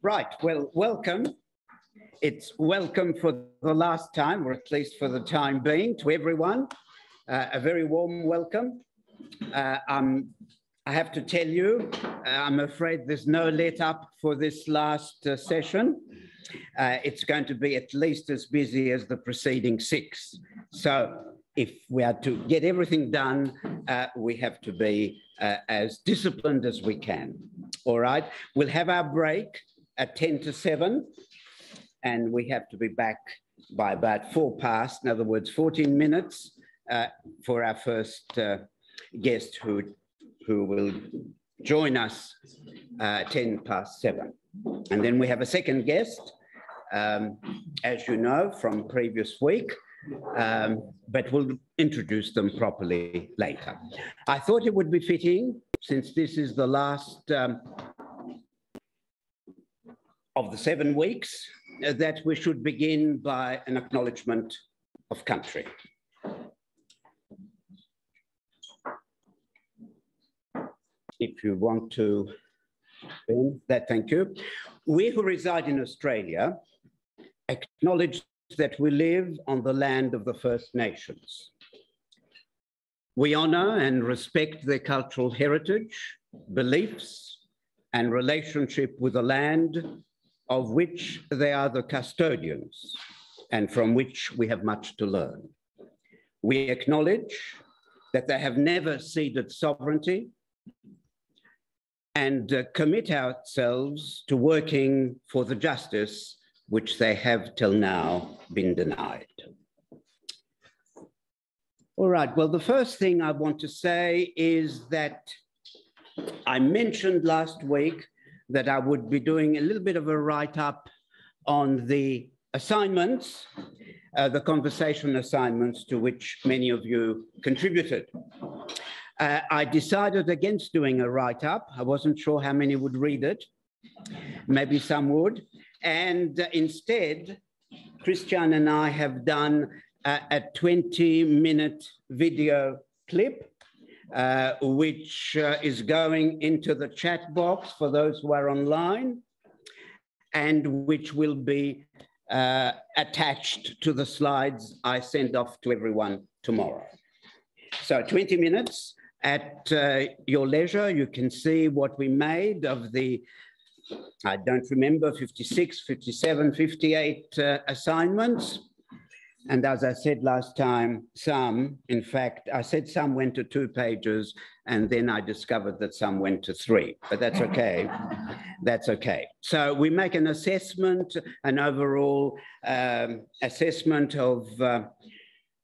Right, well, welcome. It's welcome for the last time, or at least for the time being, to everyone. A very warm welcome. I have to tell you, I'm afraid there's no let up for this last session. It's going to be at least as busy as the preceding 6. So if we are to get everything done, we have to be as disciplined as we can. All right, we'll have our break at 10 to 7, and we have to be back by about 4 past, in other words, 14 minutes for our first guest who will join us 10 past 7. And then we have a second guest, as you know, from previous week, but we'll introduce them properly later. I thought it would be fitting, since this is the last of the 7 weeks, that we should begin by an acknowledgement of country. If you want to, Ben, thank you. We who reside in Australia acknowledge that we live on the land of the First Nations. We honour and respect their cultural heritage, beliefs, and relationship with the land of which they are the custodians and from which we have much to learn. We acknowledge that they have never ceded sovereignty and commit ourselves to working for the justice which they have till now been denied. All right, well, the first thing I want to say is that I mentioned last week that I would be doing a little bit of a write-up on the assignments, the conversation assignments to which many of you contributed. I decided against doing a write-up. I wasn't sure how many would read it. Maybe some would. And instead, Christian and I have done a 20-minute video clip which is going into the chat box for those who are online, and which will be attached to the slides I send off to everyone tomorrow. So 20 minutes at your leisure. You can see what we made of the, I don't remember, 56, 57, 58 assignments. And as I said last time, some, in fact, I said some went to 2 pages, and then I discovered that some went to 3, but that's okay. That's okay. So we make an assessment, an overall assessment of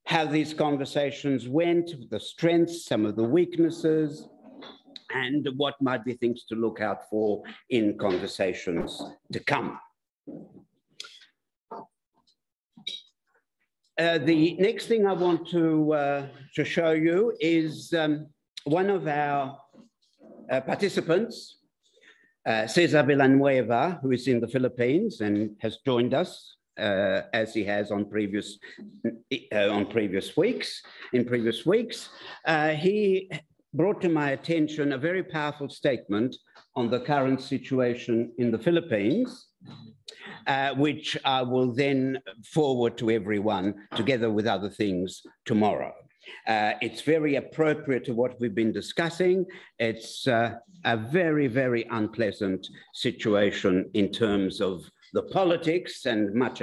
how these conversations went, the strengths, some of the weaknesses, and what might be things to look out for in conversations to come. The next thing I want to show you is one of our participants, Cesar Villanueva, who is in the Philippines and has joined us as he has on previous weeks. He brought to my attention a very powerful statement on the current situation in the Philippines, which I will then forward to everyone together with other things tomorrow. It's very appropriate to what we've been discussing. It's a very, very unpleasant situation in terms of the politics, and much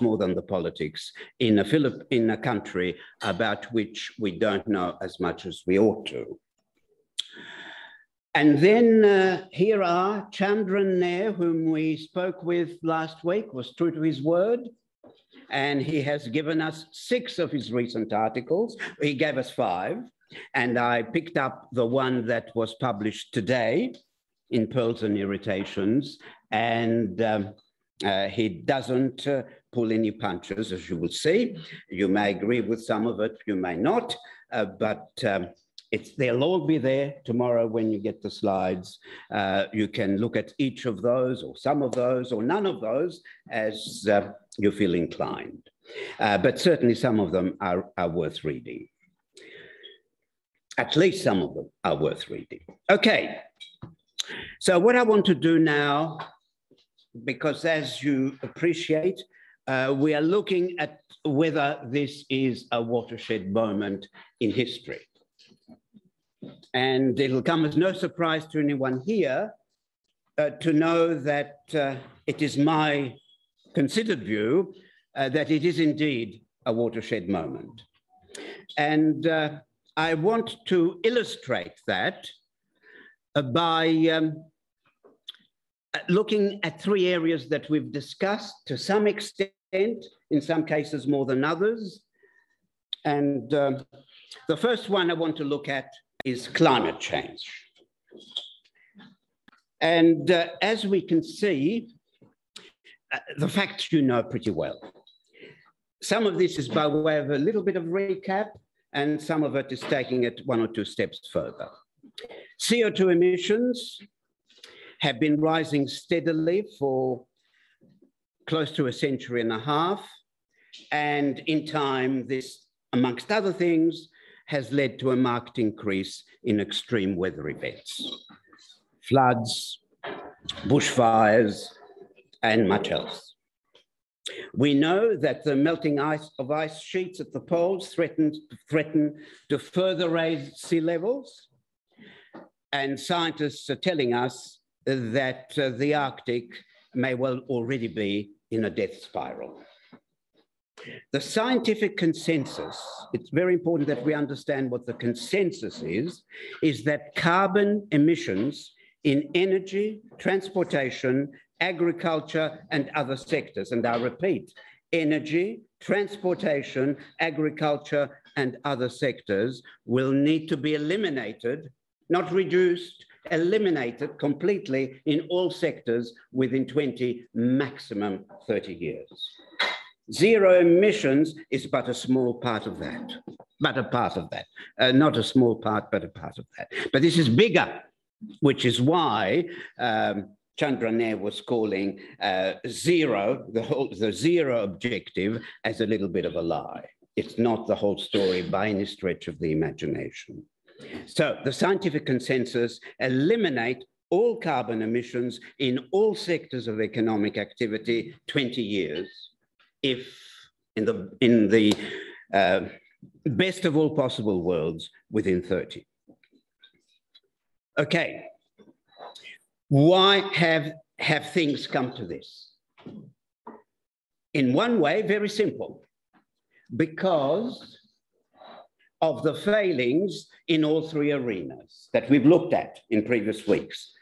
more than the politics in a country about which we don't know as much as we ought to. And then here are Chandran Nair, whom we spoke with last week, was true to his word, and he has given us 6 of his recent articles. He gave us 5, and I picked up the one that was published today in Pearls and Irritations, and he doesn't pull any punches, as you will see. You may agree with some of it, you may not, but They'll all be there tomorrow when you get the slides. You can look at each of those or some of those or none of those as you feel inclined. But certainly some of them are worth reading. At least some of them are worth reading. Okay, so what I want to do now, because as you appreciate, we are looking at whether this is a watershed moment in history. And it'll come as no surprise to anyone here to know that it is my considered view that it is indeed a watershed moment. And I want to illustrate that by looking at three areas that we've discussed to some extent, in some cases more than others. And the first one I want to look at is climate change. And as we can see, the facts you know pretty well. Some of this is by way of a little bit of recap, and some of it is taking it one or two steps further. CO2 emissions have been rising steadily for close to a century and a half. And in time, this, amongst other things, has led to a marked increase in extreme weather events, floods, bushfires, and much else. We know that the melting of ice sheets at the poles threaten to further raise sea levels. And scientists are telling us that the Arctic may well already be in a death spiral. The scientific consensus, it's very important that we understand what the consensus is that carbon emissions in energy, transportation, agriculture, and other sectors, and I repeat, energy, transportation, agriculture, and other sectors will need to be eliminated, not reduced, eliminated completely in all sectors within 20, maximum 30 years. Zero emissions is but a small part of that, not a small part, but a part of that. But this is bigger, which is why Chandra Nair was calling zero, the zero objective, as a little bit of a lie. It's not the whole story by any stretch of the imagination. So the scientific consensus: eliminate all carbon emissions in all sectors of economic activity 20 years, if in the best of all possible worlds within 30. Okay, why have things come to this? In one way, very simple, because of the failings in all three arenas that we've looked at in previous weeks.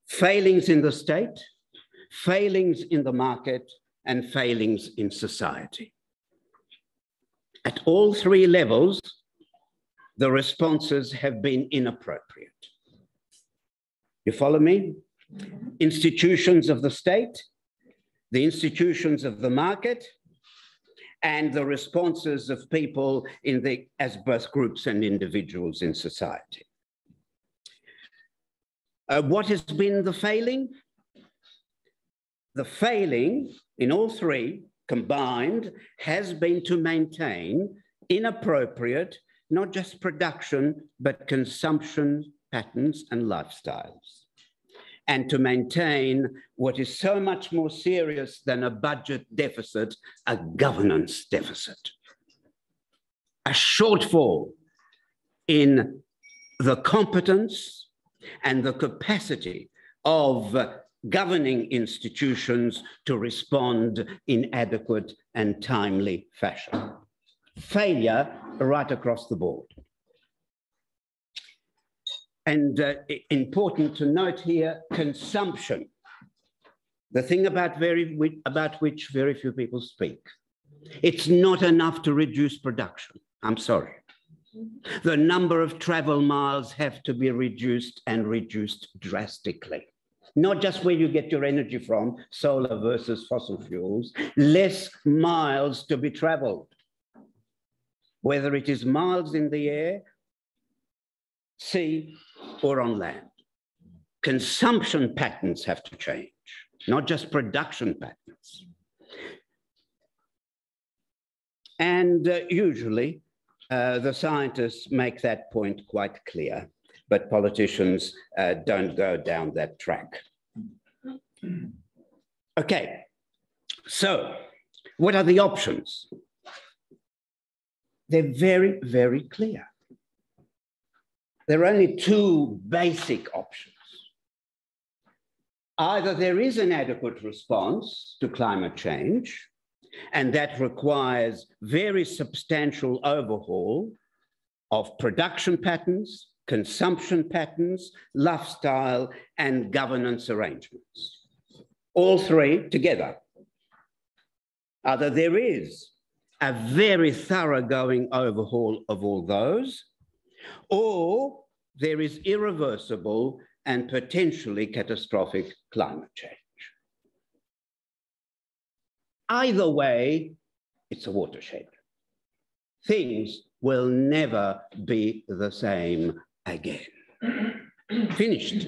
Failings in the state, failings in the market, and failings in society. At all three levels, the responses have been inappropriate. You follow me? Institutions of the state, the institutions of the market, and the responses of people as both groups and individuals in society. What has been the failing? The failing in all three combined has been to maintain inappropriate, not just production, but consumption patterns and lifestyles, and to maintain what is so much more serious than a budget deficit, a governance deficit. A shortfall in the competence and the capacity of governing institutions to respond in adequate and timely fashion. Failure right across the board. And important to note here, consumption, the thing about which very few people speak. It's not enough to reduce production. I'm sorry. The number of travel miles have to be reduced, and reduced drastically. Not just where you get your energy from, solar versus fossil fuels, less miles to be traveled. Whether it is miles in the air sea, or on land. Consumption patterns have to change, not just production patterns. And usually, the scientists make that point quite clear, but politicians don't go down that track. Okay, so what are the options? They're very, very clear. There are only two basic options. Either there is an adequate response to climate change, and that requires very substantial overhaul of production patterns, consumption patterns, lifestyle, and governance arrangements. All three together. Either there is a very thoroughgoing overhaul of all those, or there is irreversible and potentially catastrophic climate change. Either way, it's a watershed. Things will never be the same again. Finished.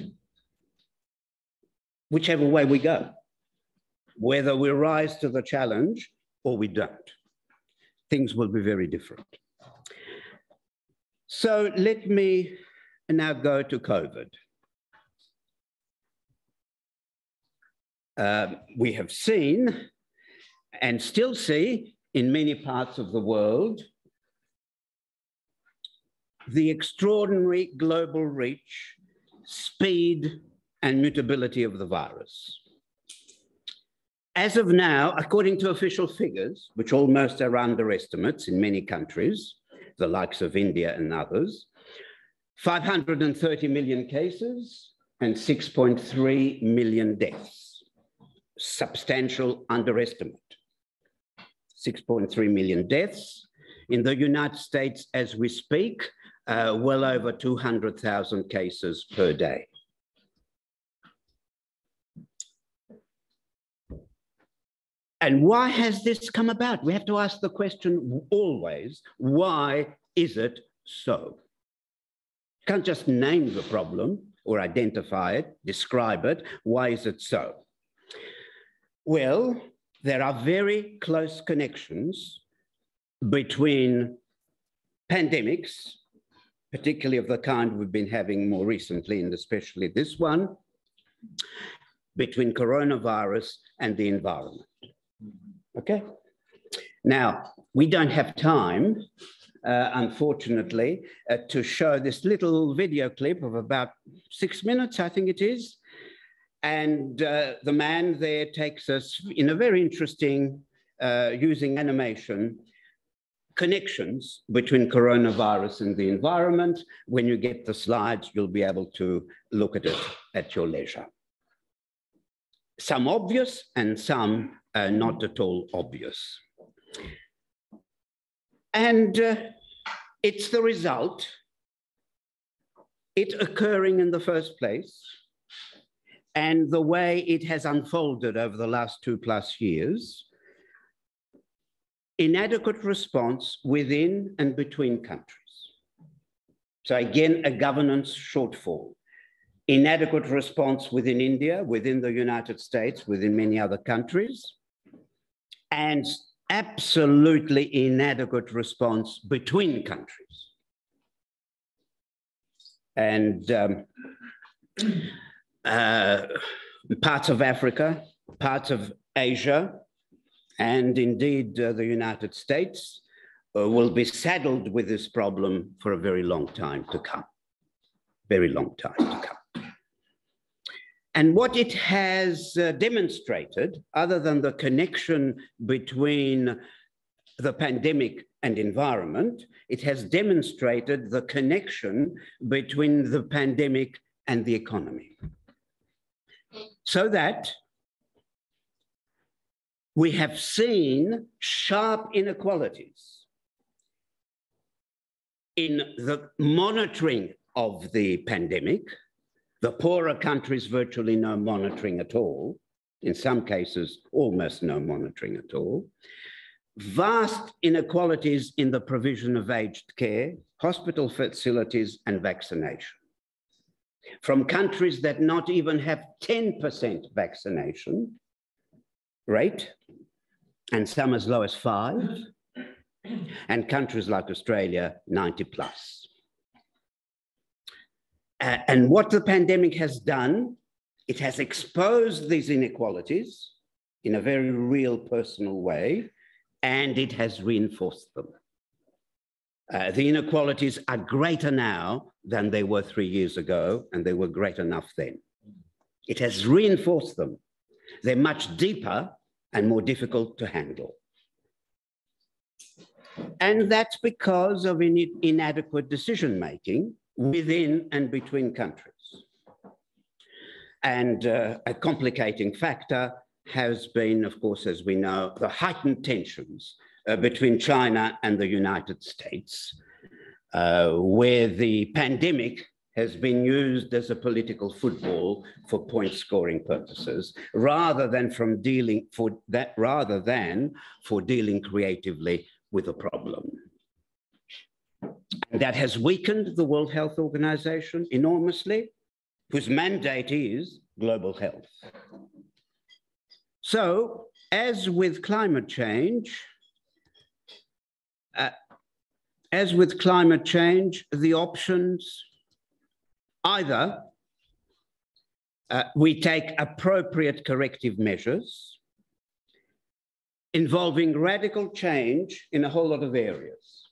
Whichever way we go, whether we rise to the challenge or we don't, things will be very different. So let me now go to COVID. We have seen and still see in many parts of the world the extraordinary global reach, speed, and mutability of the virus. As of now, according to official figures, which almost are underestimates in many countries, the likes of India and others, 530 million cases and 6.3 million deaths. Substantial underestimate. 6.3 million deaths. In the United States, as we speak, well over 200,000 cases per day. And why has this come about? We have to ask the question always, why is it so? You can't just name the problem or identify it, describe it. Why is it so? Well, there are very close connections between pandemics, particularly of the kind we've been having more recently, and especially this one, between coronavirus and the environment. Okay? Now, we don't have time, unfortunately, to show this little video clip of about 6 minutes, I think it is. And the man there takes us in a very interesting, using animation, connections between coronavirus and the environment. When you get the slides, you'll be able to look at it at your leisure. Some obvious and some not at all obvious. And it's the result, it occurring in the first place, and the way it has unfolded over the last 2+ years, inadequate response within and between countries. So again, a governance shortfall. Inadequate response within India, within the United States, within many other countries, and absolutely inadequate response between countries. And parts of Africa, parts of Asia, and indeed the United States will be saddled with this problem for a very long time to come. Very long time to come. And what it has demonstrated, other than the connection between the pandemic and environment, it has demonstrated the connection between the pandemic and the economy. So that we have seen sharp inequalities in the monitoring of the pandemic. The poorer countries, virtually no monitoring at all. In some cases, almost no monitoring at all. vast inequalities in the provision of aged care, hospital facilities, and vaccination. From countries that not even have 10% vaccination rate, and some as low as 5%, and countries like Australia, 90+. And what the pandemic has done, it has exposed these inequalities in a very real personal way, and it has reinforced them. The inequalities are greater now than they were 3 years ago, and they were great enough then. It has reinforced them. They're much deeper and more difficult to handle. And that's because of inadequate decision-making within and between countries. And a complicating factor has been, of course, as we know, the heightened tensions between China and the United States, where the pandemic has been used as a political football for point-scoring purposes, rather than for dealing creatively with a problem. And that has weakened the World Health Organization enormously, whose mandate is global health. So, as with climate change, the options either we take appropriate corrective measures involving radical change in a whole lot of areas.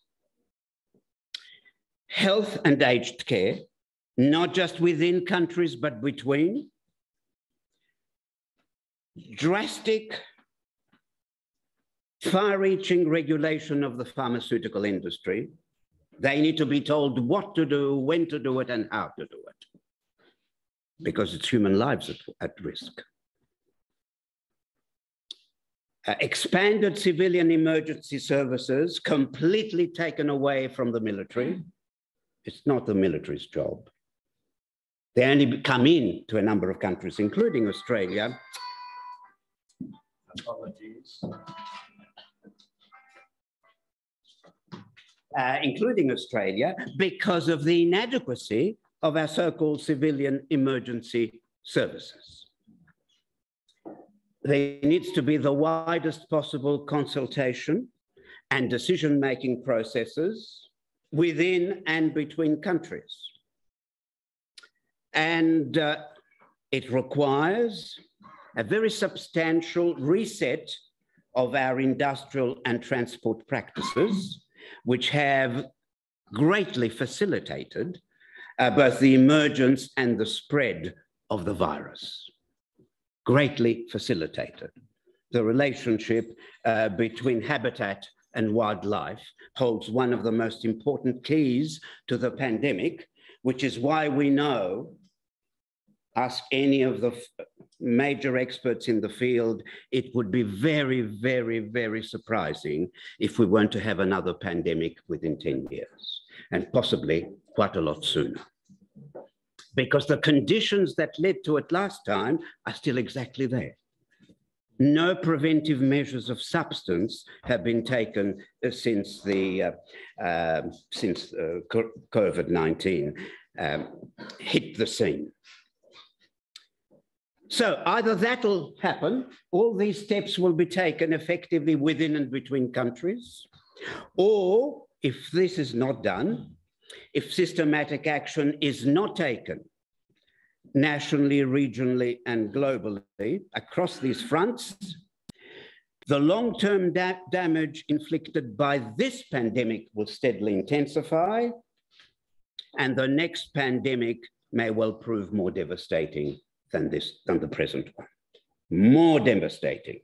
Health and aged care, not just within countries, but between. Drastic, far-reaching regulation of the pharmaceutical industry. They need to be told what to do, when to do it, and how to do it, because it's human lives at risk. Expanded civilian emergency services completely taken away from the military. It's not the military's job. They only come in to a number of countries, including Australia. Apologies. Including Australia, because of the inadequacy of our so-called civilian emergency services. There needs to be the widest possible consultation and decision-making processes within and between countries. And it requires a very substantial reset of our industrial and transport practices, which have greatly facilitated both the emergence and the spread of the virus. Greatly facilitated. The relationship between habitat and wildlife holds one of the most important keys to the pandemic, which is why we know, ask any of the major experts in the field, it would be very, very, very surprising if we weren't to have another pandemic within 10 years, and possibly quite a lot sooner. Because the conditions that led to it last time are still exactly there. No preventive measures of substance have been taken since COVID-19 hit the scene. So either that'll happen, all these steps will be taken effectively within and between countries, or if this is not done, if systematic action is not taken nationally, regionally, and globally across these fronts, the long-term damage inflicted by this pandemic will steadily intensify, and the next pandemic may well prove more devastating than the present one. More devastating.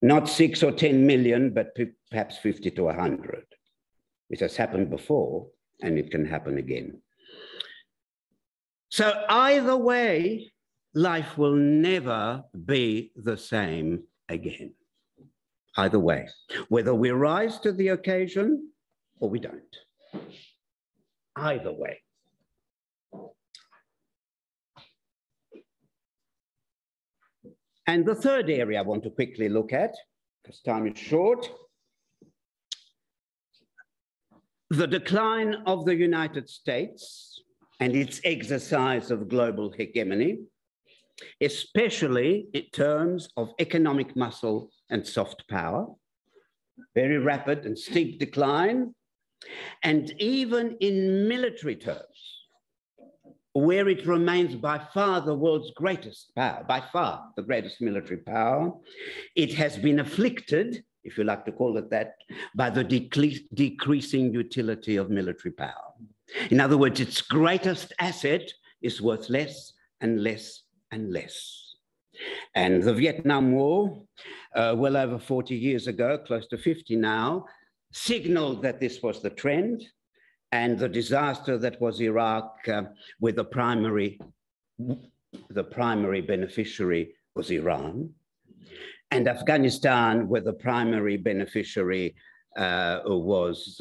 Not 6 or 10 million, but perhaps 50 to 100. It has happened before, and it can happen again. So either way, life will never be the same again. Either way, whether we rise to the occasion or we don't. Either way. And the third area I want to quickly look at, because time is short, The decline of the United States and its exercise of global hegemony, especially in terms of economic muscle and soft power, very rapid and steep decline, and even in military terms, where it remains by far the world's greatest power, by far the greatest military power, it has been afflicted, if you like to call it that, by the decreasing utility of military power. In other words, its greatest asset is worth less and less and less. And the Vietnam War, well over 40 years ago, close to 50 now, signaled that this was the trend, and the disaster that was Iraq, where the primary beneficiary was Iran, and Afghanistan, where the primary beneficiary was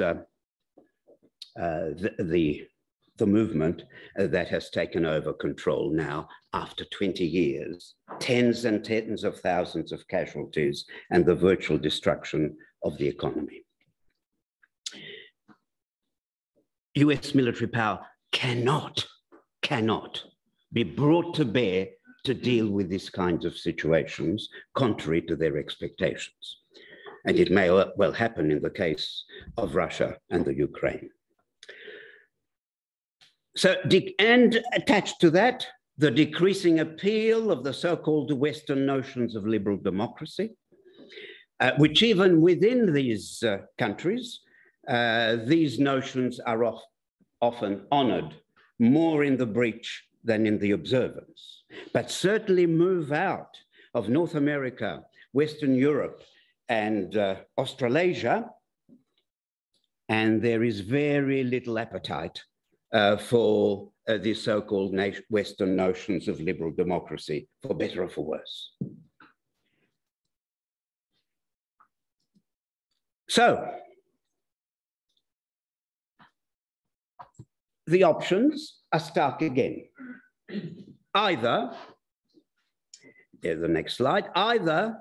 the movement that has taken over control now after 20 years, tens and tens of thousands of casualties, and the virtual destruction of the economy. US military power cannot be brought to bear to deal with these kinds of situations, contrary to their expectations. And it may well happen in the case of Russia and the Ukraine. So, and attached to that, the decreasing appeal of the so-called Western notions of liberal democracy, which even within these countries, these notions are often honored more in the breach than in the observance, but certainly move out of North America, Western Europe, and Australasia, and there is very little appetite for the so-called Western notions of liberal democracy, for better or for worse. So, the options are stark again. Either, here's the next slide, either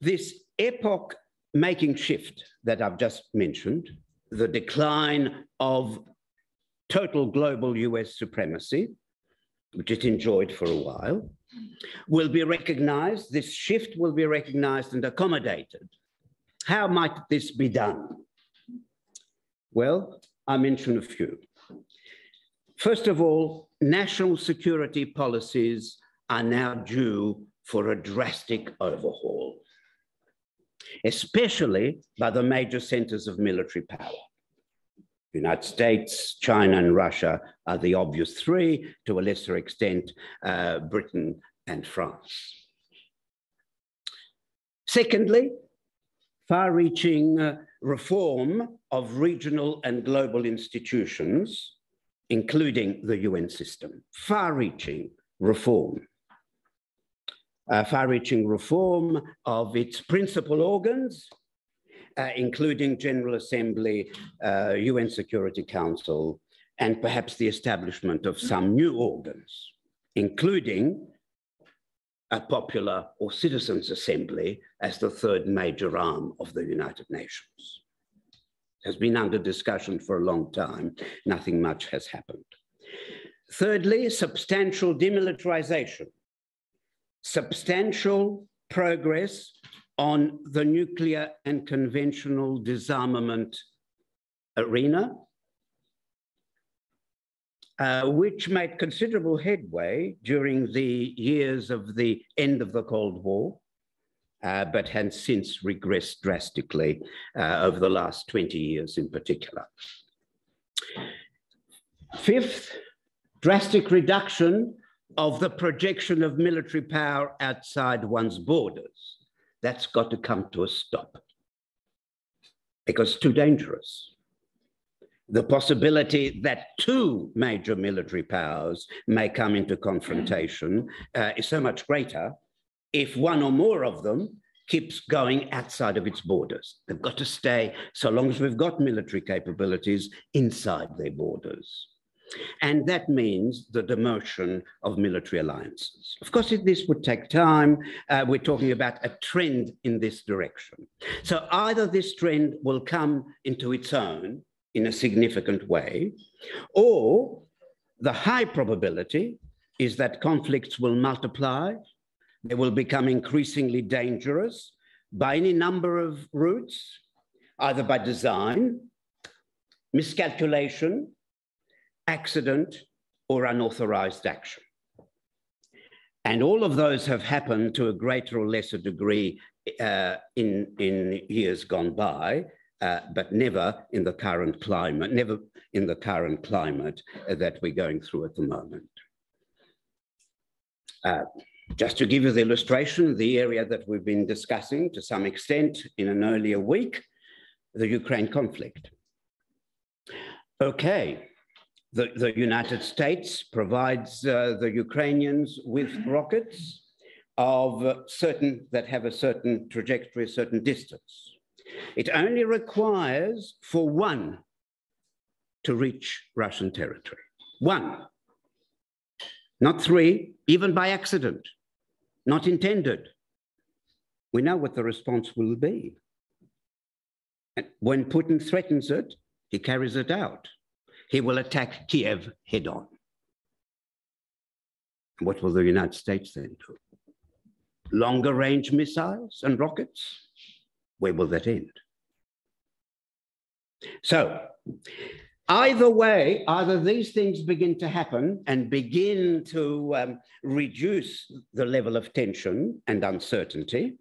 this epoch-making shift that I've just mentioned, the decline of total global US supremacy, which it enjoyed for a while, will be recognized, this shift will be recognized and accommodated. How might this be done? Well, I mention a few. First of all, national security policies are now due for a drastic overhaul, especially by the major centers of military power. The United States, China, and Russia are the obvious three, to a lesser extent, Britain and France. Secondly, far-reaching reform of regional and global institutions, including the UN system. Far-reaching reform. Far-reaching reform of its principal organs, including General Assembly, UN Security Council, and perhaps the establishment of some new organs, including a popular or citizens' assembly as the third major arm of the United Nations. Has been under discussion for a long time. Nothing much has happened. Thirdly, substantial demilitarization, substantial progress on the nuclear and conventional disarmament arena, which made considerable headway during the years of the end of the Cold War, but has since regressed drastically over the last 20 years in particular. Fifth, drastic reduction of the projection of military power outside one's borders. That's got to come to a stop because it's too dangerous. The possibility that two major military powers may come into confrontation is so much greater if one or more of them keeps going outside of its borders. They've got to stay, so long as we've got military capabilities, inside their borders. And that means the demotion of military alliances. Of course, this would take time. We're talking about a trend in this direction. So either this trend will come into its own in a significant way, or the high probability is that conflicts will multiply, they will become increasingly dangerous by any number of routes, either by design, miscalculation, accident, or unauthorized action. And all of those have happened to a greater or lesser degree in years gone by, but never in the current climate, that we're going through at the moment. Just to give you the illustration, the area that we've been discussing to some extent in an earlier week, the Ukraine conflict. Okay, the United States provides the Ukrainians with rockets that have a certain trajectory, a certain distance. It only requires for one to reach Russian territory. One, not three, even by accident, not intended. We know what the response will be. And when Putin threatens it, he carries it out. He will attack Kiev head on. What will the United States then do? Longer range missiles and rockets? Where will that end? So either way, either these things begin to happen and begin to reduce the level of tension and uncertainty,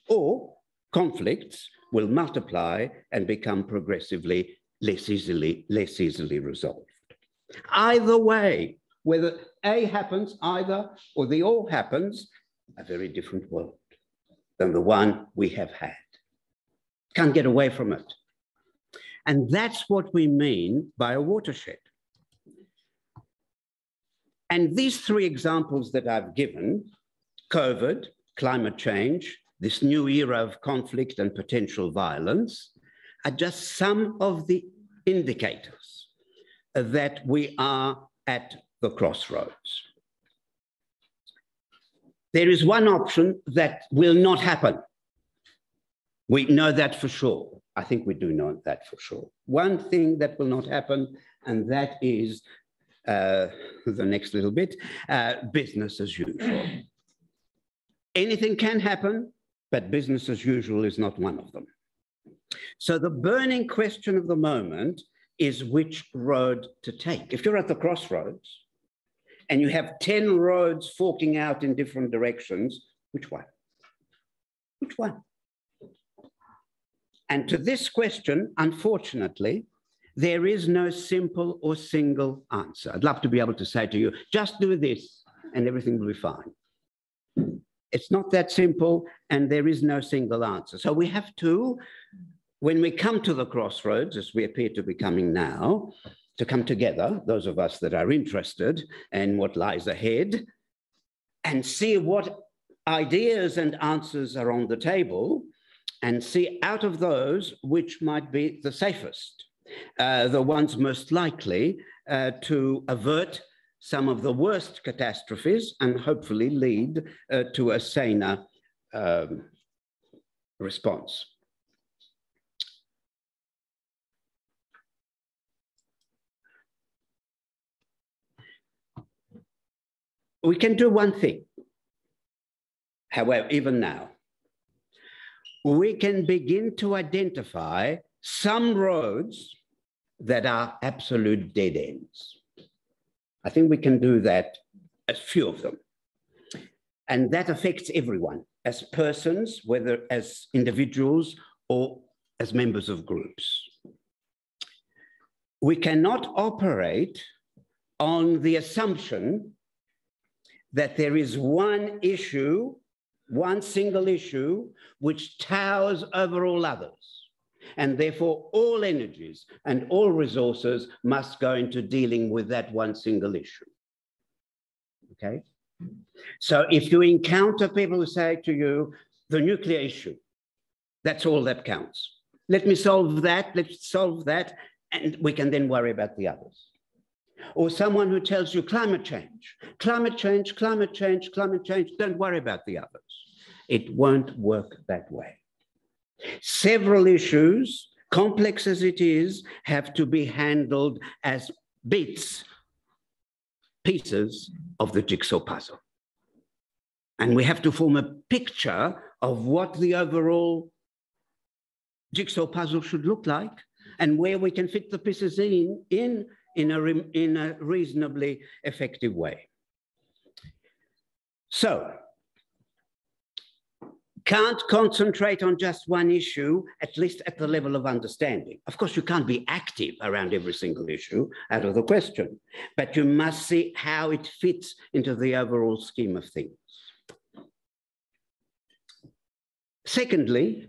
or conflicts will multiply and become progressively less easily resolved. Either way, whether A happens either or the or happens, a very different world than the one we have had. Can't get away from it. And that's what we mean by a watershed. And these three examples that I've given, COVID, climate change, this new era of conflict and potential violence, are just some of the indicators that we are at the crossroads. There is one option that will not happen. We know that for sure. I think we do know that for sure. One thing that will not happen, and that is the next little bit, business as usual. Anything can happen, but business as usual is not one of them. So the burning question of the moment is which road to take. If you're at the crossroads and you have 10 roads forking out in different directions, which one? Which one? And to this question, unfortunately, there is no simple or single answer. I'd love to be able to say to you, just do this and everything will be fine. It's not that simple, and there is no single answer. So we have to, when we come to the crossroads, as we appear to be coming now, to come together, those of us that are interested in what lies ahead, and see what ideas and answers are on the table, and see out of those which might be the safest, the ones most likely to avert some of the worst catastrophes and hopefully lead to a saner response. We can do one thing, however, even now. We can begin to identify some roads that are absolute dead ends. I think we can do that, a few of them. And that affects everyone, as persons, whether as individuals or as members of groups. We cannot operate on the assumption that there is one issue, one single issue, which towers over all others. And therefore, all energies and all resources must go into dealing with that one single issue. Okay? So if you encounter people who say to you, the nuclear issue, that's all that counts. Let me solve that, let's solve that, and we can then worry about the others. Or someone who tells you climate change, climate change, climate change, climate change, don't worry about the others. It won't work that way. Several issues complex as it is, have to be handled as pieces of the jigsaw puzzle. And we have to form a picture of what the overall jigsaw puzzle should look like and where we can fit the pieces in a reasonably effective way. So, can't concentrate on just one issue, at least at the level of understanding. Of course, you can't be active around every single issue, out of the question, but you must see how it fits into the overall scheme of things. Secondly,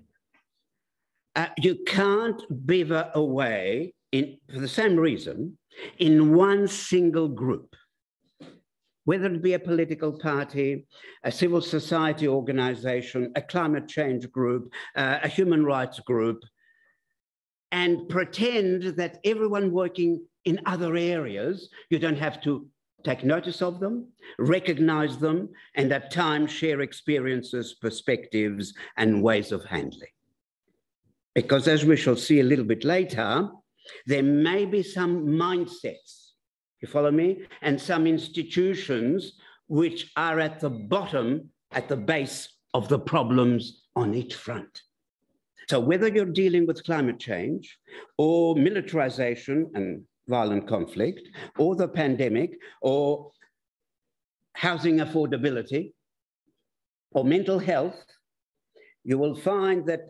you can't beaver away, for the same reason, in one single group, whether it be a political party, a civil society organization, a climate change group, a human rights group, and pretend that everyone working in other areas, you don't have to take notice of them, recognize them, and at times share experiences, perspectives, and ways of handling. Because as we shall see a little bit later, there may be some mindsets, you follow me? And some institutions which are at the bottom, at the base of the problems on each front. So whether you're dealing with climate change or militarization and violent conflict, or the pandemic, or housing affordability, or mental health, you will find that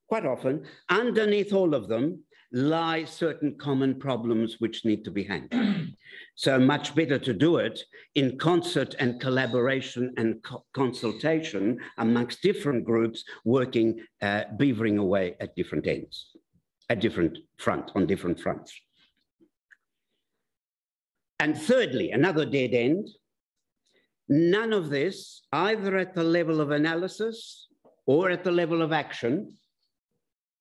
quite often underneath all of them lie certain common problems which need to be handled. So much better to do it in concert and collaboration and consultation amongst different groups working, beavering away at different ends, on different fronts. And thirdly, another dead end, none of this, either at the level of analysis or at the level of action,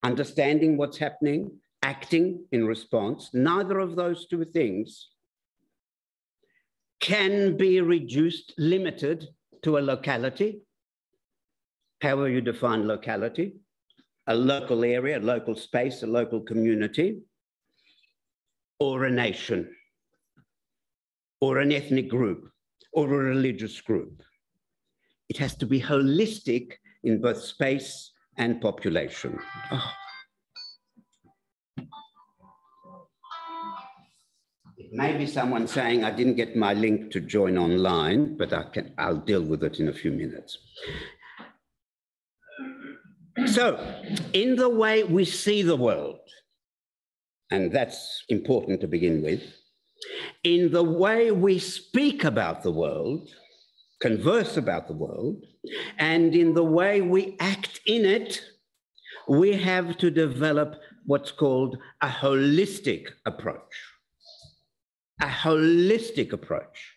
understanding what's happening, acting in response, neither of those two things can be reduced, limited to a locality, however you define locality, a local area, a local space, a local community, or a nation, or an ethnic group, or a religious group. It has to be holistic in both space and population. Oh. It may be someone saying, I didn't get my link to join online, but I'll deal with it in a few minutes. So, in the way we see the world, and that's important to begin with, in the way we speak about the world, converse about the world, and in the way we act in it, we have to develop what's called a holistic approach. A holistic approach.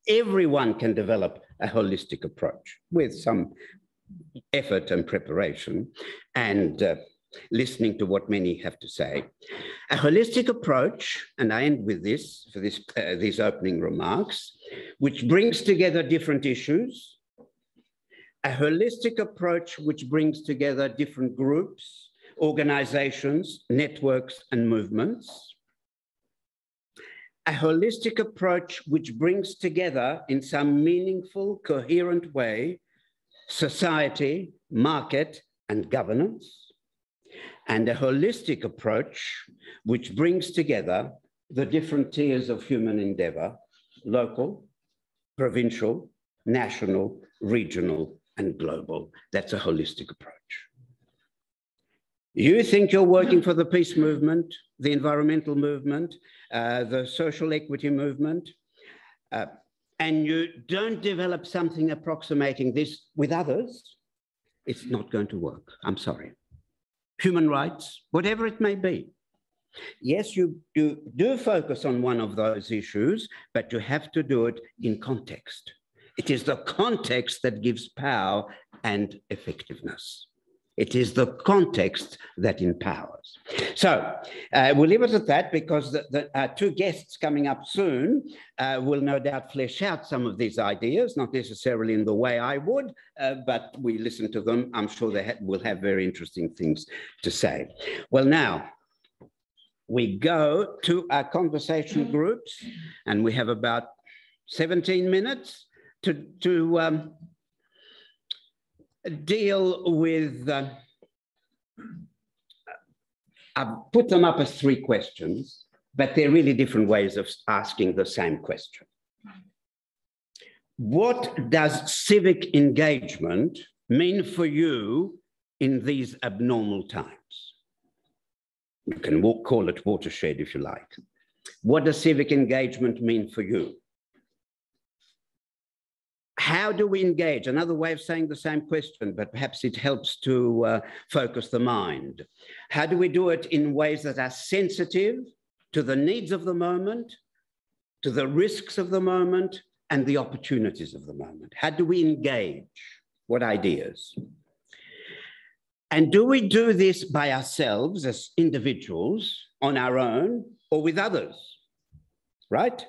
Everyone can develop a holistic approach with some effort and preparation and listening to what many have to say. A holistic approach, and I end with this for these opening remarks, which brings together different issues. A holistic approach which brings together different groups, organizations, networks, and movements. A holistic approach which brings together in some meaningful, coherent way, society, market, and governance. And a holistic approach which brings together the different tiers of human endeavor, local, provincial, national, regional, and global. That's a holistic approach. You think you're working for the peace movement, the environmental movement, the social equity movement, and you don't develop something approximating this with others, it's not going to work. I'm sorry. Human rights, whatever it may be. Yes, you do focus on one of those issues, but you have to do it in context. It is the context that gives power and effectiveness. It is the context that empowers. So we'll leave it at that, because the two guests coming up soon will no doubt flesh out some of these ideas, not necessarily in the way I would, but we listen to them. I'm sure they will have very interesting things to say. Well, now, we go to our conversation groups, and we have about 17 minutes to deal with, I've put them up as 3 questions, but they're really different ways of asking the same question. What does civic engagement mean for you in these abnormal times? You can call it Watershed if you like. What does civic engagement mean for you? How do we engage? Another way of saying the same question, but perhaps it helps to focus the mind. How do we do it in ways that are sensitive to the needs of the moment, to the risks of the moment, and the opportunities of the moment? How do we engage? What ideas? And do we do this by ourselves as individuals on our own, or with others, right?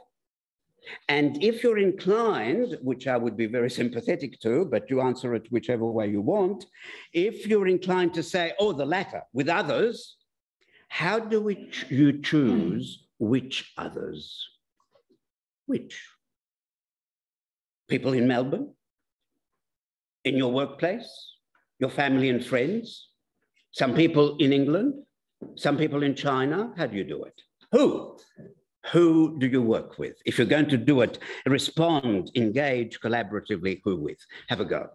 And if you're inclined, which I would be very sympathetic to, but you answer it whichever way you want, if you're inclined to say, oh, the latter, with others, how do you choose which others? Which? People in Melbourne? In your workplace? Your family and friends? Some people in England? Some people in China? How do you do it? Who? Who do you work with? If you're going to do it, respond, engage collaboratively, who with? Have a go.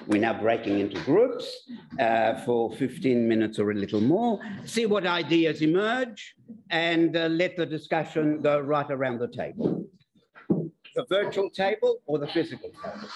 We're now breaking into groups for 15 minutes or a little more, see what ideas emerge, and let the discussion go right around the table. The virtual table or the physical table?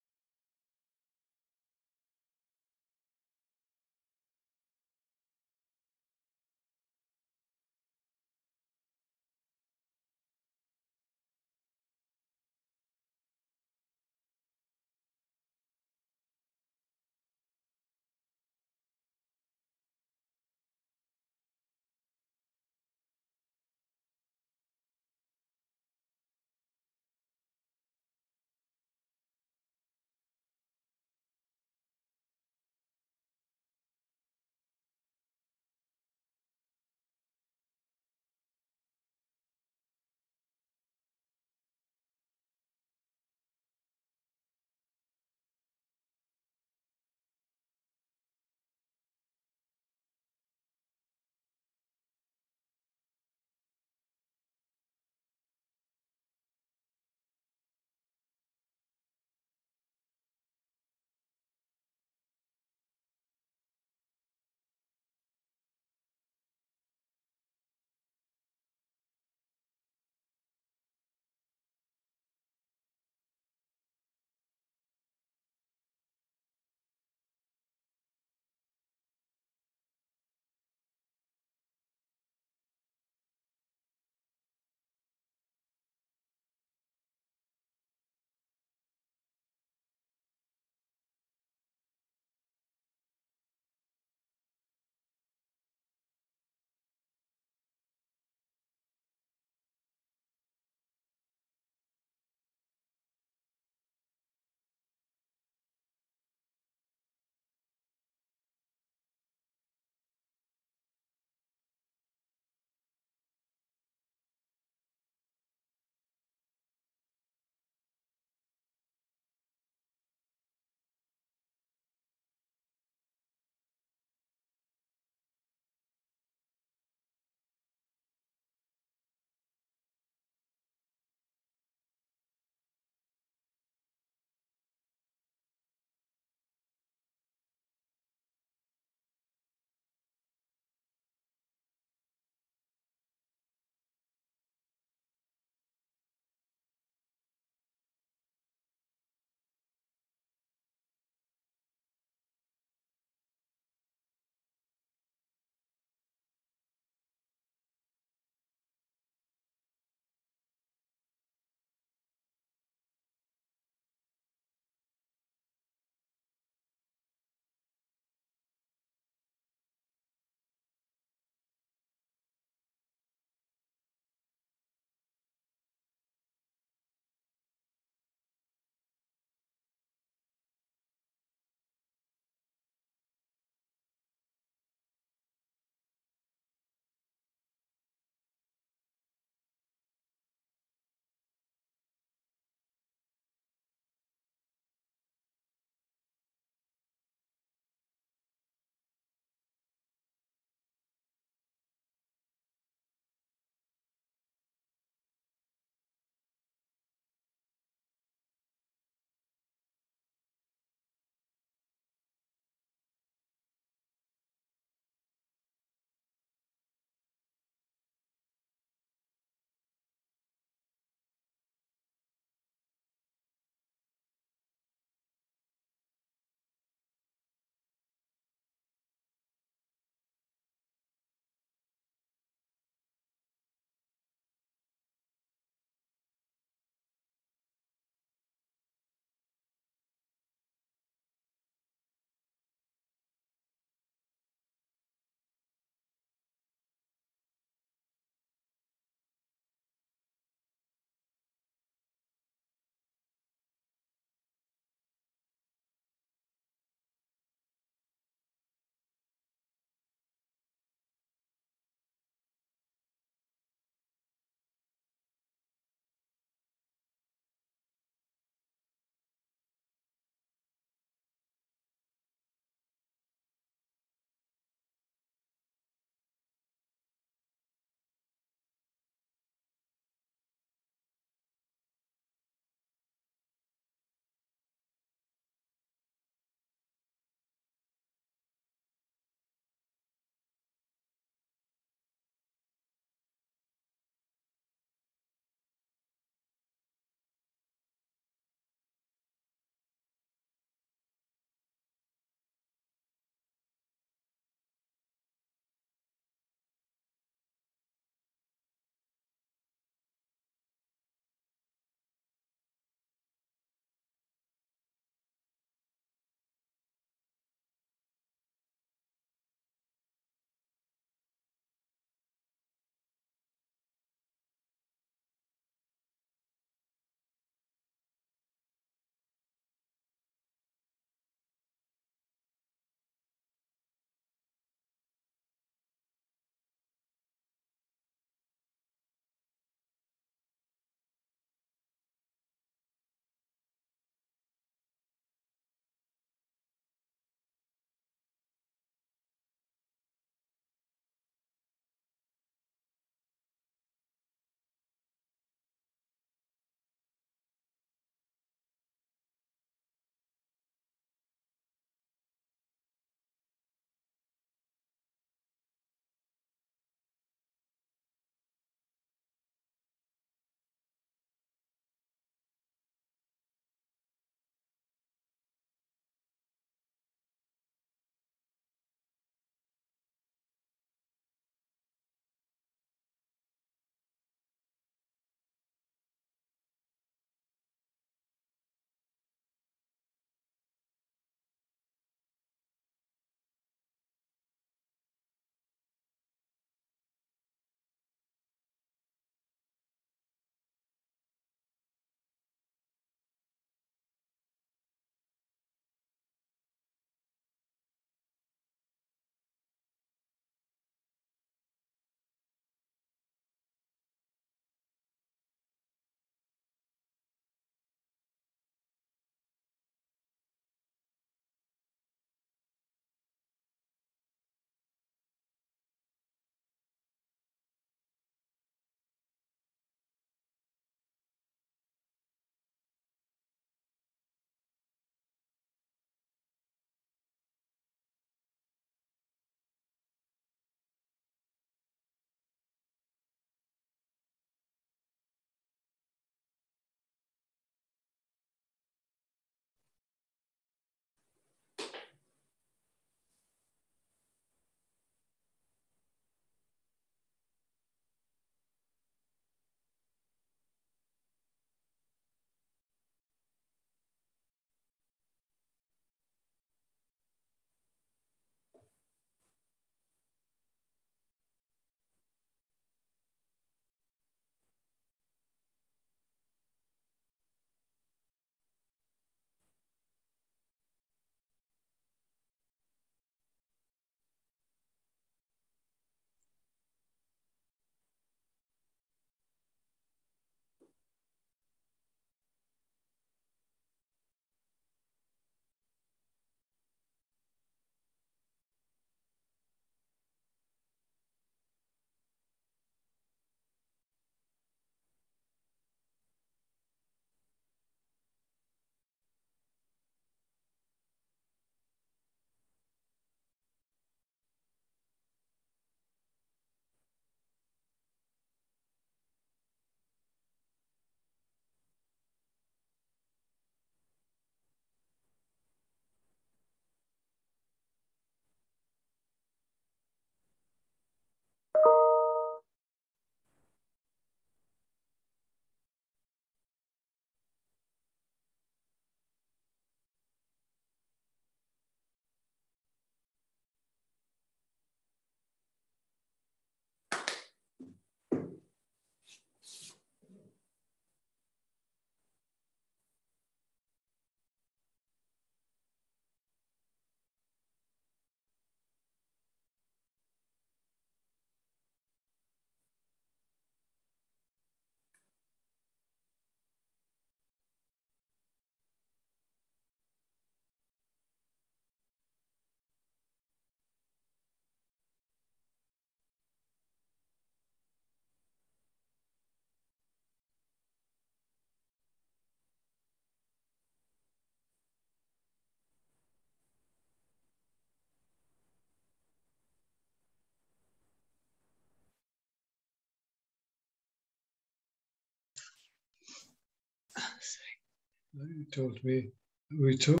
You told me we took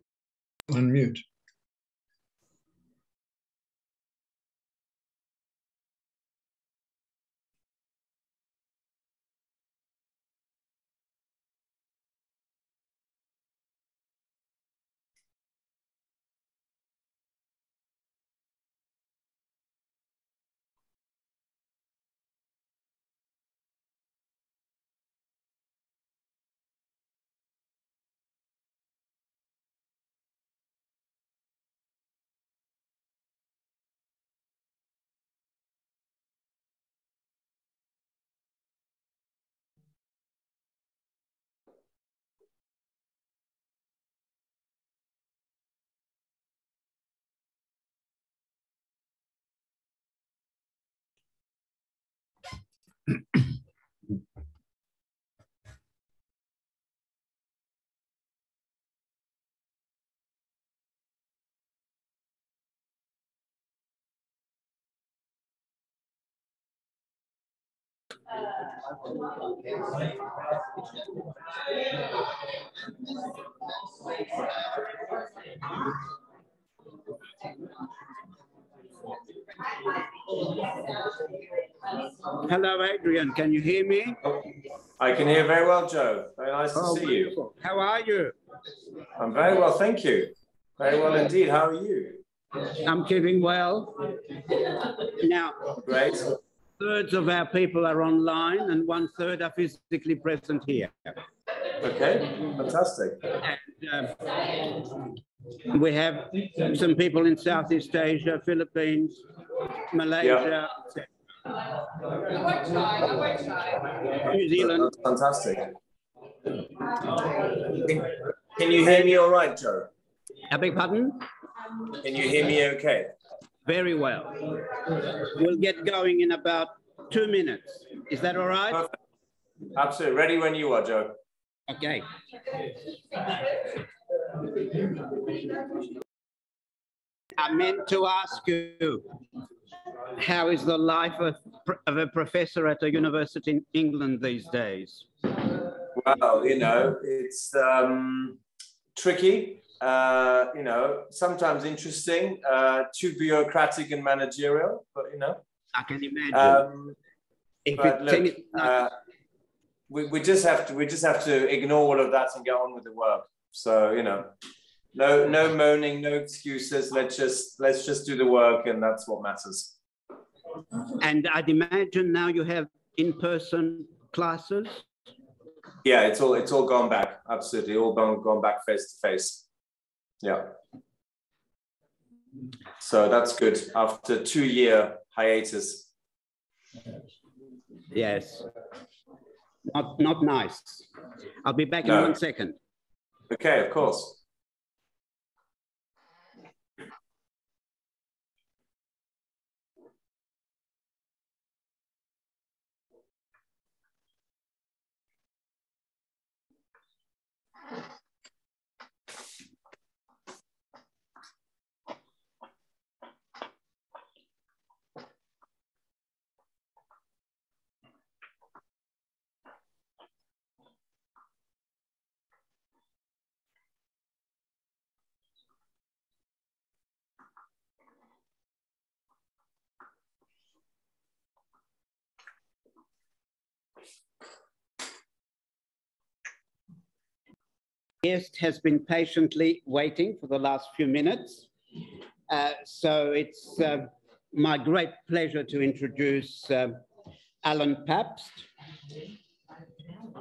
unmute. Hello, Adrian. Can you hear me? I can hear very well, Joe. Very nice to see wonderful. you. How are you? I'm very well, thank you. Very well indeed. How are you? I'm keeping well. Now, Great. 2/3 of our people are online and 1/3 are physically present here. Okay, fantastic. And we have some people in Southeast Asia, Philippines, Malaysia, etc. New Zealand. That's fantastic. Can you hear me all right, Joe? I beg pardon? Can you hear me okay? Very well. We'll get going in about 2 minutes. Is that all right? Perfect. Absolutely. Ready when you are, Joe. Okay. I meant to ask you, how is the life of a professor at a university in England these days? Well, you know, it's tricky, you know, sometimes interesting, too bureaucratic and managerial, but, you know. I can imagine. But look, we just have to ignore all of that and get on with the work. So, you know, no moaning, no excuses. Let's just do the work, and that's what matters. And I'd imagine now you have in-person classes. Yeah, it's all gone back. Absolutely, all gone back face to face. Yeah. So that's good after 2-year hiatus. Yes. Not nice. I'll be back in 1 second. Okay, of course. Guest has been patiently waiting for the last few minutes. So it's my great pleasure to introduce Alana Pabst.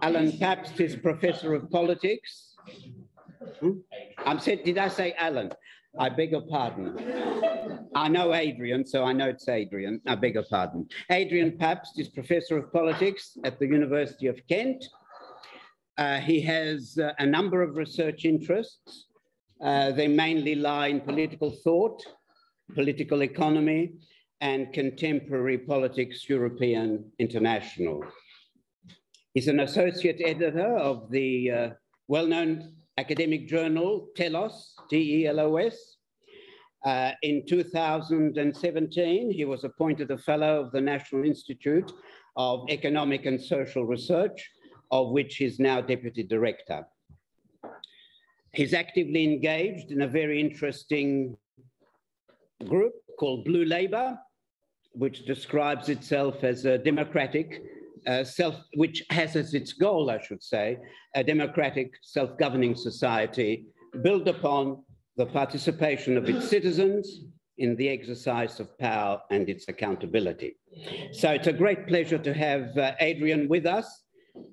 Alana Pabst is Professor of Politics. Did I say Alan? I beg your pardon. I know Adrian, so I know it's Adrian. I beg your pardon. Adrian Pabst is Professor of Politics at the University of Kent. He has a number of research interests. They mainly lie in political thought, political economy, and contemporary politics, European international. He's an associate editor of the well-known academic journal Telos, T-E-L-O-S. In 2017, he was appointed a fellow of the National Institute of Economic and Social Research, of which he's now deputy director. He's actively engaged in a very interesting group called Blue Labour, which describes itself as a democratic which has as its goal, I should say, a democratic self-governing society built upon the participation of its citizens in the exercise of power and its accountability. So it's a great pleasure to have Adrian with us.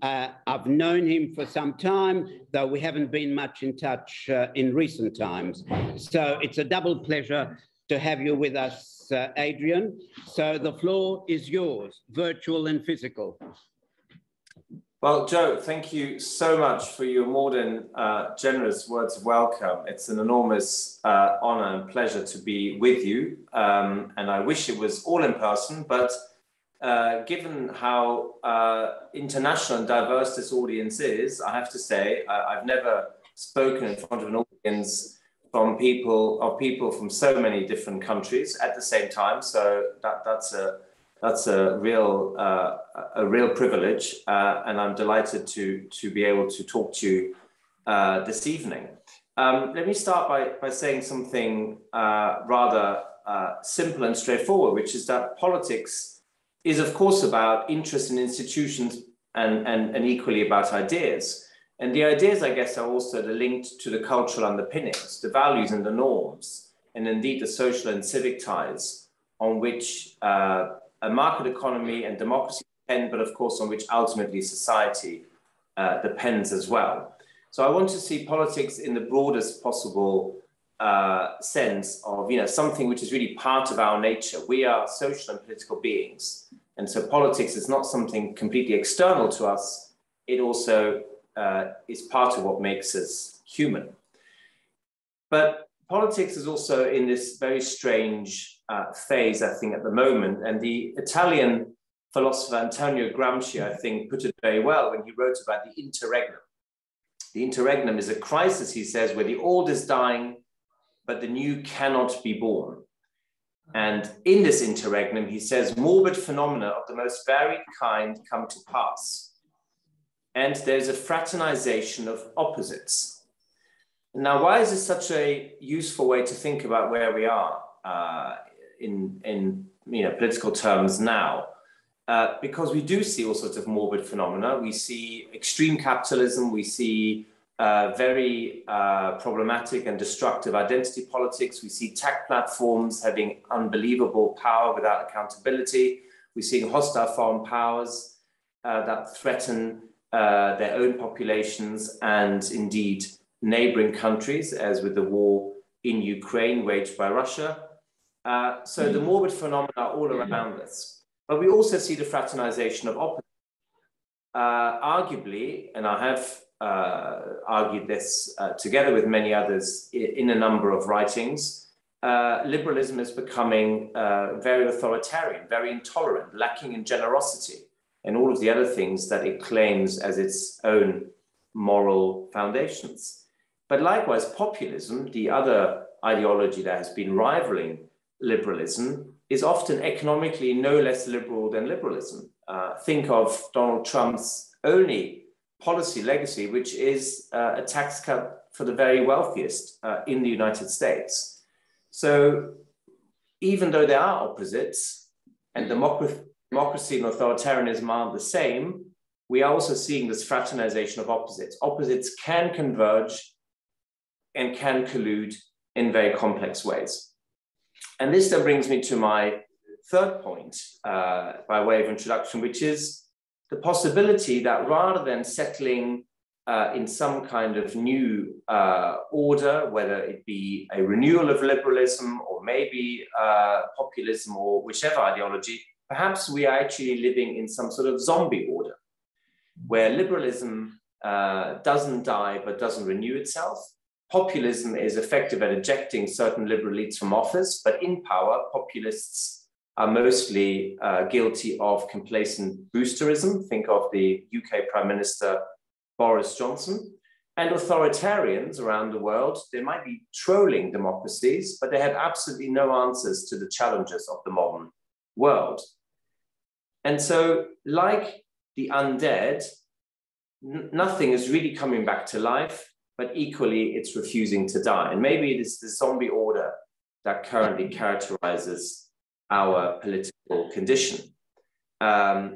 I've known him for some time, though we haven't been much in touch in recent times. So it's a double pleasure to have you with us, Adrian. So the floor is yours, virtual and physical. Well, Joe, thank you so much for your more than generous words of welcome. It's an enormous honor and pleasure to be with you. And I wish it was all in person, but given how international and diverse this audience is, I have to say, I've never spoken in front of an audience from people from so many different countries at the same time. So that's a real privilege, and I'm delighted to be able to talk to you this evening. Let me start by saying something rather simple and straightforward, which is that politics is, of course, about interest in institutions and equally about ideas. And the ideas, I guess, are also linked to the cultural underpinnings, the values and the norms, and indeed the social and civic ties on which a market economy and democracy depend, but of course on which ultimately society depends as well. So I want to see politics in the broadest possible sense of, something which is really part of our nature. We are social and political beings. And so politics is not something completely external to us. It also is part of what makes us human. But politics is also in this very strange phase, I think, at the moment. And the Italian philosopher Antonio Gramsci, I think, put it very well when he wrote about the interregnum. The interregnum is a crisis, he says, where the old is dying, but the new cannot be born. And in this interregnum, he says, morbid phenomena of the most varied kind come to pass. And there's a fraternization of opposites. Now, why is this such a useful way to think about where we are in political terms now? Because we do see all sorts of morbid phenomena. We see extreme capitalism. We see very problematic and destructive identity politics. We see tech platforms having unbelievable power without accountability. We're seeing hostile foreign powers that threaten their own populations and indeed neighboring countries, as with the war in Ukraine waged by Russia. So the morbid phenomena are all around us. But we also see the fraternization of opposites. Arguably, and I have argued this together with many others in a number of writings, liberalism is becoming very authoritarian, very intolerant, lacking in generosity, and all of the other things that it claims as its own moral foundations. But likewise, populism, the other ideology that has been rivaling liberalism, is often economically no less liberal than liberalism. Think of Donald Trump's only policy legacy, which is a tax cut for the very wealthiest in the United States. So even though there are opposites, and democracy and authoritarianism are the same, we are also seeing this fraternization of opposites. Opposites can converge and can collude in very complex ways. And this then brings me to my third point by way of introduction, which is the possibility that rather than settling in some kind of new order, whether it be a renewal of liberalism or maybe populism or whichever ideology, perhaps we are actually living in some sort of zombie order, where liberalism doesn't die but doesn't renew itself. Populism is effective at ejecting certain liberal elites from office, but in power, populists are mostly guilty of complacent boosterism. Think of the UK Prime Minister Boris Johnson. And authoritarians around the world, they might be trolling democracies, but they have absolutely no answers to the challenges of the modern world. And so, like the undead, nothing is really coming back to life. but equally it's refusing to die. And maybe it is the zombie order that currently characterizes our political condition,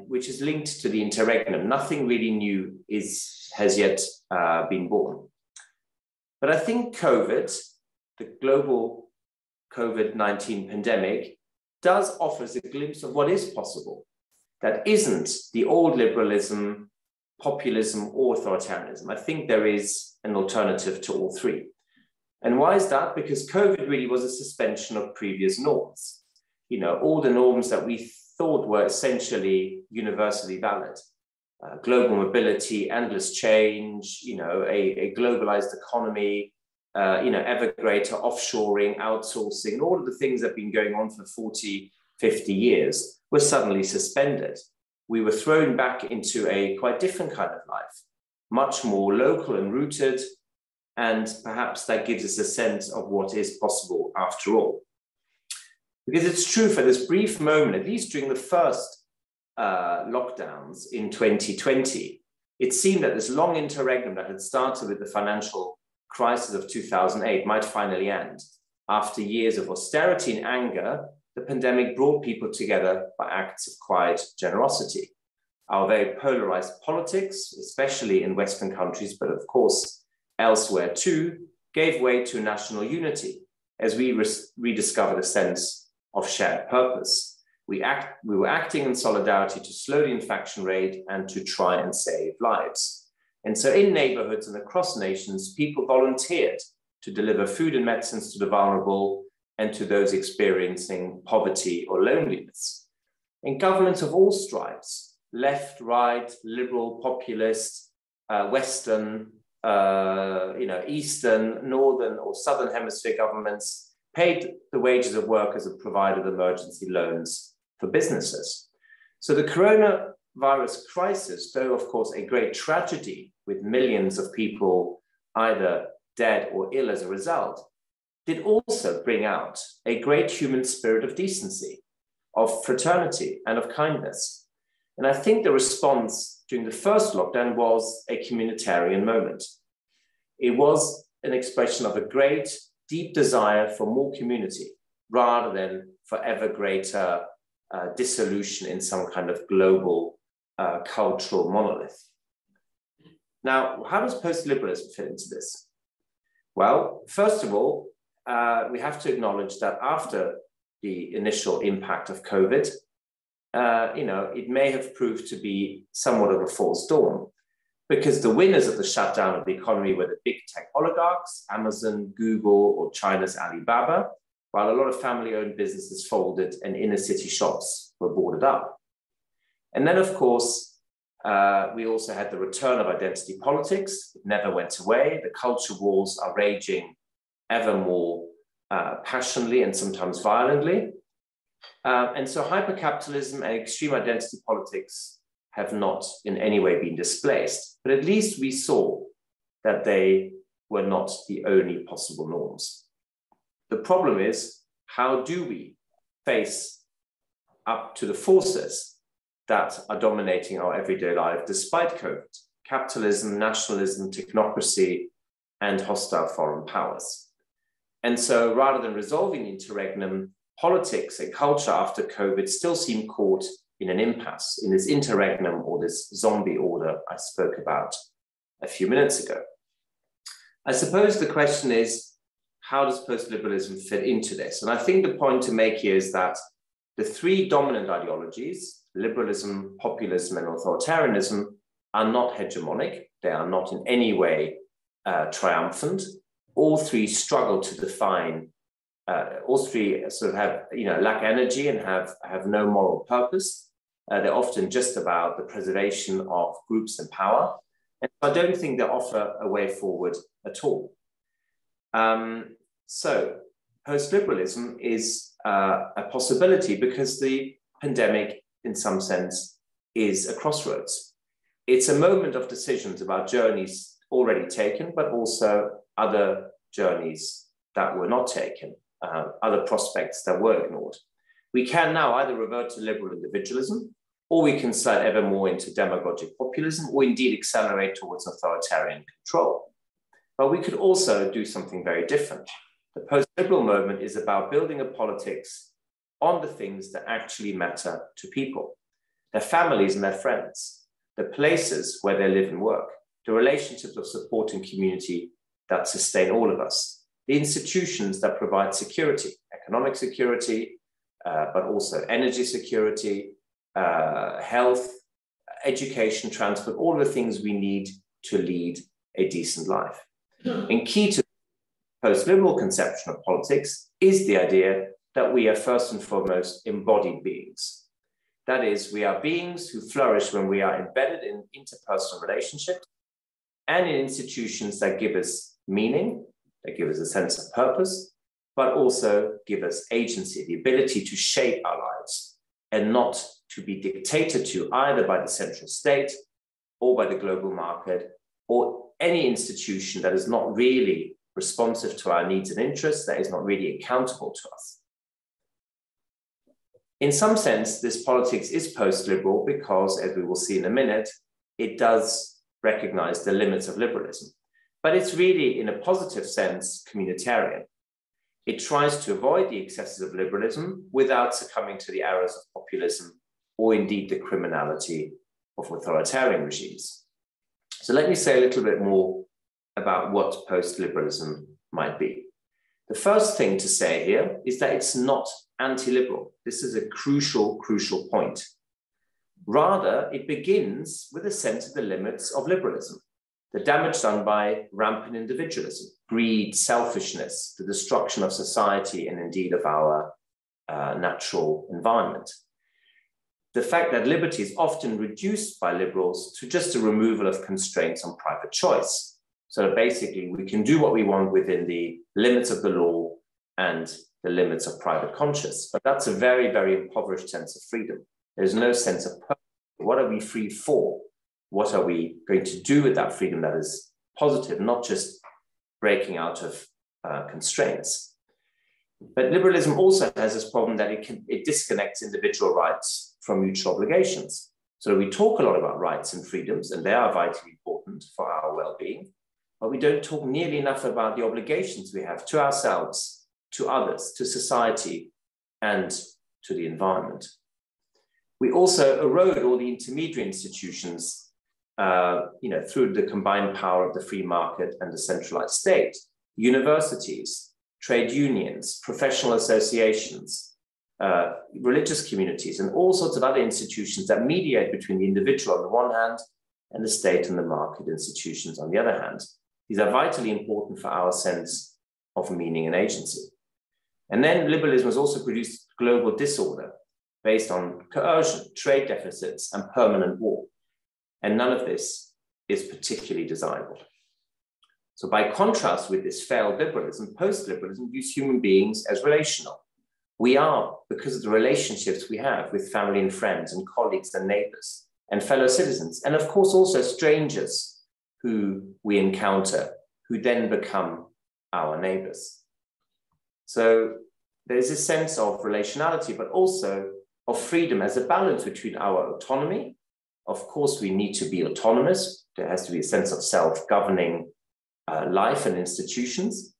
which is linked to the interregnum. Nothing really new has yet been born. But I think COVID, the global COVID-19 pandemic, does offer us a glimpse of what is possible. That isn't the old liberalism, populism, or authoritarianism. I think there is an alternative to all three. And why is that? Because COVID really was a suspension of previous norms. You know, all the norms that we thought were essentially universally valid. Global mobility, endless change, you know, a globalized economy, you know, ever greater offshoring, outsourcing, and all of the things that have been going on for 40, 50 years were suddenly suspended. We were thrown back into a quite different kind of life, much more local and rooted, and perhaps that gives us a sense of what is possible after all. Because it's true, for this brief moment, at least during the first lockdowns in 2020, it seemed that this long interregnum that had started with the financial crisis of 2008 might finally end. After years of austerity and anger, the pandemic brought people together by acts of quiet generosity. Our very polarized politics, especially in Western countries, but of course elsewhere too, gave way to national unity as we rediscovered a sense of shared purpose. We were acting in solidarity to slow the infection rate and to try and save lives. And so in neighborhoods and across nations, people volunteered to deliver food and medicines to the vulnerable and to those experiencing poverty or loneliness. And governments of all stripes, left, right, liberal, populist, Western, you know, Eastern, Northern or Southern Hemisphere governments paid the wages of workers and provided emergency loans for businesses. So the coronavirus crisis, though of course a great tragedy with millions of people either dead or ill as a result, did also bring out a great human spirit of decency, of fraternity, and of kindness. And I think the response during the first lockdown was a communitarian moment. It was an expression of a great, deep desire for more community, rather than for ever greater dissolution in some kind of global cultural monolith. Now, how does post-liberalism fit into this? Well, first of all, we have to acknowledge that after the initial impact of COVID, you know, it may have proved to be somewhat of a false dawn, because the winners of the shutdown of the economy were the big tech oligarchs, Amazon, Google, or China's Alibaba, while a lot of family-owned businesses folded and inner-city shops were boarded up. And then, of course, we also had the return of identity politics. It never went away. The culture wars are raging ever more passionately and sometimes violently. And so hypercapitalism and extreme identity politics have not in any way been displaced, but at least we saw that they were not the only possible norms. The problem is, how do we face up to the forces that are dominating our everyday life despite COVID? Capitalism, nationalism, technocracy, and hostile foreign powers. And so rather than resolving the interregnum, politics and culture after COVID still seem caught in an impasse, in this interregnum or this zombie order I spoke about a few minutes ago. I suppose the question is, how does post-liberalism fit into this? And I think the point to make here is that the three dominant ideologies, liberalism, populism, and authoritarianism, are not hegemonic. They are not in any way triumphant. All three struggle to define, all three sort of have, you know, lack energy and have no moral purpose. They're often just about the preservation of groups and power. And I don't think they offer a way forward at all. So post-liberalism is a possibility because the pandemic, in some sense, is a crossroads. It's a moment of decisions about journeys already taken, but also other journeys that were not taken, other prospects that were ignored. We can now either revert to liberal individualism, or we can slide ever more into demagogic populism, or indeed accelerate towards authoritarian control. But we could also do something very different. The post-liberal moment is about building a politics on the things that actually matter to people, their families and their friends, the places where they live and work, the relationships of support and community that sustain all of us, the institutions that provide security, economic security, but also energy security, health, education, transport, all the things we need to lead a decent life. And key to the post-liberal conception of politics is the idea that we are first and foremost embodied beings. That is, we are beings who flourish when we are embedded in interpersonal relationships and in institutions that give us meaning, that give us a sense of purpose, but also give us agency, the ability to shape our lives and not to be dictated to either by the central state or by the global market or any institution that is not really responsive to our needs and interests, that is not really accountable to us. In some sense, this politics is post-liberal because, as we will see in a minute, it does recognize the limits of liberalism. But it's really, in a positive sense, communitarian. It tries to avoid the excesses of liberalism without succumbing to the errors of populism or indeed the criminality of authoritarian regimes. So let me say a little bit more about what post-liberalism might be. The first thing to say here is that it's not anti-liberal. This is a crucial point. Rather, it begins with a sense of the limits of liberalism, the damage done by rampant individualism, greed, selfishness, the destruction of society and indeed of our natural environment. The fact that liberty is often reduced by liberals to just a removal of constraints on private choice. So basically, we can do what we want within the limits of the law and the limits of private conscience. But that's a very, very impoverished sense of freedom. There's no sense of purpose. What are we free for? What are we going to do with that freedom that is positive, not just breaking out of constraints? But liberalism also has this problem that it disconnects individual rights from mutual obligations. So we talk a lot about rights and freedoms, and they are vitally important for our well-being, but we don't talk nearly enough about the obligations we have to ourselves, to others, to society, and to the environment. We also erode all the intermediary institutions through the combined power of the free market and the centralized state, universities, trade unions, professional associations, religious communities, and all sorts of other institutions that mediate between the individual on the one hand and the state and the market institutions on the other hand. These are vitally important for our sense of meaning and agency. And then liberalism has also produced global disorder based on coercion, trade deficits, and permanent war. And none of this is particularly desirable. So by contrast with this failed liberalism, post-liberalism views human beings as relational. We are, because of the relationships we have with family and friends and colleagues and neighbors and fellow citizens, and of course also strangers who we encounter, who then become our neighbors. So there's a sense of relationality, but also of freedom as a balance between our autonomy. Of course, we need to be autonomous. There has to be a sense of self-governing life and institutions,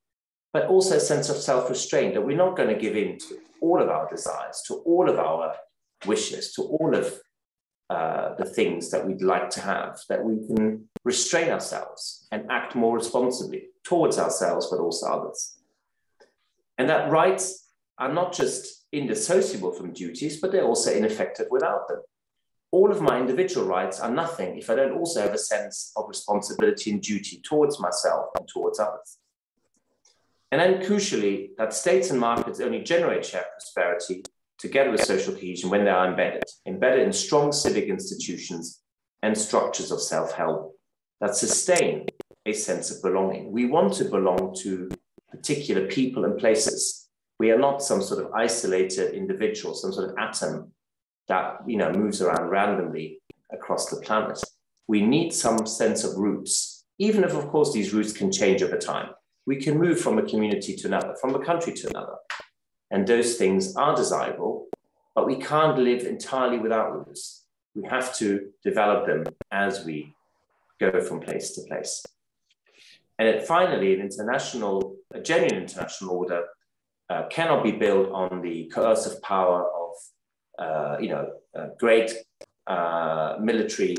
but also a sense of self-restraint, that we're not going to give in to all of our desires, to all of our wishes, to all of the things that we'd like to have, that we can restrain ourselves and act more responsibly towards ourselves, but also others. And that rights are not just indissociable from duties, but they're also ineffective without them. All of my individual rights are nothing if I don't also have a sense of responsibility and duty towards myself and towards others. And then crucially, that states and markets only generate shared prosperity together with social cohesion when they are embedded in strong civic institutions and structures of self-help that sustain a sense of belonging. We want to belong to particular people and places. We are not some sort of isolated individual, some sort of atom that moves around randomly across the planet. We need some sense of roots, even if, of course, these roots can change over time. We can move from a community to another, from a country to another. And those things are desirable, but we can't live entirely without roots. We have to develop them as we go from place to place. And finally, a genuine international order cannot be built on the coercive power of, great military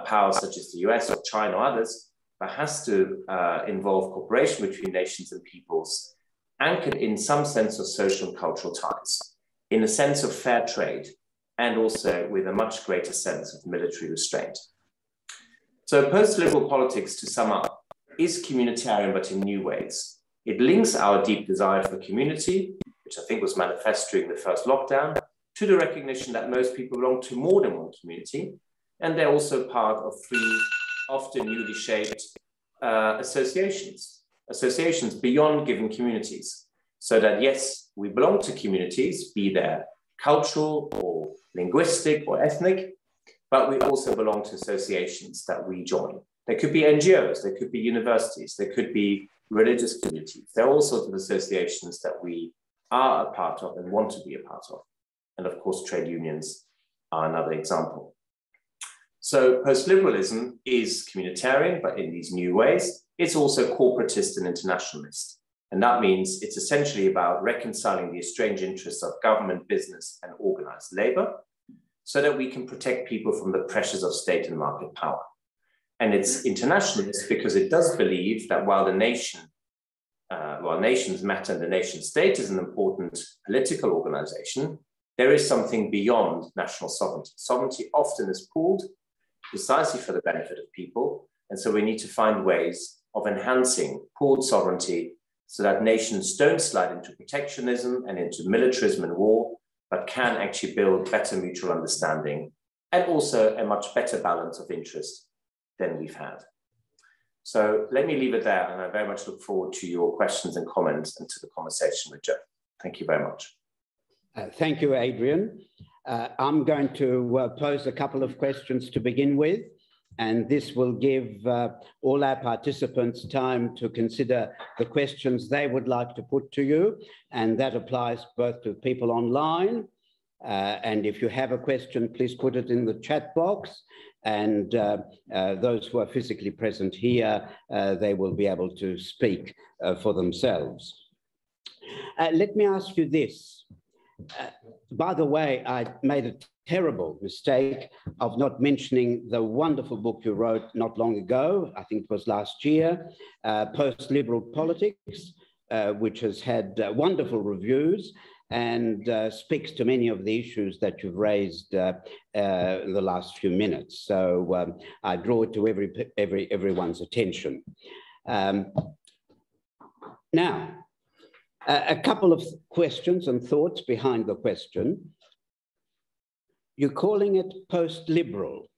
powers such as the US or China or others, but has to involve cooperation between nations and peoples, anchored in some sense of social and cultural ties, in a sense of fair trade, and also with a much greater sense of military restraint. So post-liberal politics, to sum up, is communitarian, but in new ways. It links our deep desire for community, which I think was manifest during the first lockdown, to the recognition that most people belong to more than one community, and they're also part of three often newly shaped associations beyond given communities. So that yes, we belong to communities, be they cultural or linguistic or ethnic, but we also belong to associations that we join. There could be NGOs, there could be universities, there could be religious communities. There are all sorts of associations that we are a part of and want to be a part of. And of course, trade unions are another example. So post-liberalism is communitarian, but in these new ways. It's also corporatist and internationalist. And that means it's essentially about reconciling the estranged interests of government, business, and organized labor so that we can protect people from the pressures of state and market power. And it's internationalist because it does believe that while nations matter and the nation state is an important political organization, there is something beyond national sovereignty. Sovereignty often is pooled precisely for the benefit of people. And so we need to find ways of enhancing pooled sovereignty so that nations don't slide into protectionism and into militarism and war, but can actually build better mutual understanding and also a much better balance of interest than we've had. So let me leave it there, and I very much look forward to your questions and comments and to the conversation with Joe. Thank you very much. Thank you, Adrian. I'm going to pose a couple of questions to begin with, and this will give all our participants time to consider the questions they would like to put to you, and that applies both to people online, and if you have a question, please put it in the chat box, and those who are physically present here, they will be able to speak for themselves. Let me ask you this. By the way, I made a terrible mistake of not mentioning the wonderful book you wrote not long ago, I think it was last year, Post-Liberal Politics, which has had wonderful reviews and speaks to many of the issues that you've raised in the last few minutes. So I draw it to everyone's attention. Now, a couple of questions and thoughts behind the question. You're calling it post-liberal.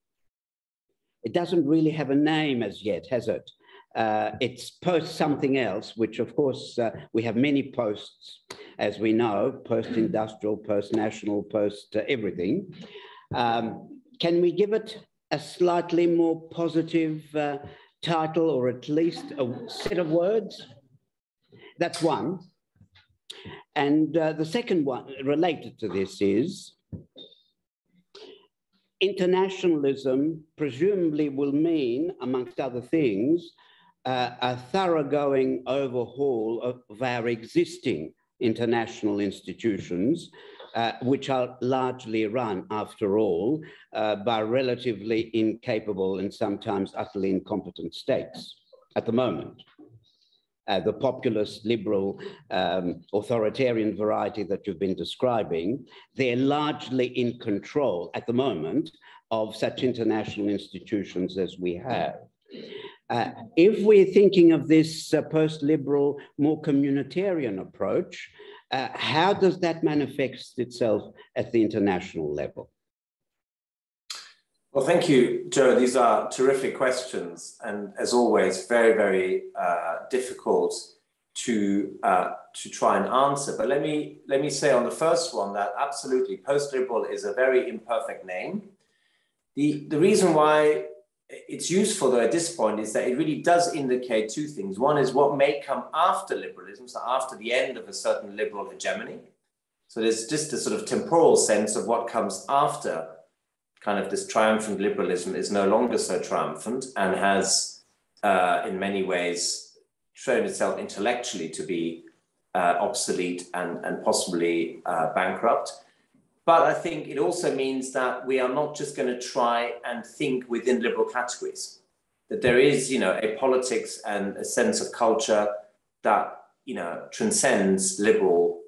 It doesn't really have a name as yet, has it? It's post something else, which of course we have many posts, as we know, post-industrial, post-national, post-everything. Can we give it a slightly more positive title, or at least a set of words? That's one. And the second one related to this is internationalism presumably will mean, amongst other things, a thoroughgoing overhaul of our existing international institutions, which are largely run, after all, by relatively incapable and sometimes utterly incompetent states at the moment. The populist, liberal, authoritarian variety that you've been describing, they're largely in control at the moment of such international institutions as we have. If we're thinking of this post-liberal, more communitarian approach, how does that manifest itself at the international level? Well, thank you, Joe. These are terrific questions, and as always, very, very difficult to try and answer. But let me say on the first one that absolutely post-liberal is a very imperfect name. The reason why it's useful, though, at this point, is that it really does indicate two things. One is what may come after liberalism, so after the end of a certain liberal hegemony. So there's just a sort of temporal sense of what comes after kind of this triumphant liberalism is no longer so triumphant and has in many ways shown itself intellectually to be obsolete and possibly bankrupt. But I think it also means that we are not just going to try and think within liberal categories, that there is, a politics and a sense of culture that, transcends liberal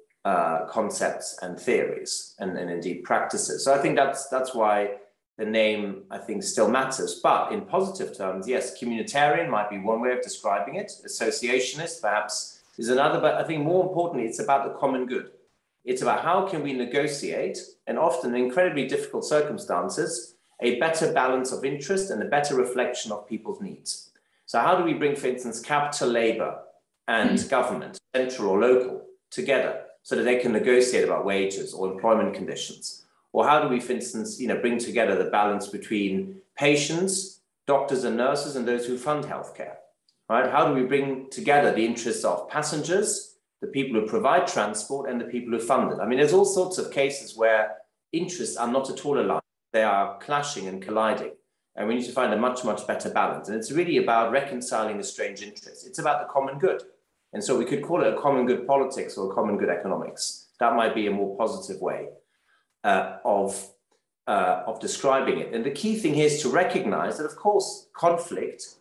concepts and theories and indeed practices. So I think that's why the name, I think, still matters. But in positive terms, yes, communitarian might be one way of describing it. Associationist, perhaps, is another. But I think more importantly, it's about the common good. It's about how can we negotiate, and often in incredibly difficult circumstances, a better balance of interest and a better reflection of people's needs. So how do we bring, for instance, capital, labor, and government, central or local, together so that they can negotiate about wages or employment conditions? Or how do we, for instance, bring together the balance between patients, doctors and nurses, and those who fund healthcare, right? How do we bring together the interests of passengers, the people who provide transport, and the people who fund it? I mean, there's all sorts of cases where interests are not at all aligned. They are clashing and colliding. And we need to find a much, much better balance. And it's really about reconciling the strange interests. It's about the common good. And so we could call it a common good politics or a common good economics. That might be a more positive way of describing it. And the key thing here is to recognize that, of course, conflict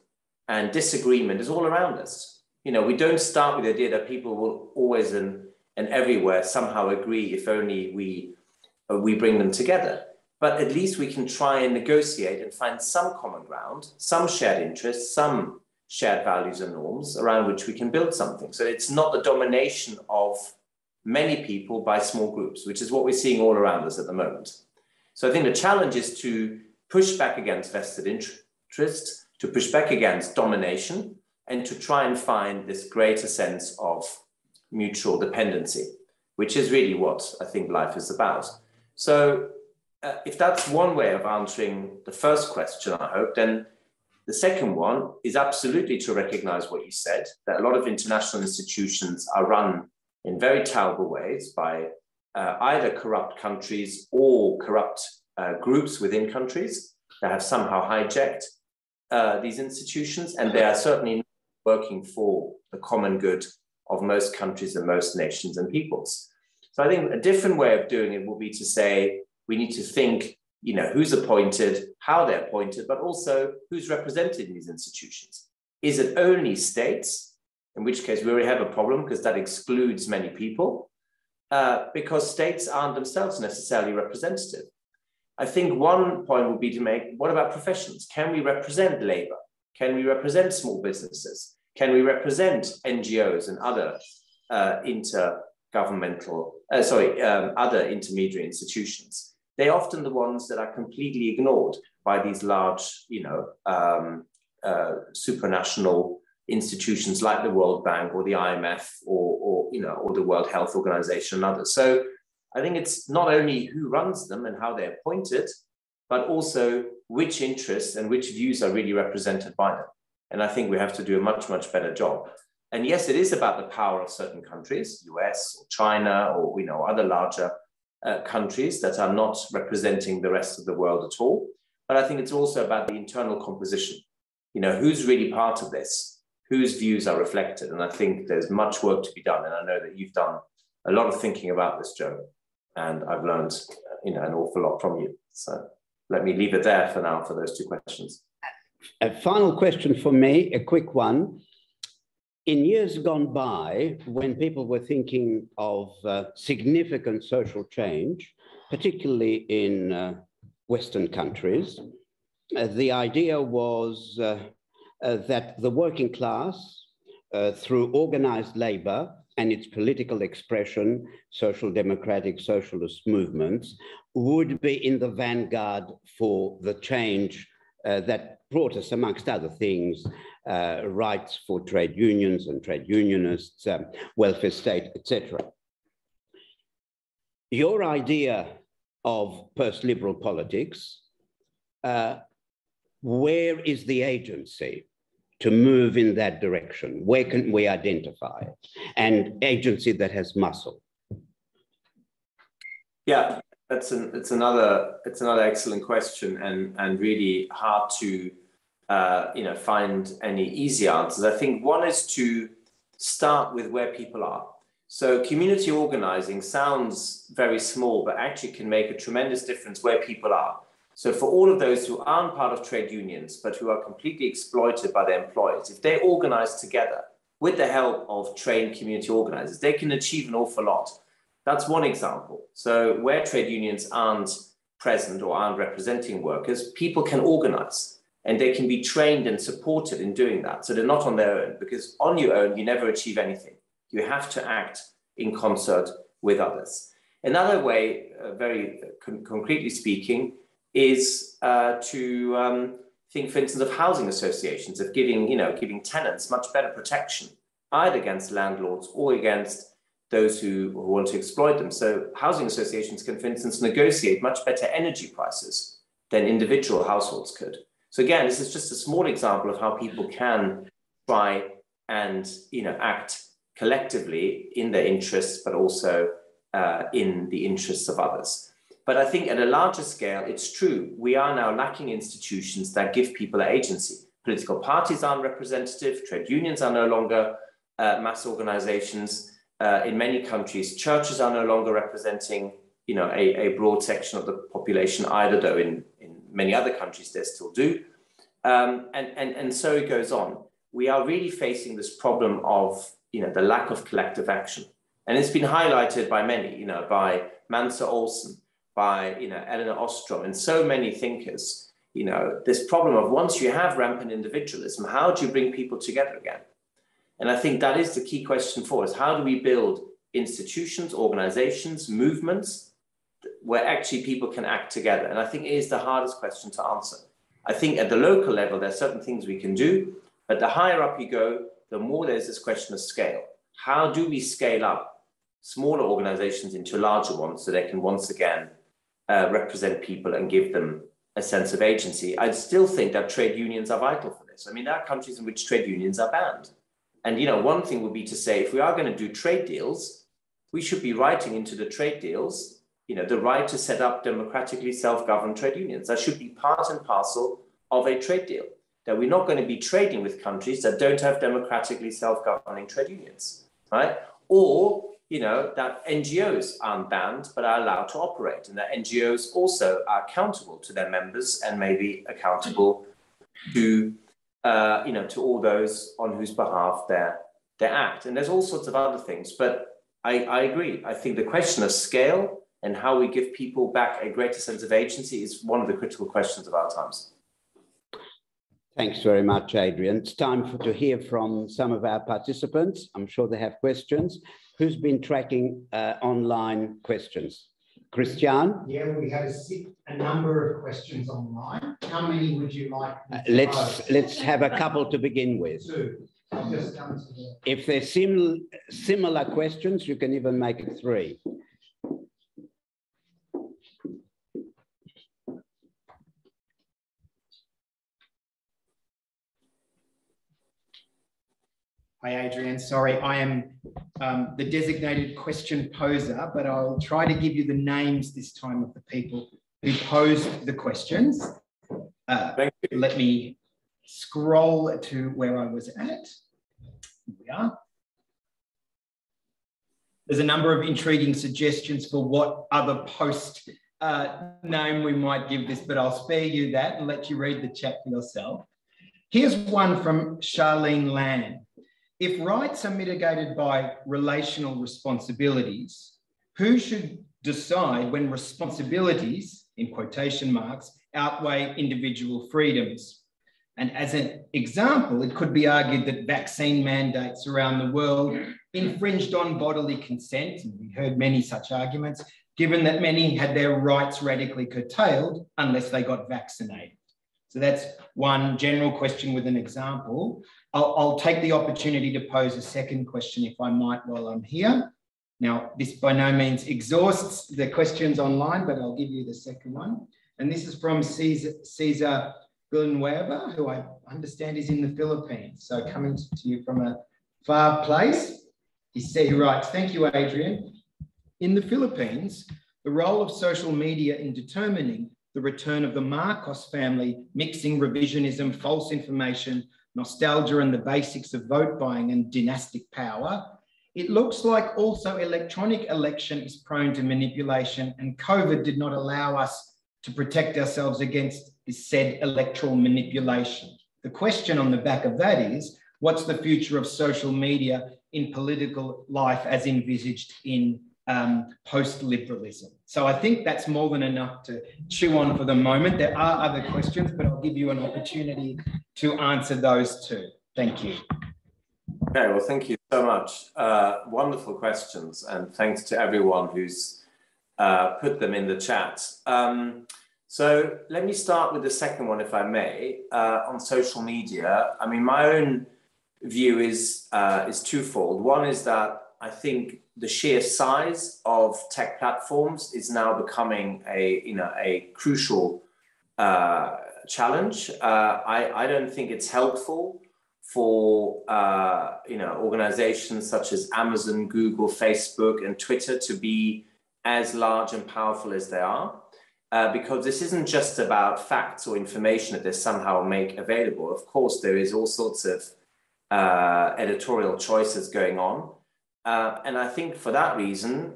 and disagreement is all around us. We don't start with the idea that people will always and everywhere somehow agree if only we bring them together. But at least we can try and negotiate and find some common ground, some shared interests, some shared values and norms around which we can build something. So it's not the domination of many people by small groups, which is what we're seeing all around us at the moment. So I think the challenge is to push back against vested interests, to push back against domination, and to try and find this greater sense of mutual dependency, which is really what I think life is about. So if that's one way of answering the first question, I hope, then the second one is absolutely to recognize what you said, that a lot of international institutions are run in very terrible ways by either corrupt countries or corrupt groups within countries that have somehow hijacked these institutions, and they are certainly not working for the common good of most countries and most nations and peoples. So I think a different way of doing it will be to say, we need to think, who's appointed, how they're appointed, but also who's represented in these institutions. Is it only states? In which case we already have a problem because that excludes many people, because states aren't themselves necessarily representative. I think one point would be to make, what about professions? Can we represent labor? Can we represent small businesses? Can we represent NGOs and other other intermediary institutions? They're often the ones that are completely ignored by these large, supranational institutions like the World Bank or the IMF or the World Health Organization and others. So I think it's not only who runs them and how they're appointed, but also which interests and which views are really represented by them. And I think we have to do a much, much better job. And yes, it is about the power of certain countries, US or China or other larger countries that are not representing the rest of the world at all. But I think it's also about the internal composition. Who's really part of this? Whose views are reflected? And I think there's much work to be done. And I know that you've done a lot of thinking about this, Joe. And I've learned, an awful lot from you. So let me leave it there for now for those two questions. A final question for me, a quick one. In years gone by, when people were thinking of significant social change, particularly in Western countries, the idea was that the working class, through organized labor and its political expression, social democratic socialist movements, would be in the vanguard for the change that brought us, amongst other things, rights for trade unions and trade unionists, welfare state, etc. Your idea of post-liberal politics, where is the agency to move in that direction? Where can we identify it? And agency that has muscle. Yeah, it's another excellent question and really hard to find any easy answers. I think one is to start with where people are. So community organizing sounds very small, but actually can make a tremendous difference where people are. So for all of those who aren't part of trade unions, but who are completely exploited by their employers, if they organize together with the help of trained community organizers, they can achieve an awful lot. That's one example. So where trade unions aren't present or aren't representing workers, people can organize and they can be trained and supported in doing that. So they're not on their own, because on your own, you never achieve anything. You have to act in concert with others. Another way, very concretely speaking, is to think, for instance, of housing associations, of giving tenants much better protection, either against landlords or against those who want to exploit them. So housing associations can, for instance, negotiate much better energy prices than individual households could. So again, this is just a small example of how people can try and act collectively in their interests, but also in the interests of others. But I think at a larger scale, it's true. We are now lacking institutions that give people an agency. Political parties aren't representative. Trade unions are no longer mass organizations. In many countries, churches are no longer representing a broad section of the population either, though in many other countries they still do. And so it goes on. We are really facing this problem of the lack of collective action. And it's been highlighted by many, by Mansa Olsen, by Elinor Ostrom, and so many thinkers, this problem of once you have rampant individualism, how do you bring people together again? And I think that is the key question for us. How do we build institutions, organizations, movements where actually people can act together? And I think it is the hardest question to answer. I think at the local level, there are certain things we can do, but the higher up you go, the more there's this question of scale. How do we scale up smaller organizations into larger ones so they can once again represent people and give them a sense of agency? I still think that trade unions are vital for this. I mean, there are countries in which trade unions are banned. And one thing would be to say, if we are going to do trade deals, we should be writing into the trade deals, the right to set up democratically self-governed trade unions. That should be part and parcel of a trade deal, that we're not going to be trading with countries that don't have democratically self-governing trade unions, right? Or, that NGOs aren't banned, but are allowed to operate, and that NGOs also are accountable to their members and maybe accountable to all those on whose behalf they act. And there's all sorts of other things, but I agree. I think the question of scale and how we give people back a greater sense of agency is one of the critical questions of our times. Thanks very much, Adrian. It's time to hear from some of our participants. I'm sure they have questions. Who's been tracking online questions? Christian? Yeah, we have a number of questions online. How many would you like? Let's have a couple to begin with. Two. I'll just come to the... If they're similar questions, you can even make it 3. Hi, Adrian. Sorry, I am the designated question poser, but I'll try to give you the names this time of the people who posed the questions. Let me scroll to where I was at. Here we are. There's a number of intriguing suggestions for what other post name we might give this, but I'll spare you that and let you read the chat for yourself. Here's one from Charlene Land. If rights are mitigated by relational responsibilities, who should decide when responsibilities, in quotation marks, outweigh individual freedoms? And as an example, it could be argued that vaccine mandates around the world infringed on bodily consent, and we heard many such arguments, given that many had their rights radically curtailed unless they got vaccinated. So that's one general question with an example. I'll take the opportunity to pose a second question, if I might, while I'm here. Now, this by no means exhausts the questions online, but I'll give you the second one. And this is from Cesar Villanueva, who I understand is in the Philippines. So coming to you from a far place, he writes, thank you, Adrian. In the Philippines, the role of social media in determining the return of the Marcos family, mixing revisionism, false information, nostalgia, and the basics of vote buying and dynastic power. It looks like also electronic election is prone to manipulation, and COVID did not allow us to protect ourselves against said electoral manipulation. The question on the back of that is, what's the future of social media in political life as envisaged in post-liberalism? So I think that's more than enough to chew on for the moment. There are other questions, but I'll give you an opportunity to answer those too. Thank you. Okay, well, thank you so much. Wonderful questions, and thanks to everyone who's put them in the chat. So let me start with the second one, if I may, on social media. I mean, my own view is twofold. One is that I think the sheer size of tech platforms is now becoming a crucial challenge. I don't think it's helpful for organizations such as Amazon, Google, Facebook, and Twitter to be as large and powerful as they are, because this isn't just about facts or information that they somehow make available. Of course, there is all sorts of editorial choices going on. And I think for that reason,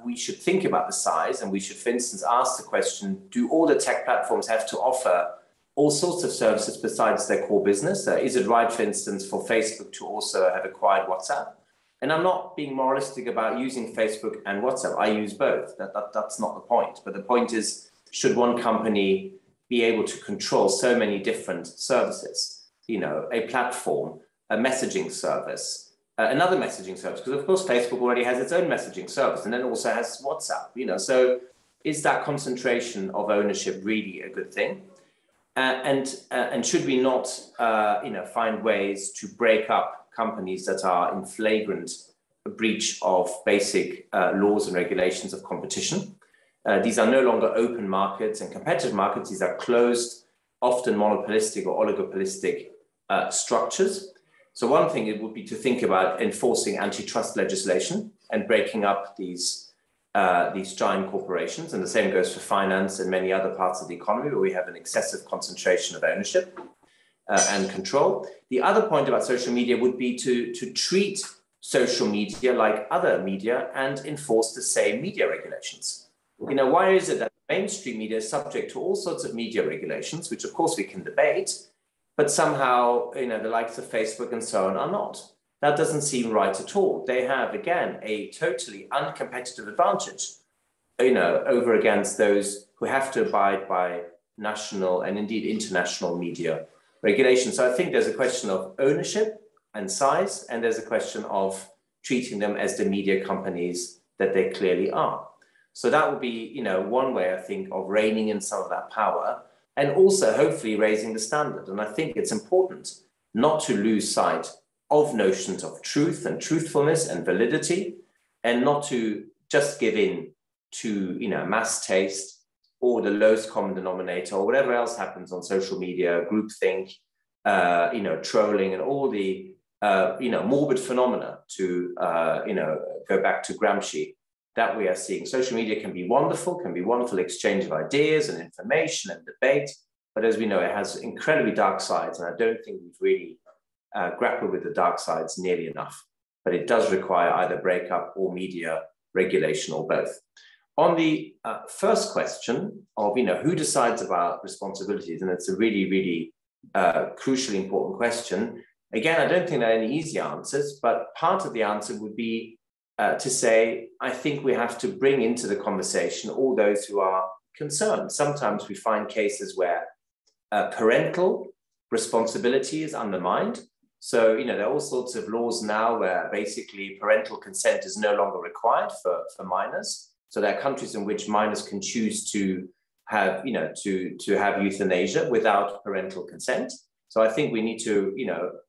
we should think about the size, and we should, for instance, ask the question, do all the tech platforms have to offer all sorts of services besides their core business? Is it right, for instance, for Facebook to also have acquired WhatsApp? And I'm not being moralistic about using Facebook and WhatsApp. I use both. That's not the point. But the point is, should one company be able to control so many different services? You know, a platform, a messaging service, another messaging service, because of course Facebook already has its own messaging service, and then also has WhatsApp. You know, so is that concentration of ownership really a good thing? And should we not, find ways to break up companies that are in flagrant breach of basic laws and regulations of competition? These are no longer open markets and competitive markets. These are closed, often monopolistic or oligopolistic structures. So one thing it would be to think about enforcing antitrust legislation and breaking up these giant corporations. And the same goes for finance and many other parts of the economy where we have an excessive concentration of ownership and control. The other point about social media would be to treat social media like other media and enforce the same media regulations. You know, why is it that mainstream media is subject to all sorts of media regulations, which of course we can debate, but somehow, the likes of Facebook and so on are not? That doesn't seem right at all. They have, again, a totally uncompetitive advantage, over against those who have to abide by national and indeed international media regulations. So I think there's a question of ownership and size, and there's a question of treating them as the media companies that they clearly are. So that would be, one way, I think, of reining in some of that power, and also hopefully raising the standard. And I think it's important not to lose sight of notions of truth and truthfulness and validity, and not to just give in to, mass taste or the lowest common denominator or whatever else happens on social media, groupthink, trolling and all the, morbid phenomena to, go back to Gramsci that we are seeing. Social media can be wonderful exchange of ideas and information and debate, but as we know, it has incredibly dark sides, and I don't think we've really grapple with the dark sides nearly enough, but it does require either breakup or media regulation or both. On the first question of who decides about responsibilities, and it's a really, really crucially important question. Again, I don't think there are any easy answers, but part of the answer would be to say, I think we have to bring into the conversation all those who are concerned. Sometimes we find cases where parental responsibility is undermined. So, there are all sorts of laws now where basically parental consent is no longer required for minors. So there are countries in which minors can choose to have, to have euthanasia without parental consent. So I think we need to,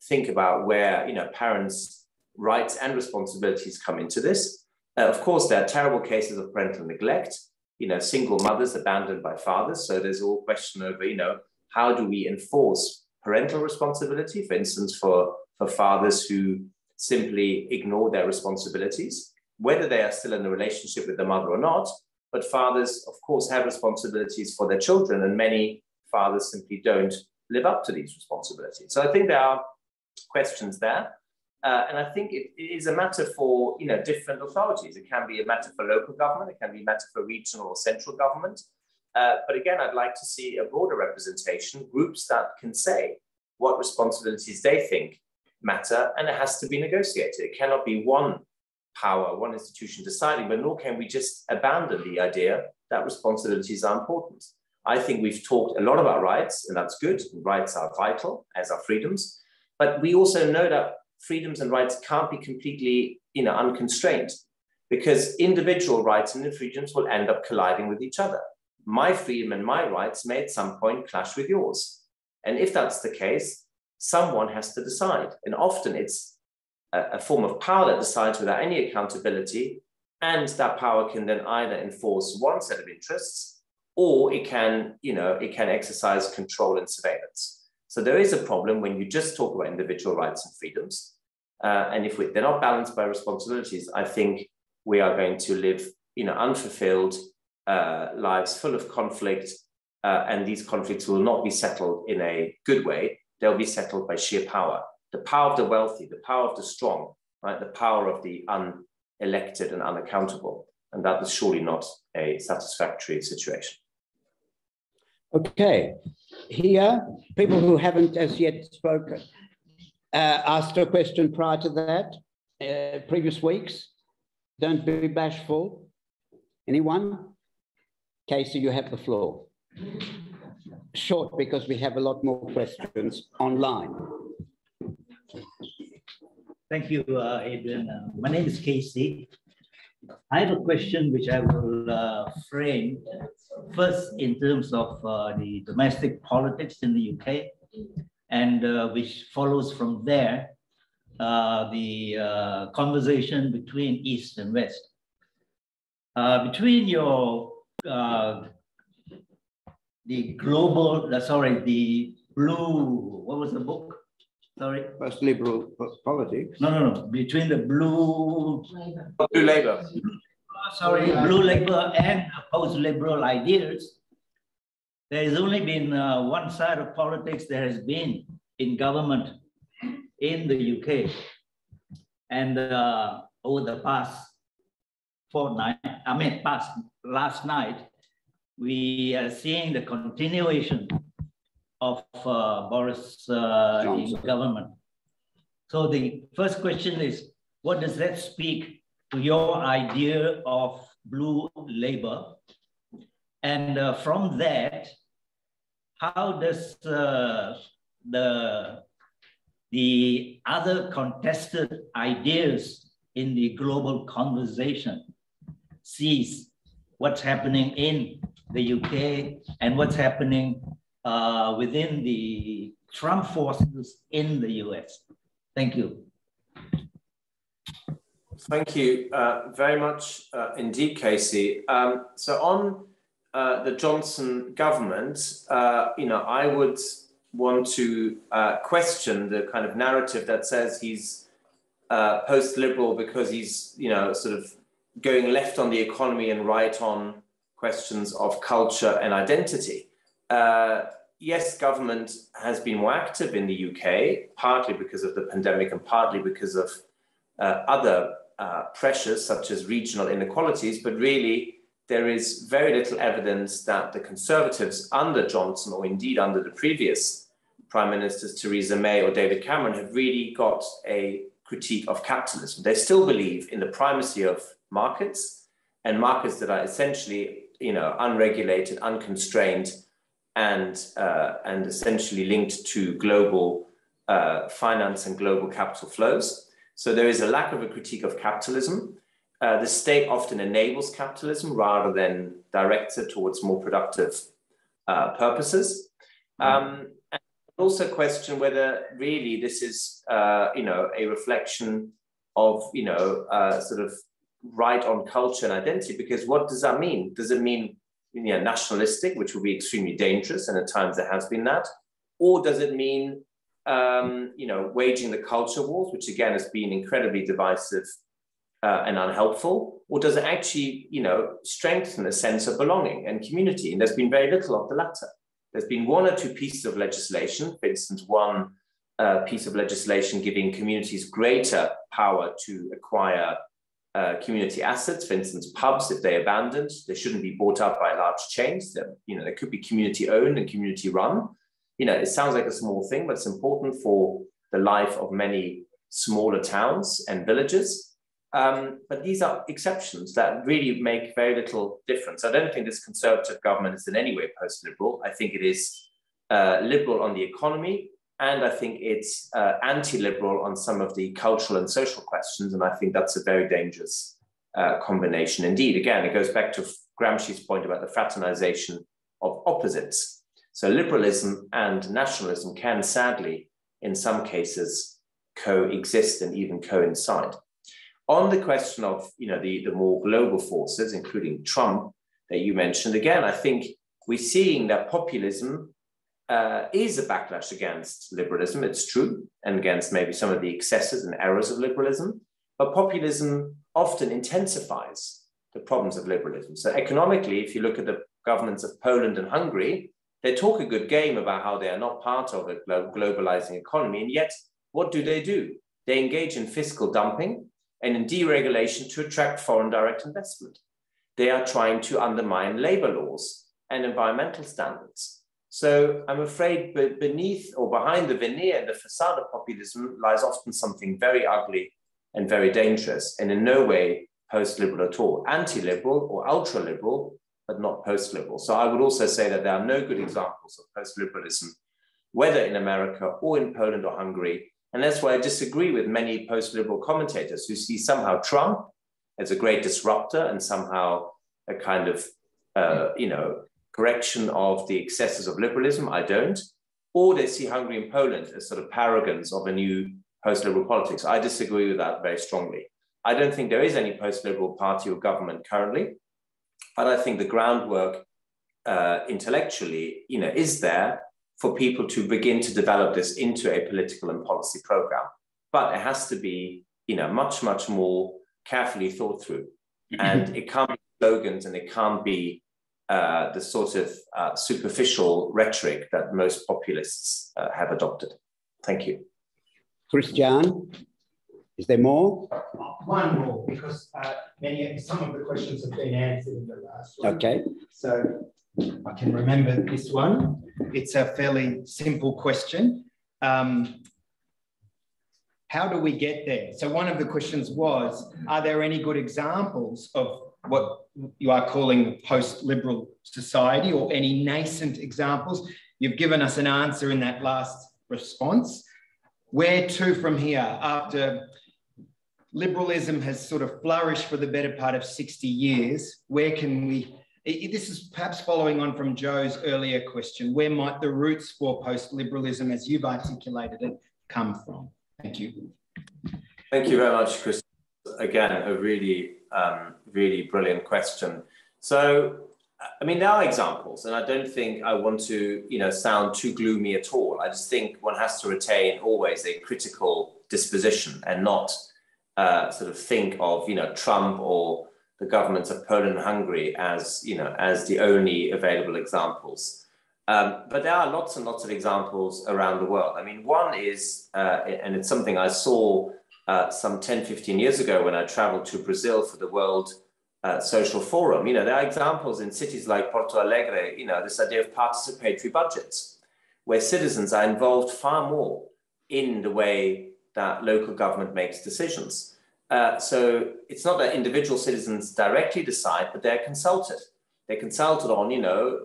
think about where, parents' rights and responsibilities come into this. Of course, there are terrible cases of parental neglect, single mothers abandoned by fathers. So there's all question over, how do we enforce parental responsibility, for instance, for fathers who simply ignore their responsibilities, whether they are still in a relationship with the mother or not. but fathers, of course, have responsibilities for their children, and many fathers simply don't live up to these responsibilities. So I think there are questions there. And I think it is a matter for different authorities. It can be a matter for local government, it can be a matter for regional or central government. But again, I'd like to see a broader representation, groups that can say what responsibilities they think matter, and it has to be negotiated. It cannot be one power, one institution deciding, but nor can we just abandon the idea that responsibilities are important. I think we've talked a lot about rights, and that's good. Rights are vital, as are freedoms. But we also know that freedoms and rights can't be completely unconstrained, because individual rights and freedoms will end up colliding with each other. My freedom and my rights may at some point clash with yours. And if that's the case, someone has to decide. And often it's a form of power that decides without any accountability, and that power can then either enforce one set of interests, or it can exercise control and surveillance. So there is a problem when you just talk about individual rights and freedoms. And if they're not balanced by responsibilities, I think we are going to live unfulfilled lives full of conflict, and these conflicts will not be settled in a good way. They'll be settled by sheer power. The power of the wealthy, the power of the strong, right? The power of the unelected and unaccountable. And that is surely not a satisfactory situation. Okay, here, people who haven't as yet spoken, asked a question prior to that, previous weeks. Don't be bashful. Anyone? Casey, you have the floor. Short, because we have a lot more questions online. Thank you, Adrian. My name is Casey. I have a question which I will frame first in terms of the domestic politics in the UK, and which follows from there, the conversation between East and West. Between your, the blue, what was the book? Sorry. First liberal politics. No. Between the blue Labour. Blue Labour and post-liberal ideas, there has only been one side of politics there has been in government in the UK. And over the past last night, we are seeing the continuation of Boris in government. So the first question is, what does that speak to your idea of blue Labour? And from that, how does the other contested ideas in the global conversation sees what's happening in the UK and what's happening within the Trump forces in the US? Thank you. Thank you very much indeed, Casey. So on the Johnson government, I would want to question the kind of narrative that says he's post-liberal because he's, sort of going left on the economy and right on questions of culture and identity. Yes, government has been more active in the UK, partly because of the pandemic and partly because of other pressures such as regional inequalities, but really there is very little evidence that the Conservatives under Johnson, or indeed under the previous Prime Ministers Theresa May or David Cameron, have really got a critique of capitalism. They still believe in the primacy of markets, and markets that are essentially, unregulated, unconstrained, and essentially linked to global finance and global capital flows. So there is a lack of a critique of capitalism. The state often enables capitalism rather than directs it towards more productive purposes. And also question whether really this is, a reflection of, sort of right on culture and identity, because what does that mean? Does it mean nationalistic, which will be extremely dangerous, and at times there has been that? Or does it mean, waging the culture wars, which again has been incredibly divisive and unhelpful, or does it actually, you know, strengthen a sense of belonging and community? And there's been very little of the latter. There's been one or two pieces of legislation, for instance, one piece of legislation giving communities greater power to acquire community assets. For instance, pubs, if they're abandoned, they shouldn't be bought up by large chains. You know, they could be community owned and community run. You know, it sounds like a small thing, but it's important for the life of many smaller towns and villages. But these are exceptions that really make very little difference. I don't think this Conservative government is in any way post-liberal. I think it is liberal on the economy, and I think it's anti-liberal on some of the cultural and social questions. And I think that's a very dangerous combination indeed. Again, it goes back to Gramsci's point about the fraternization of opposites. So liberalism and nationalism can sadly, in some cases, coexist and even coincide. On the question of, you know, the more global forces, including Trump that you mentioned, again, I think we're seeing that populism is a backlash against liberalism, it's true, and against maybe some of the excesses and errors of liberalism, but populism often intensifies the problems of liberalism. So economically, if you look at the governments of Poland and Hungary, they talk a good game about how they are not part of a globalizing economy, and yet what do? They engage in fiscal dumping and in deregulation to attract foreign direct investment. They are trying to undermine labor laws and environmental standards. So I'm afraid beneath or behind the veneer, the facade of populism lies often something very ugly and very dangerous, and in no way post-liberal at all. Anti-liberal or ultra-liberal, but not post-liberal. So I would also say that there are no good examples of post-liberalism, whether in America or in Poland or Hungary. And that's why I disagree with many post-liberal commentators who see somehow Trump as a great disruptor and somehow a kind of, you know, correction of the excesses of liberalism. I don't. Or they see Hungary and Poland as sort of paragons of a new post-liberal politics. I disagree with that very strongly. I don't think there is any post-liberal party or government currently, but I think the groundwork intellectually, you know, is there for people to begin to develop this into a political and policy program. But it has to be, you know, much, much more carefully thought through. And it can't be slogans, and it can't be the sort of superficial rhetoric that most populists have adopted. Thank you. Christian, is there more? One more, because some of the questions have been answered in the last one. Okay. So I can remember this one. It's a fairly simple question. How do we get there? So one of the questions was, are there any good examples of what you are calling post-liberal society, or any nascent examples? You've given us an answer in that last response. Where to from here? After liberalism has sort of flourished for the better part of 60 years, where can we... This is perhaps following on from Joe's earlier question. Where might the roots for post-liberalism, as you've articulated it, come from? Thank you. Thank you very much, Chris. Again, a really, really brilliant question. So, I mean, there are examples, and I don't think I want to, you know, sound too gloomy at all. I just think one has to retain always a critical disposition and not sort of think of, you know, Trump or the governments of Poland and Hungary as, you know, as the only available examples. But there are lots and lots of examples around the world. I mean, one is, and it's something I saw some 10, 15 years ago when I traveled to Brazil for the World Social Forum. You know, there are examples in cities like Porto Alegre, you know, this idea of participatory budgets, where citizens are involved far more in the way that local government makes decisions. So it's not that individual citizens directly decide, but they're consulted. They're consulted on, you know,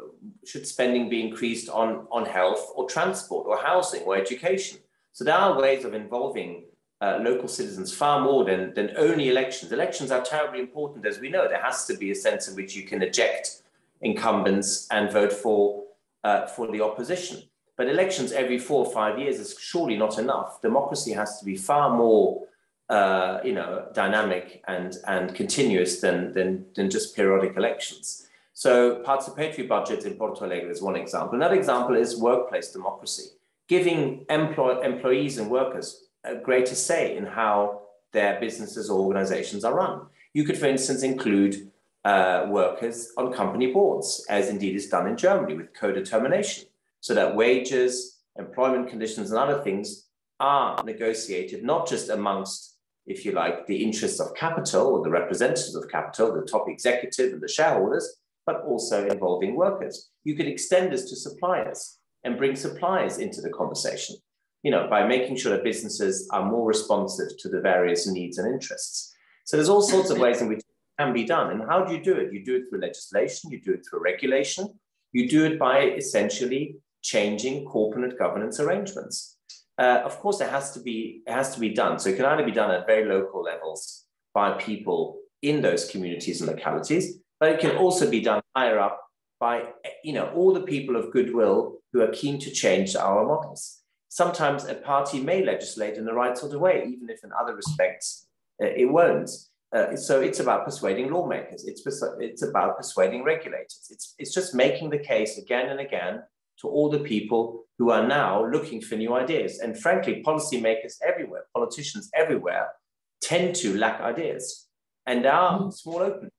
should spending be increased on health or transport or housing or education. So there are ways of involving local citizens far more than only elections. Elections are terribly important, as we know. There has to be a sense in which you can eject incumbents and vote for the opposition. But elections every 4 or 5 years is surely not enough. Democracy has to be far more you know, dynamic and continuous than just periodic elections. So participatory budgets in Porto Alegre is one example. Another example is workplace democracy, giving employees and workers a greater say in how their businesses or organizations are run. You could, for instance, include workers on company boards, as indeed is done in Germany with co-determination, so that wages, employment conditions, and other things are negotiated not just amongst, if you like, the interests of capital or the representatives of capital, the top executive and the shareholders, but also involving workers. You could extend this to suppliers and bring suppliers into the conversation, you know, by making sure that businesses are more responsive to the various needs and interests. So there's all sorts of ways in which it can be done. And how do you do it? You do it through legislation, you do it through regulation, you do it by essentially changing corporate governance arrangements. Of course, it has to be done. So it can either be done at very local levels by people in those communities and localities, but it can also be done higher up by, you know, all the people of goodwill who are keen to change our models. Sometimes a party may legislate in the right sort of way, even if in other respects it won't. So it's about persuading lawmakers. It's about persuading regulators. It's just making the case again and again to all the people who are now looking for new ideas. And frankly, policymakers everywhere, politicians everywhere tend to lack ideas. And there are small openings.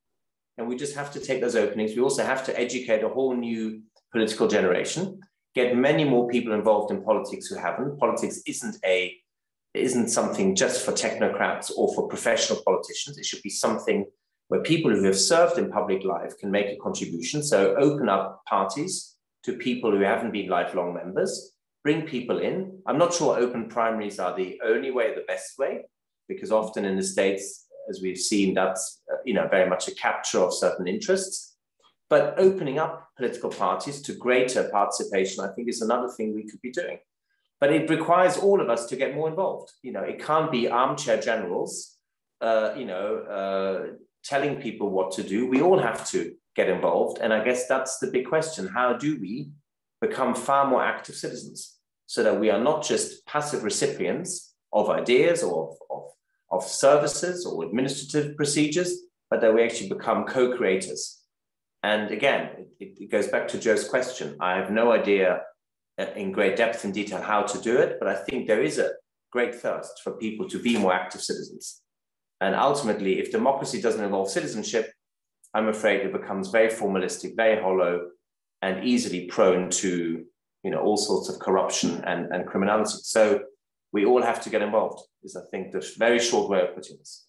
And we just have to take those openings. We also have to educate a whole new political generation, get many more people involved in politics who haven't. Politics isn't something just for technocrats or for professional politicians. It should be something where people who have served in public life can make a contribution. So open up parties to people who haven't been lifelong members, bring people in. I'm not sure open primaries are the only way, the best way, because often in the States, as we've seen, that's very much a capture of certain interests. But opening up political parties to greater participation, I think, is another thing we could be doing. But it requires all of us to get more involved. You know, it can't be armchair generals, telling people what to do. We all have to get involved. And I guess that's the big question. How do we become far more active citizens so that we are not just passive recipients of ideas or of services or administrative procedures, but that we actually become co-creators? And again, it goes back to Joe's question. I have no idea in great depth and detail how to do it, but I think there is a great thirst for people to be more active citizens. And ultimately, if democracy doesn't involve citizenship, I'm afraid it becomes very formalistic, very hollow, and easily prone to, all sorts of corruption and criminality. So we all have to get involved, is I think the very short way of putting this.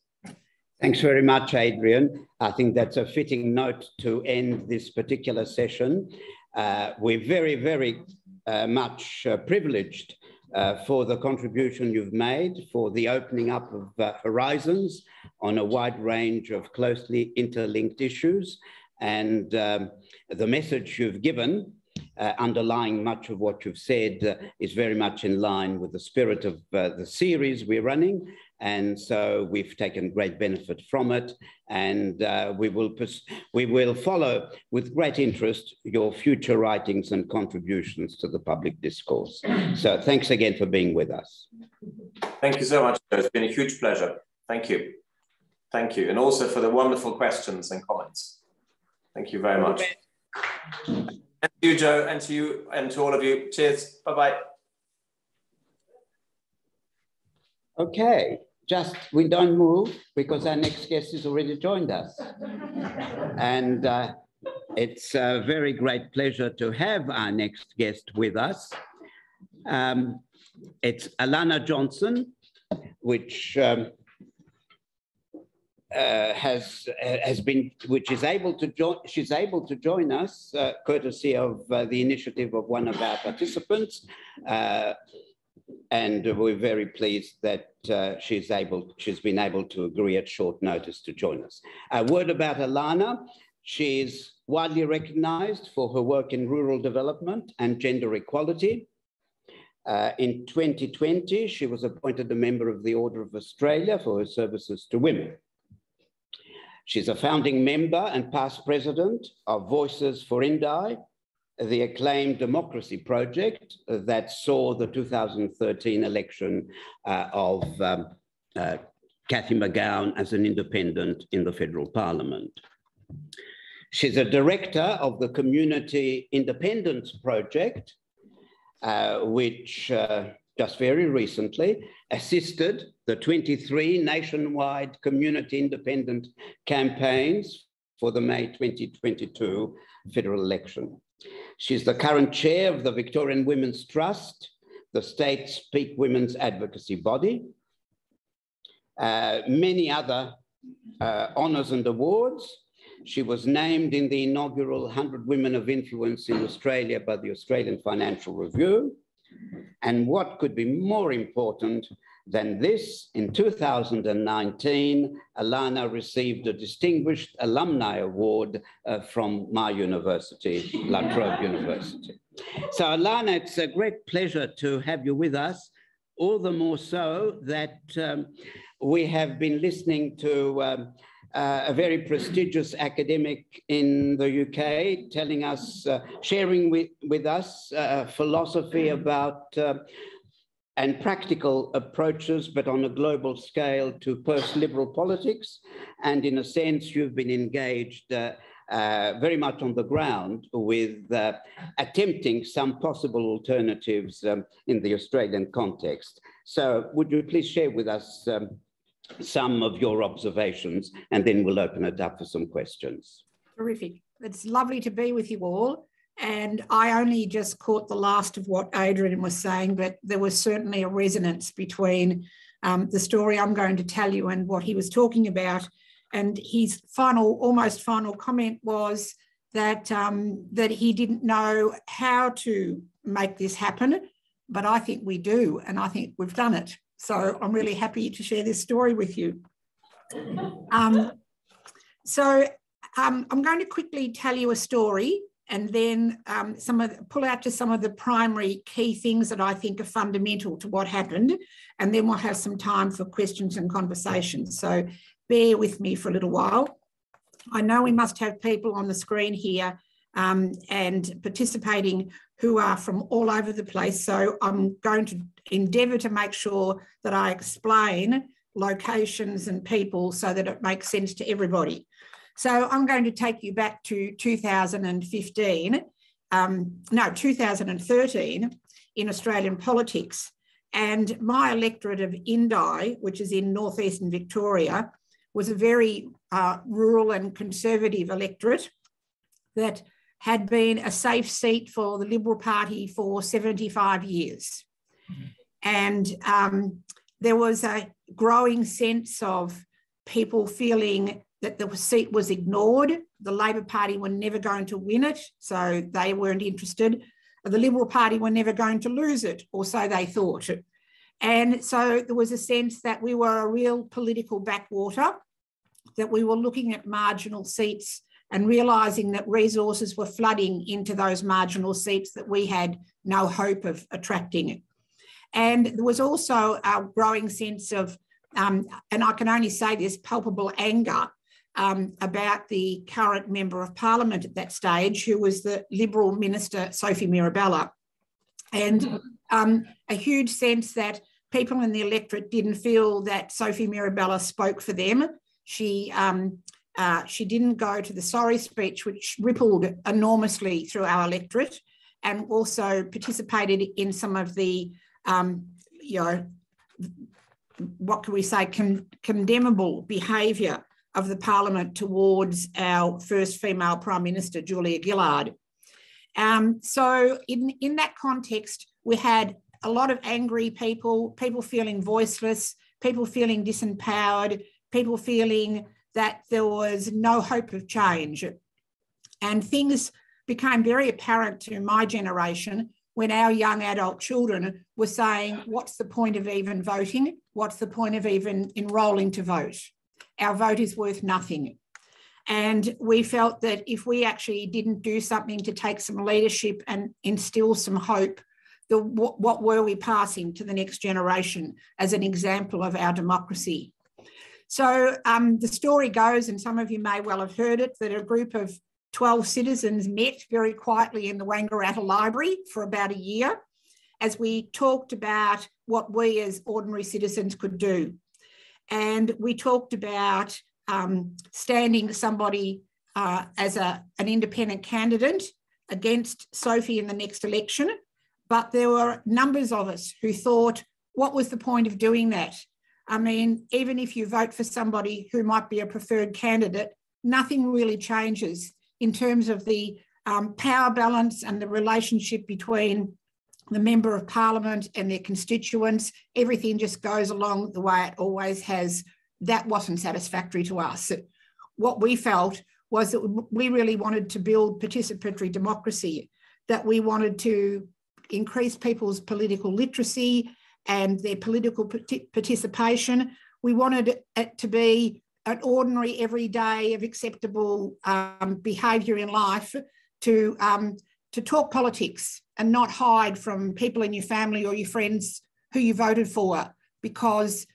Thanks very much, Adrian. I think that's a fitting note to end this particular session. We're very, very much privileged for the contribution you've made, for the opening up of horizons on a wide range of closely interlinked issues. And the message you've given, underlying much of what you've said, is very much in line with the spirit of the series we're running. And so we've taken great benefit from it, and we will follow with great interest your future writings and contributions to the public discourse. So thanks again for being with us. Thank you so much. It's been a huge pleasure. Thank you. Thank you. And also for the wonderful questions and comments. Thank you very much. And to you, Joe, and to you, and to all of you. Cheers. Bye-bye. Okay, we don't move because our next guest has already joined us. And it's a very great pleasure to have our next guest with us. It's Alana Johnson, which is able to join us courtesy of the initiative of one of our participants. And we're very pleased that she's been able to agree at short notice to join us. A word about Alana. She's widely recognized for her work in rural development and gender equality. In 2020, she was appointed a member of the Order of Australia for her services to women. She's a founding member and past president of Voices for Indi, the acclaimed democracy project that saw the 2013 election of Cathy McGowan as an independent in the federal parliament. She's a director of the Community Independence Project, which just very recently, assisted the 23 nationwide community independent campaigns for the May 2022 federal election. She's the current chair of the Victorian Women's Trust, the state's peak women's advocacy body. Many other honours and awards. She was named in the inaugural 100 Women of Influence in Australia by the Australian Financial Review. And what could be more important than this, in 2019, Alana received a Distinguished Alumni Award from my university, La Trobe University. So Alana, it's a great pleasure to have you with us, all the more so that we have been listening to a very prestigious academic in the UK telling us, sharing with us philosophy about and practical approaches, but on a global scale, to post-liberal politics. And in a sense, you've been engaged very much on the ground with attempting some possible alternatives in the Australian context. So would you please share with us some of your observations, and then we'll open it up for some questions. Terrific. It's lovely to be with you all. And I only just caught the last of what Adrian was saying, but there was certainly a resonance between the story I'm going to tell you and what he was talking about. And his almost final comment was that, that he didn't know how to make this happen, but I think we do, and I think we've done it. So I'm really happy to share this story with you. I'm going to quickly tell you a story, and then pull out to some of the primary key things that I think are fundamental to what happened, and then we'll have some time for questions and conversations. So bear with me for a little while. I know we must have people on the screen here and participating who are from all over the place. So I'm going to endeavour to make sure that I explain locations and people so that it makes sense to everybody. So I'm going to take you back to 2013 in Australian politics. And my electorate of Indi, which is in northeastern Victoria, was a very rural and conservative electorate that had been a safe seat for the Liberal Party for 75 years. And there was a growing sense of people feeling that the seat was ignored. The Labor Party were never going to win it, so they weren't interested. The Liberal Party were never going to lose it, or so they thought. And so there was a sense that we were a real political backwater, that we were looking at marginal seats and realising that resources were flooding into those marginal seats that we had no hope of attracting. And there was also a growing sense of, and I can only say this, palpable anger about the current Member of Parliament at that stage, who was the Liberal Minister, Sophie Mirabella. And a huge sense that people in the electorate didn't feel that Sophie Mirabella spoke for them. She didn't go to the sorry speech, which rippled enormously through our electorate, and also participated in some of the, what can we say, condemnable behaviour of the Parliament towards our first female Prime Minister, Julia Gillard. So in that context, we had a lot of angry people, people feeling voiceless, people feeling disempowered, people feeling that there was no hope of change. And things became very apparent to my generation when our young adult children were saying, what's the point of even voting? What's the point of even enrolling to vote? Our vote is worth nothing. And we felt that if we actually didn't do something to take some leadership and instill some hope, what were we passing to the next generation as an example of our democracy? So the story goes, and some of you may well have heard it, that a group of 12 citizens met very quietly in the Wangaratta Library for about a year as we talked about what we as ordinary citizens could do. And we talked about standing somebody as an independent candidate against Sophie in the next election, But there were numbers of us who thought, what was the point of doing that? I mean, even if you vote for somebody who might be a preferred candidate, nothing really changes in terms of the power balance and the relationship between the Member of Parliament and their constituents. Everything just goes along the way it always has. That wasn't satisfactory to us. What we felt was that we really wanted to build participatory democracy, that we wanted to increase people's political literacy and their political participation. We wanted it to be an ordinary everyday of acceptable behaviour in life to talk politics and not hide from people in your family or your friends who you voted for, because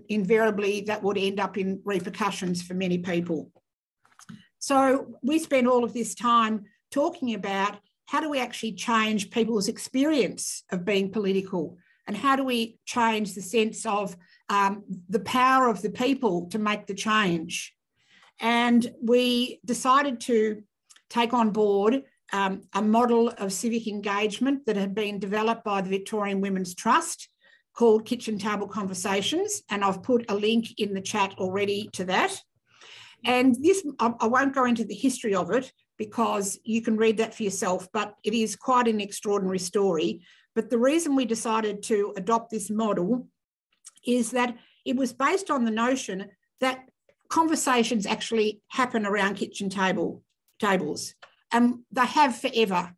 invariably that would end up in repercussions for many people. So we spent all of this time talking about how do we actually change people's experience of being political, and how do we change the sense of the power of the people to make the change. And we decided to take on board a model of civic engagement that had been developed by the Victorian Women's Trust called Kitchen Table Conversations, and I've put a link in the chat already to that. And this, I won't go into the history of it because you can read that for yourself, but it is quite an extraordinary story. But the reason we decided to adopt this model is that it was based on the notion that conversations actually happen around kitchen tables, and they have forever,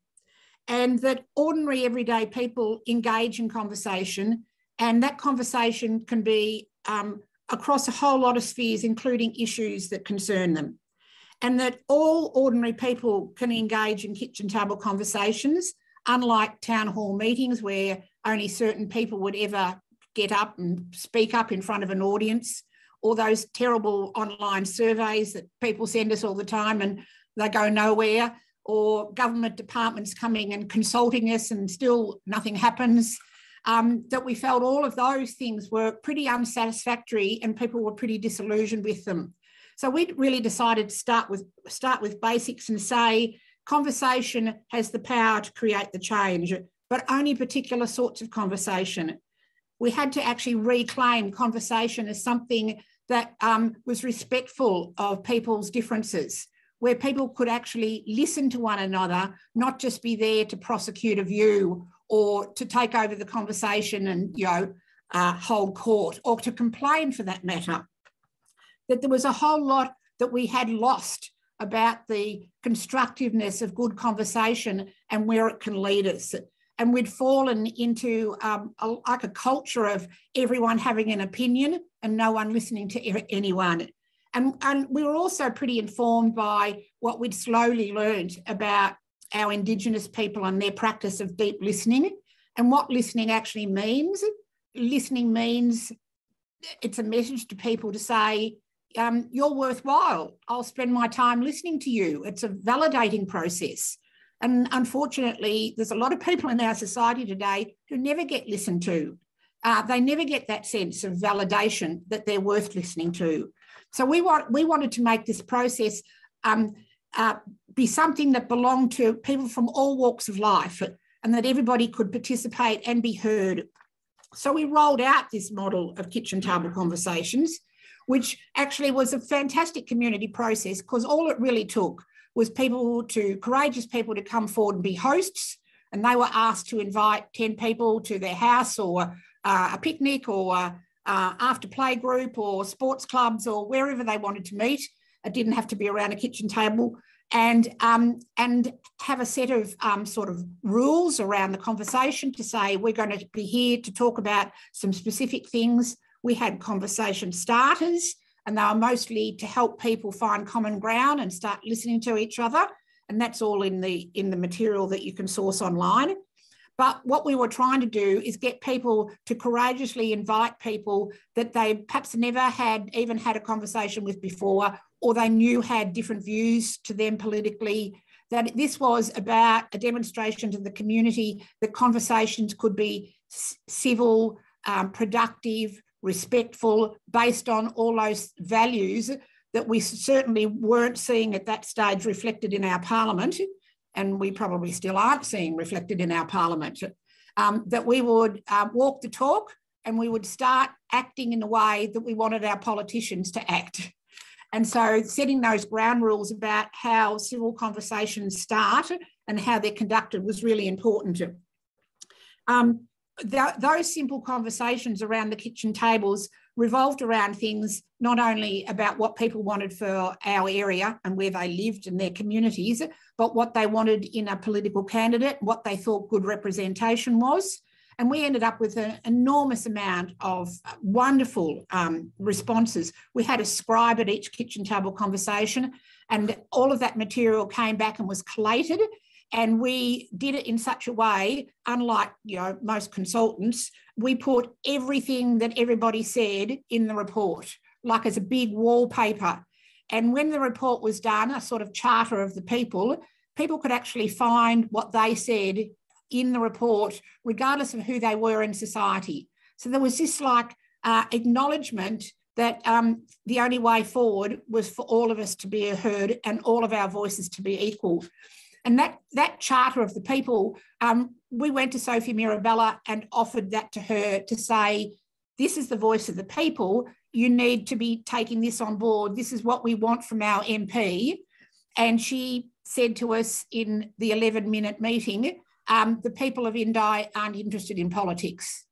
and that ordinary everyday people engage in conversation, and that conversation can be across a whole lot of spheres, including issues that concern them, and that all ordinary people can engage in kitchen table conversations, unlike town hall meetings where only certain people would ever get up and speak up in front of an audience, or those terrible online surveys that people send us all the time and they go nowhere, or government departments coming and consulting us and still nothing happens. That we felt all of those things were pretty unsatisfactory and people were pretty disillusioned with them. So we really decided to start with basics and say conversation has the power to create the change, but only particular sorts of conversation. We had to actually reclaim conversation as something that was respectful of people's differences, where people could actually listen to one another, not just be there to prosecute a view or to take over the conversation and, hold court, or to complain for that matter. That there was a whole lot that we had lost about the constructiveness of good conversation and where it can lead us. And we'd fallen into like a culture of everyone having an opinion and no one listening to anyone. And we were also pretty informed by what we'd slowly learned about our Indigenous people and their practice of deep listening and what listening actually means. Listening means it's a message to people to say, you're worthwhile. I'll spend my time listening to you. It's a validating process. And unfortunately, there's a lot of people in our society today who never get listened to. They never get that sense of validation that they're worth listening to. So we wanted to make this process be something that belonged to people from all walks of life and that everybody could participate and be heard. So we rolled out this model of kitchen table conversations, which actually was a fantastic community process because all it really took was courageous people to come forward and be hosts, and they were asked to invite 10 people to their house or a picnic or after play group or sports clubs or wherever they wanted to meet. It didn't have to be around a kitchen table, and have a set of sort of rules around the conversation to say we're going to be here to talk about some specific things. We had conversation starters, and they were mostly to help people find common ground and start listening to each other. And that's all in the material that you can source online. But what we were trying to do is get people to courageously invite people that they perhaps never even had a conversation with before, or they knew had different views to them politically, that this was about a demonstration to the community that conversations could be civil, productive, respectful, based on all those values that we certainly weren't seeing at that stage reflected in our parliament, and we probably still aren't seeing reflected in our parliament. that we would walk the talk and we would start acting in the way that we wanted our politicians to act. And so setting those ground rules about how civil conversations start and how they're conducted was really important. Those simple conversations around the kitchen tables revolved around things not only about what people wanted for our area and where they lived and their communities, but what they wanted in a political candidate, what they thought good representation was. And we ended up with an enormous amount of wonderful responses. We had a scribe at each kitchen table conversation, and all of that material came back and was collated. And we did it in such a way, unlike most consultants, we put everything that everybody said in the report, like as a big wallpaper. And when the report was done, a sort of charter of the people could actually find what they said in the report, regardless of who they were in society. So there was this acknowledgement that the only way forward was for all of us to be heard and all of our voices to be equal. And that charter of the people, we went to Sophie Mirabella and offered that to her to say, this is the voice of the people. You need to be taking this on board. This is what we want from our MP. And she said to us in the 11-minute meeting, the people of Indi aren't interested in politics.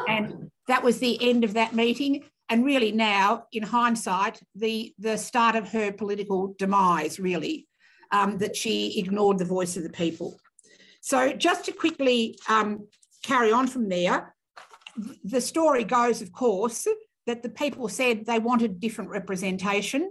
And that was the end of that meeting. And really now, in hindsight, the start of her political demise, really. That she ignored the voice of the people. So just to quickly carry on from there, the story goes, of course, that the people said they wanted different representation,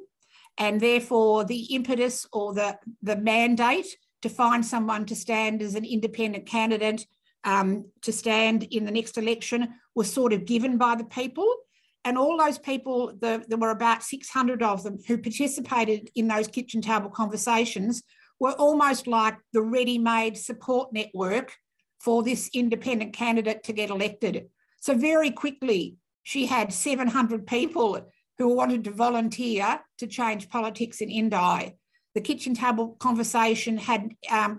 and therefore the impetus or the mandate to find someone to stand as an independent candidate to stand in the next election was sort of given by the people. And all those people, there were about 600 of them who participated in those kitchen table conversations, were almost like the ready-made support network for this independent candidate to get elected. So very quickly, she had 700 people who wanted to volunteer to change politics in Indi. The kitchen table conversation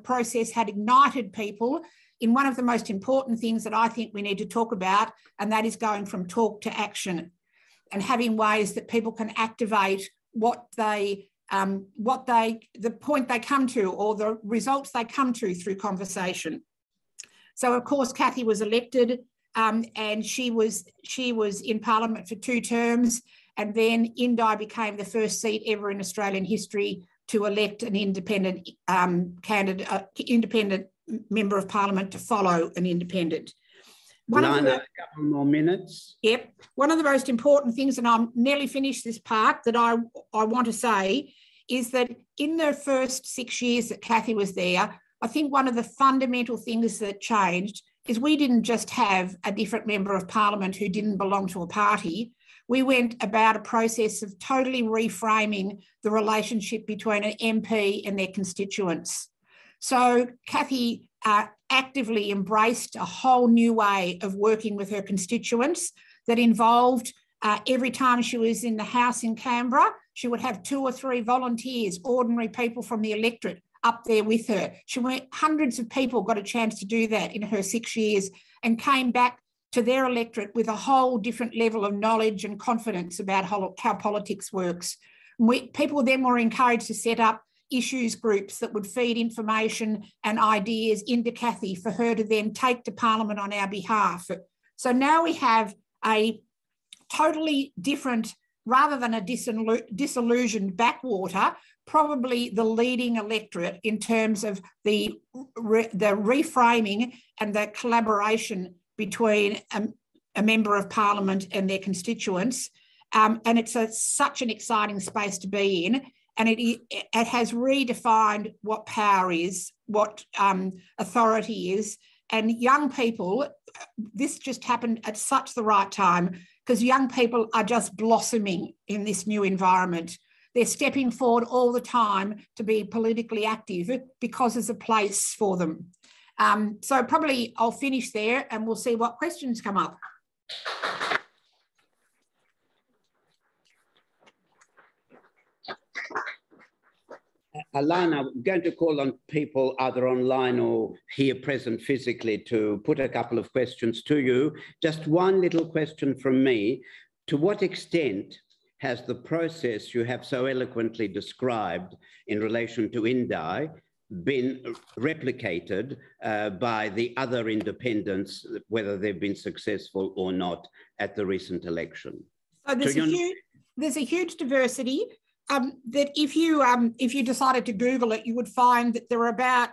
process had ignited people in one of the most important things that I think we need to talk about, and that is going from talk to action, and having ways that people can activate the point they come to or the results they come to through conversation. So of course, Cathy was elected and she was in Parliament for 2 terms, and then Indi became the first seat ever in Australian history to elect an independent candidate, independent member of Parliament to follow an independent. Alana, a couple more minutes. Yep. One of the most important things, and I'm nearly finished this part, that I want to say is that in the first 6 years that Cathy was there, I think one of the fundamental things that changed is we didn't just have a different member of Parliament who didn't belong to a party. We went about a process of totally reframing the relationship between an MP and their constituents. So Cathy actively embraced a whole new way of working with her constituents that involved every time she was in the House in Canberra, she would have 2 or 3 volunteers, ordinary people from the electorate up there with her. Hundreds of people got a chance to do that in her 6 years and came back to their electorate with a whole different level of knowledge and confidence about how politics works. People then were encouraged to set up issues groups that would feed information and ideas into Cathy for her to then take to Parliament on our behalf. So now we have a totally different, rather than a disillusioned backwater, probably the leading electorate in terms of the reframing and the collaboration between a member of Parliament and their constituents. And it's such an exciting space to be in. And it has redefined what power is, what authority is. And young people, this just happened at such the right time, because young people are just blossoming in this new environment. They're stepping forward all the time to be politically active because there's a place for them. So probably I'll finish there and we'll see what questions come up. Alana, I'm going to call on people either online or here present physically to put a couple of questions to you. Just one little question from me. To what extent has the process you have so eloquently described in relation to Indi been replicated by the other independents, whether they've been successful or not at the recent election? So there's a huge diversity. That if you decided to Google it, you would find that there are about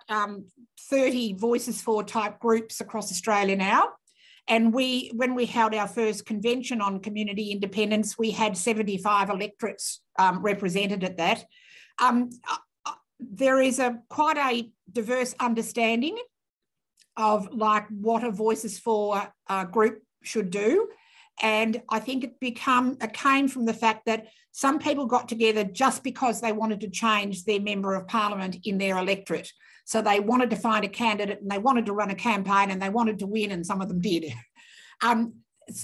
30 Voices for type groups across Australia now. And when we held our first convention on community independence, we had 75 electorates represented at that. There is quite a diverse understanding of like what a Voices for group should do. And I think it came from the fact that some people got together just because they wanted to change their member of parliament in their electorate. So they wanted to find a candidate and they wanted to run a campaign and they wanted to win, and some of them did.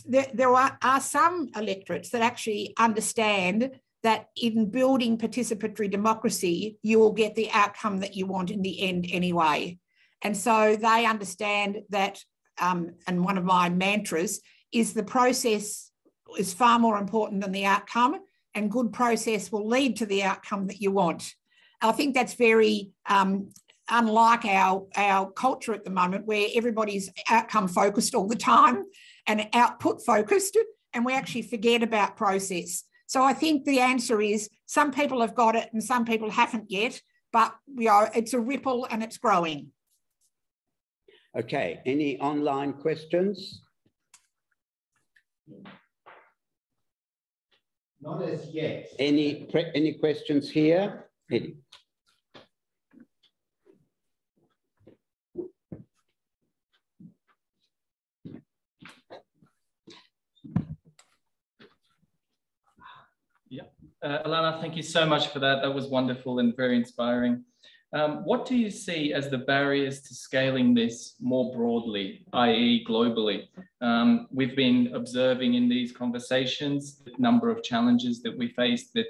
There are some electorates that actually understand that in building participatory democracy, you will get the outcome that you want in the end anyway. And so they understand that, and one of my mantras is the process is far more important than the outcome, and good process will lead to the outcome that you want. I think that's very unlike our culture at the moment, where everybody's outcome focused all the time and output focused, and we actually forget about process. So I think the answer is some people have got it and some people haven't yet, but it's a ripple and it's growing. Okay, any online questions? Not as yet. Any questions here? Eddie. Yeah, Alana, thank you so much for that. That was wonderful and very inspiring. What do you see as the barriers to scaling this more broadly, i.e. globally? We've been observing in these conversations the number of challenges that we face that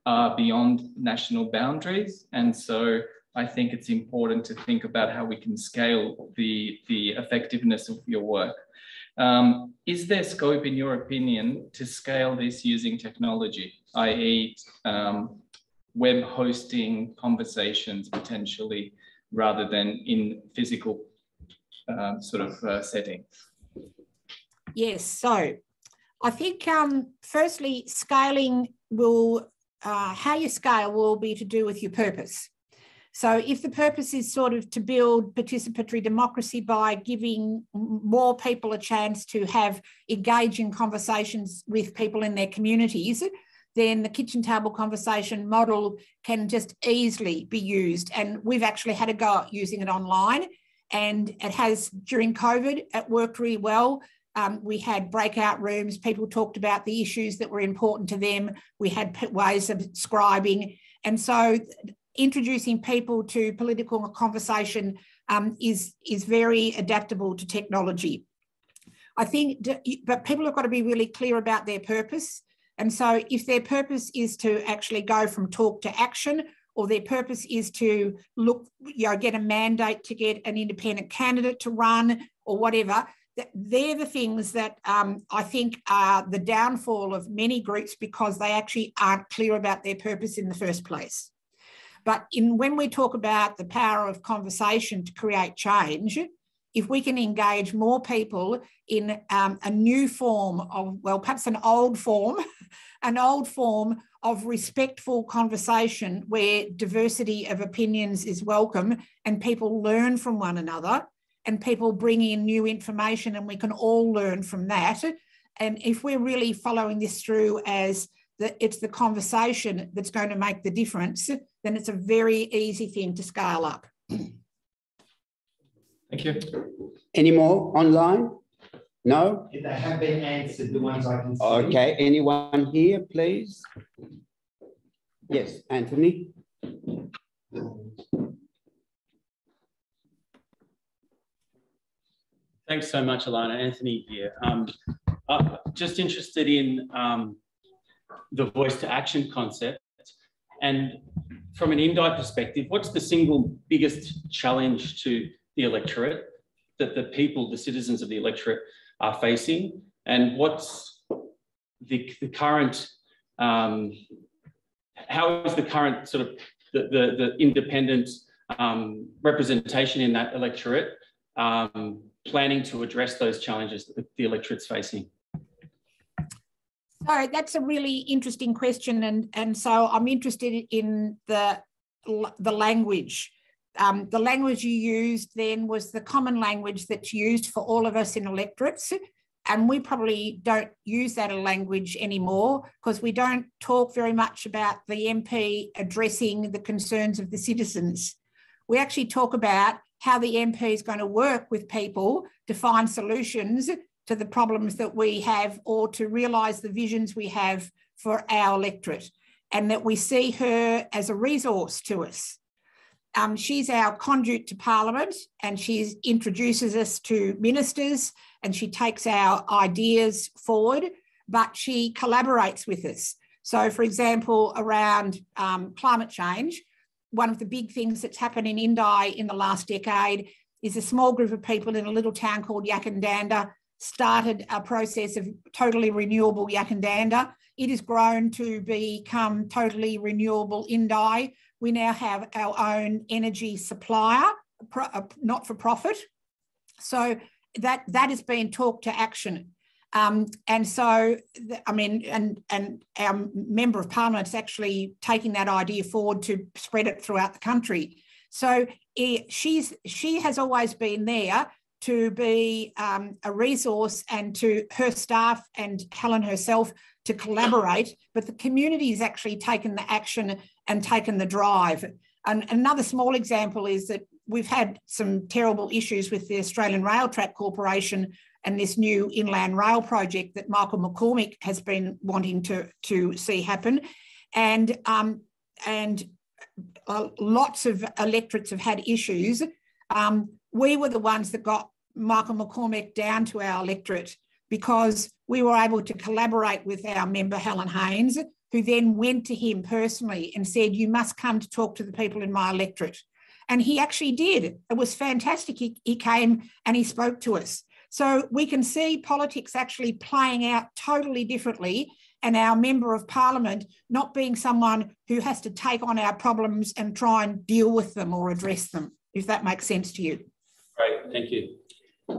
are beyond national boundaries. And so I think it's important to think about how we can scale the effectiveness of your work. Is there scope, in your opinion, to scale this using technology, i.e. web hosting conversations potentially, rather than in physical settings? Yes, so I think firstly, scaling will, how you scale will be to do with your purpose. So if the purpose is sort of to build participatory democracy by giving more people a chance to have engaging conversations with people in their communities, then the kitchen table conversation model can just easily be used. And we've actually had a go at using it online, and it has, during COVID, it worked really well. We had breakout rooms, people talked about the issues that were important to them. We had ways of scribing. And so introducing people to political conversation is very adaptable to technology. I think, but people have got to be really clear about their purpose. And so if their purpose is to actually go from talk to action, or their purpose is to look, get a mandate to get an independent candidate to run or whatever, they're the things that I think are the downfall of many groups, because they actually aren't clear about their purpose in the first place. But when we talk about the power of conversation to create change, if we can engage more people in a new form of, well, perhaps an old form of respectful conversation where diversity of opinions is welcome and people learn from one another and people bring in new information and we can all learn from that. And if we're really following this through as it's the conversation that's going to make the difference, then it's a very easy thing to scale up. Thank you. Any more online? No? They have been answered, the ones I can see. Okay, anyone here, please? Yes, Anthony. Thanks so much, Alana. Anthony here. Just interested in the voice to action concept And from an Indi perspective, what's the single biggest challenge to the electorate that the people, the citizens of the electorate are facing? And what's the current, how is the current sort of the independent representation in that electorate planning to address those challenges that the electorate's facing? So that's a really interesting question, and so I'm interested in the language. The language you used then was the common language that's used for all of us in electorates, and we probably don't use that language anymore because we don't talk very much about the MP addressing the concerns of the citizens. We actually talk about how the MP is going to work with people to find solutions to the problems that we have or to realise the visions we have for our electorate, and that we see her as a resource to us. She's our conduit to Parliament, and she introduces us to ministers, and she takes our ideas forward, but she collaborates with us. So, for example, around climate change, one of the big things that's happened in Indi in the last decade is a small group of people in a little town called Yakandanda started a process of totally renewable Yakandanda. It has grown to become totally renewable Indi. We now have our own energy supplier, not for profit. So that has been talked to action. And so, I mean, and our Member of Parliament is actually taking that idea forward to spread it throughout the country. So she has always been there to be a resource, and to her staff and Helen herself to collaborate, but the community has actually taken the action and taken the drive. And another small example is that we've had some terrible issues with the Australian Rail Track Corporation and this new inland rail project that Michael McCormick has been wanting to see happen. And lots of electorates have had issues. We were the ones that got Michael McCormick down to our electorate because we were able to collaborate with our member, Helen Haynes, who then went to him personally and said, you must come to talk to the people in my electorate. And he actually did. It was fantastic. He came and he spoke to us. So we can see politics actually playing out totally differently, and our Member of Parliament not being someone who has to take on our problems and try and deal with them or address them, if that makes sense to you. Great, thank you.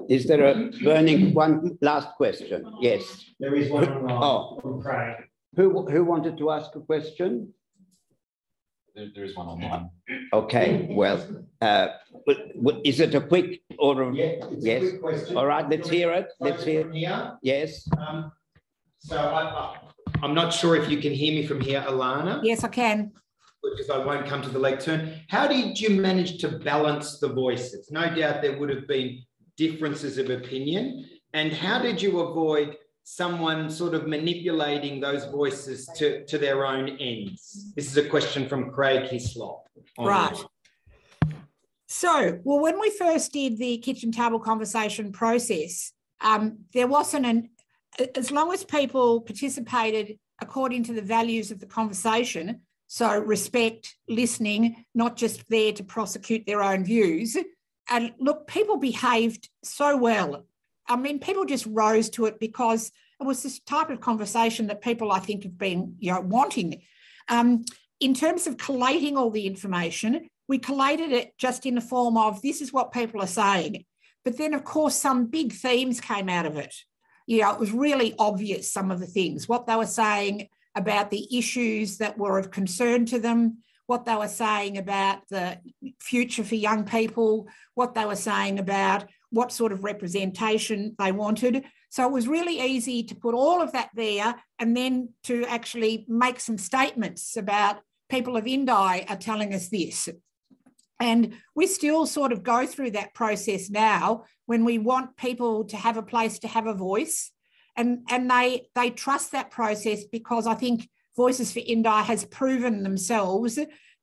Is there a burning one last question? Yes. There is one online from Craig. Who wanted to ask a question? There is one online. Okay, well, is it a quick or yeah, it's yes? A quick question. All right, let's hear it. Let's hear it. Here. Yes. So I'm not sure if you can hear me from here, Alana. Yes, I can. Because I won't come to the lectern. How did you manage to balance the voices? No doubt there would have been differences of opinion. And how did you avoid someone sort of manipulating those voices to their own ends? This is a question from Craig Hislop. Right. So, well, when we first did the kitchen table conversation process, there wasn't as long as people participated according to the values of the conversation, so respect, listening, not just there to prosecute their own views. And look, people behaved so well. I mean, people just rose to it because it was this type of conversation that people, I think, have been, wanting. In terms of collating all the information, we collated it just in the form of this is what people are saying. But then, of course, some big themes came out of it. It was really obvious, some of the things, what they were saying about the issues that were of concern to them, what they were saying about the future for young people, what they were saying about what sort of representation they wanted. So it was really easy to put all of that there and then to actually make some statements about people of Indi are telling us this. And we still sort of go through that process now when we want people to have a place to have a voice. And they trust that process because I think Voices for Indi has proven themselves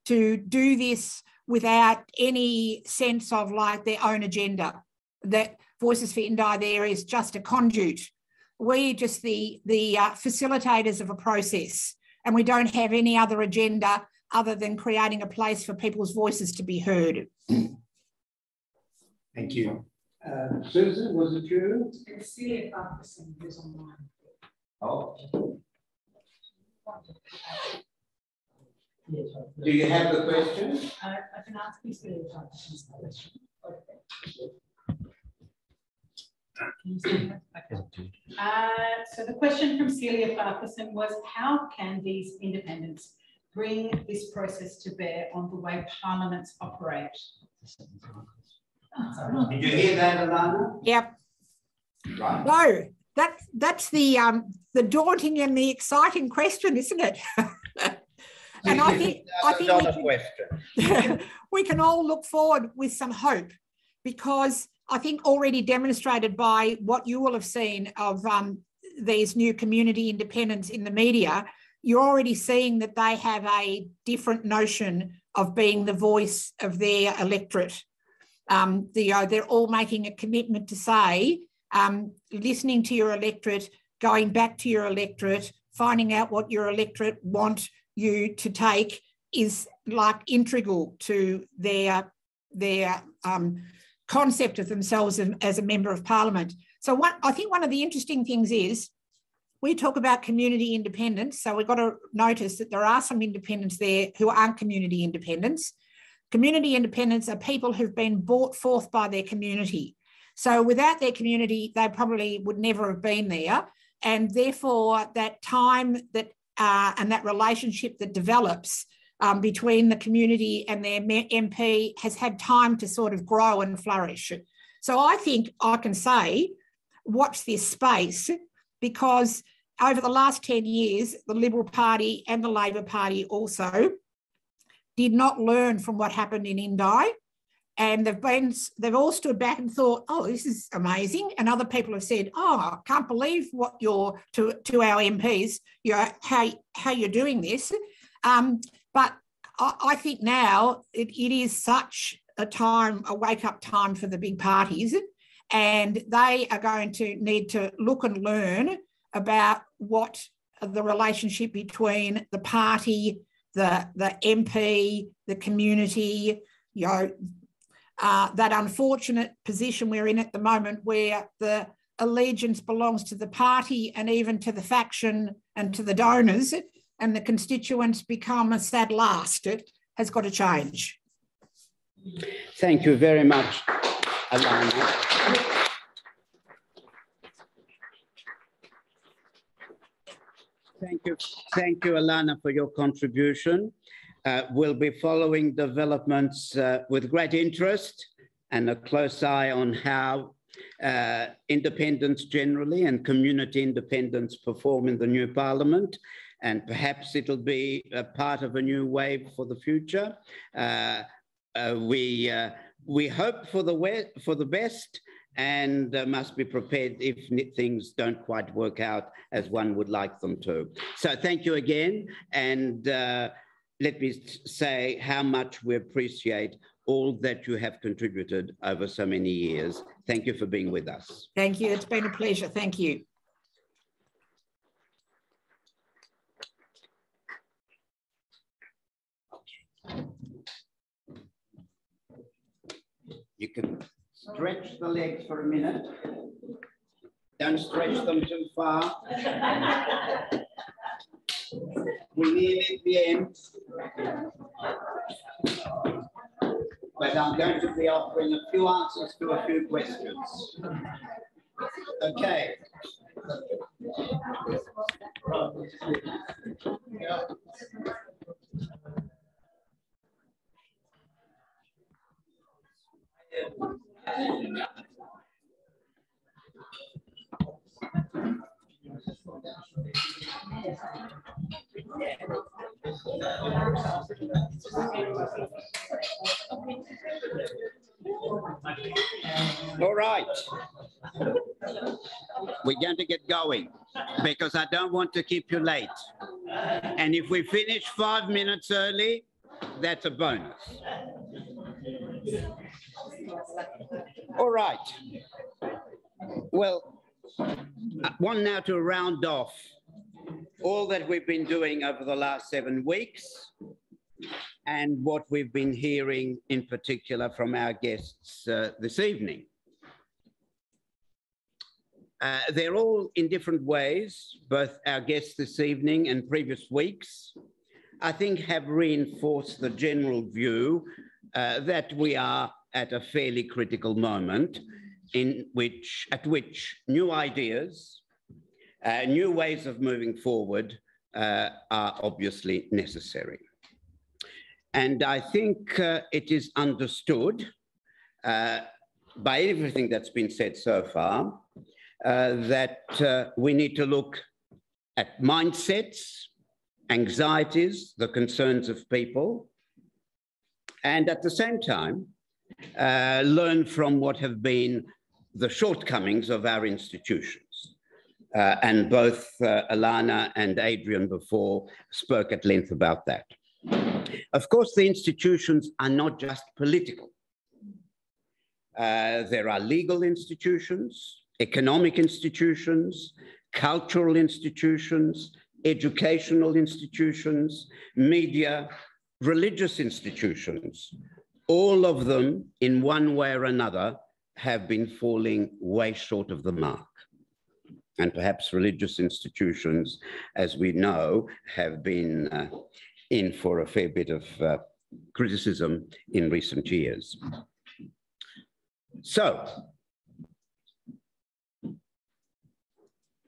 to do this without any sense of like their own agenda. That Voices for Indi there is just a conduit. We're just the facilitators of a process, and we don't have any other agenda other than creating a place for people's voices to be heard. Thank you. Susan, was it you? Celia Parkinson is online. Oh. Do you have the question? I can ask you Celia Parkinson's question. Okay. So the question from Celia Parkinson was, how can these independents bring this process to bear on the way parliaments operate? Did you hear that, Alana? Yep. Right. No, that's the daunting and the exciting question, isn't it? And I think we can all look forward with some hope, because I think already demonstrated by what you will have seen of these new community independents in the media, you're already seeing that they have a different notion of being the voice of their electorate. They're all making a commitment to say, listening to your electorate, going back to your electorate, finding out what your electorate want you to take is like integral to their concept of themselves as a member of parliament. So I think one of the interesting things is we talk about community independence. So we've got to notice that there are some independents there who aren't community independents. Community independents are people who've been brought forth by their community. So without their community, they probably would never have been there. And therefore that time that and that relationship that develops between the community and their MP has had time to sort of grow and flourish. So I think I can say, watch this space, because over the last 10 years, the Liberal Party and the Labor Party also did not learn from what happened in Indi. And they've all stood back and thought, oh, this is amazing. And other people have said, oh, I can't believe what you're to our MPs, how you're doing this. But I think now it is such a time, a wake-up time for the big parties, and they are going to need to look and learn about what the relationship between the party, the MP, the community, that unfortunate position we're in at the moment where the allegiance belongs to the party and even to the faction and to the donors, and the constituents become a sad last. It has got to change. Thank you very much, Alana. Thank you, Alana, for your contribution. We'll be following developments with great interest and a close eye on how independents generally and community independents perform in the new parliament. And perhaps it'll be a part of a new wave for the future. We hope for the best, and must be prepared if things don't quite work out as one would like them to. So thank you again, and let me say how much we appreciate all that you have contributed over so many years. Thank you for being with us. Thank you. It's been a pleasure. Thank you. You can stretch the legs for a minute. Don't stretch them too far. We're nearly at the end. But I'm going to be offering a few answers to a few questions. Okay. All right. We're going to get going because I don't want to keep you late. And if we finish 5 minutes early, that's a bonus. All right. Well, I want now to round off all that we've been doing over the last 7 weeks and what we've been hearing in particular from our guests this evening. They're all in different ways, both our guests this evening and previous weeks, I think have reinforced the general view that we are at a fairly critical moment at which new ideas, new ways of moving forward are obviously necessary. And I think it is understood by everything that's been said so far that we need to look at mindsets, anxieties, the concerns of people, and at the same time, learn from what have been the shortcomings of our institutions. And both Alana and Adrian before spoke at length about that. Of course, the institutions are not just political. There are legal institutions, economic institutions, cultural institutions, educational institutions, media, religious institutions. All of them, in one way or another, have been falling way short of the mark. And perhaps religious institutions, as we know, have been in for a fair bit of criticism in recent years. So,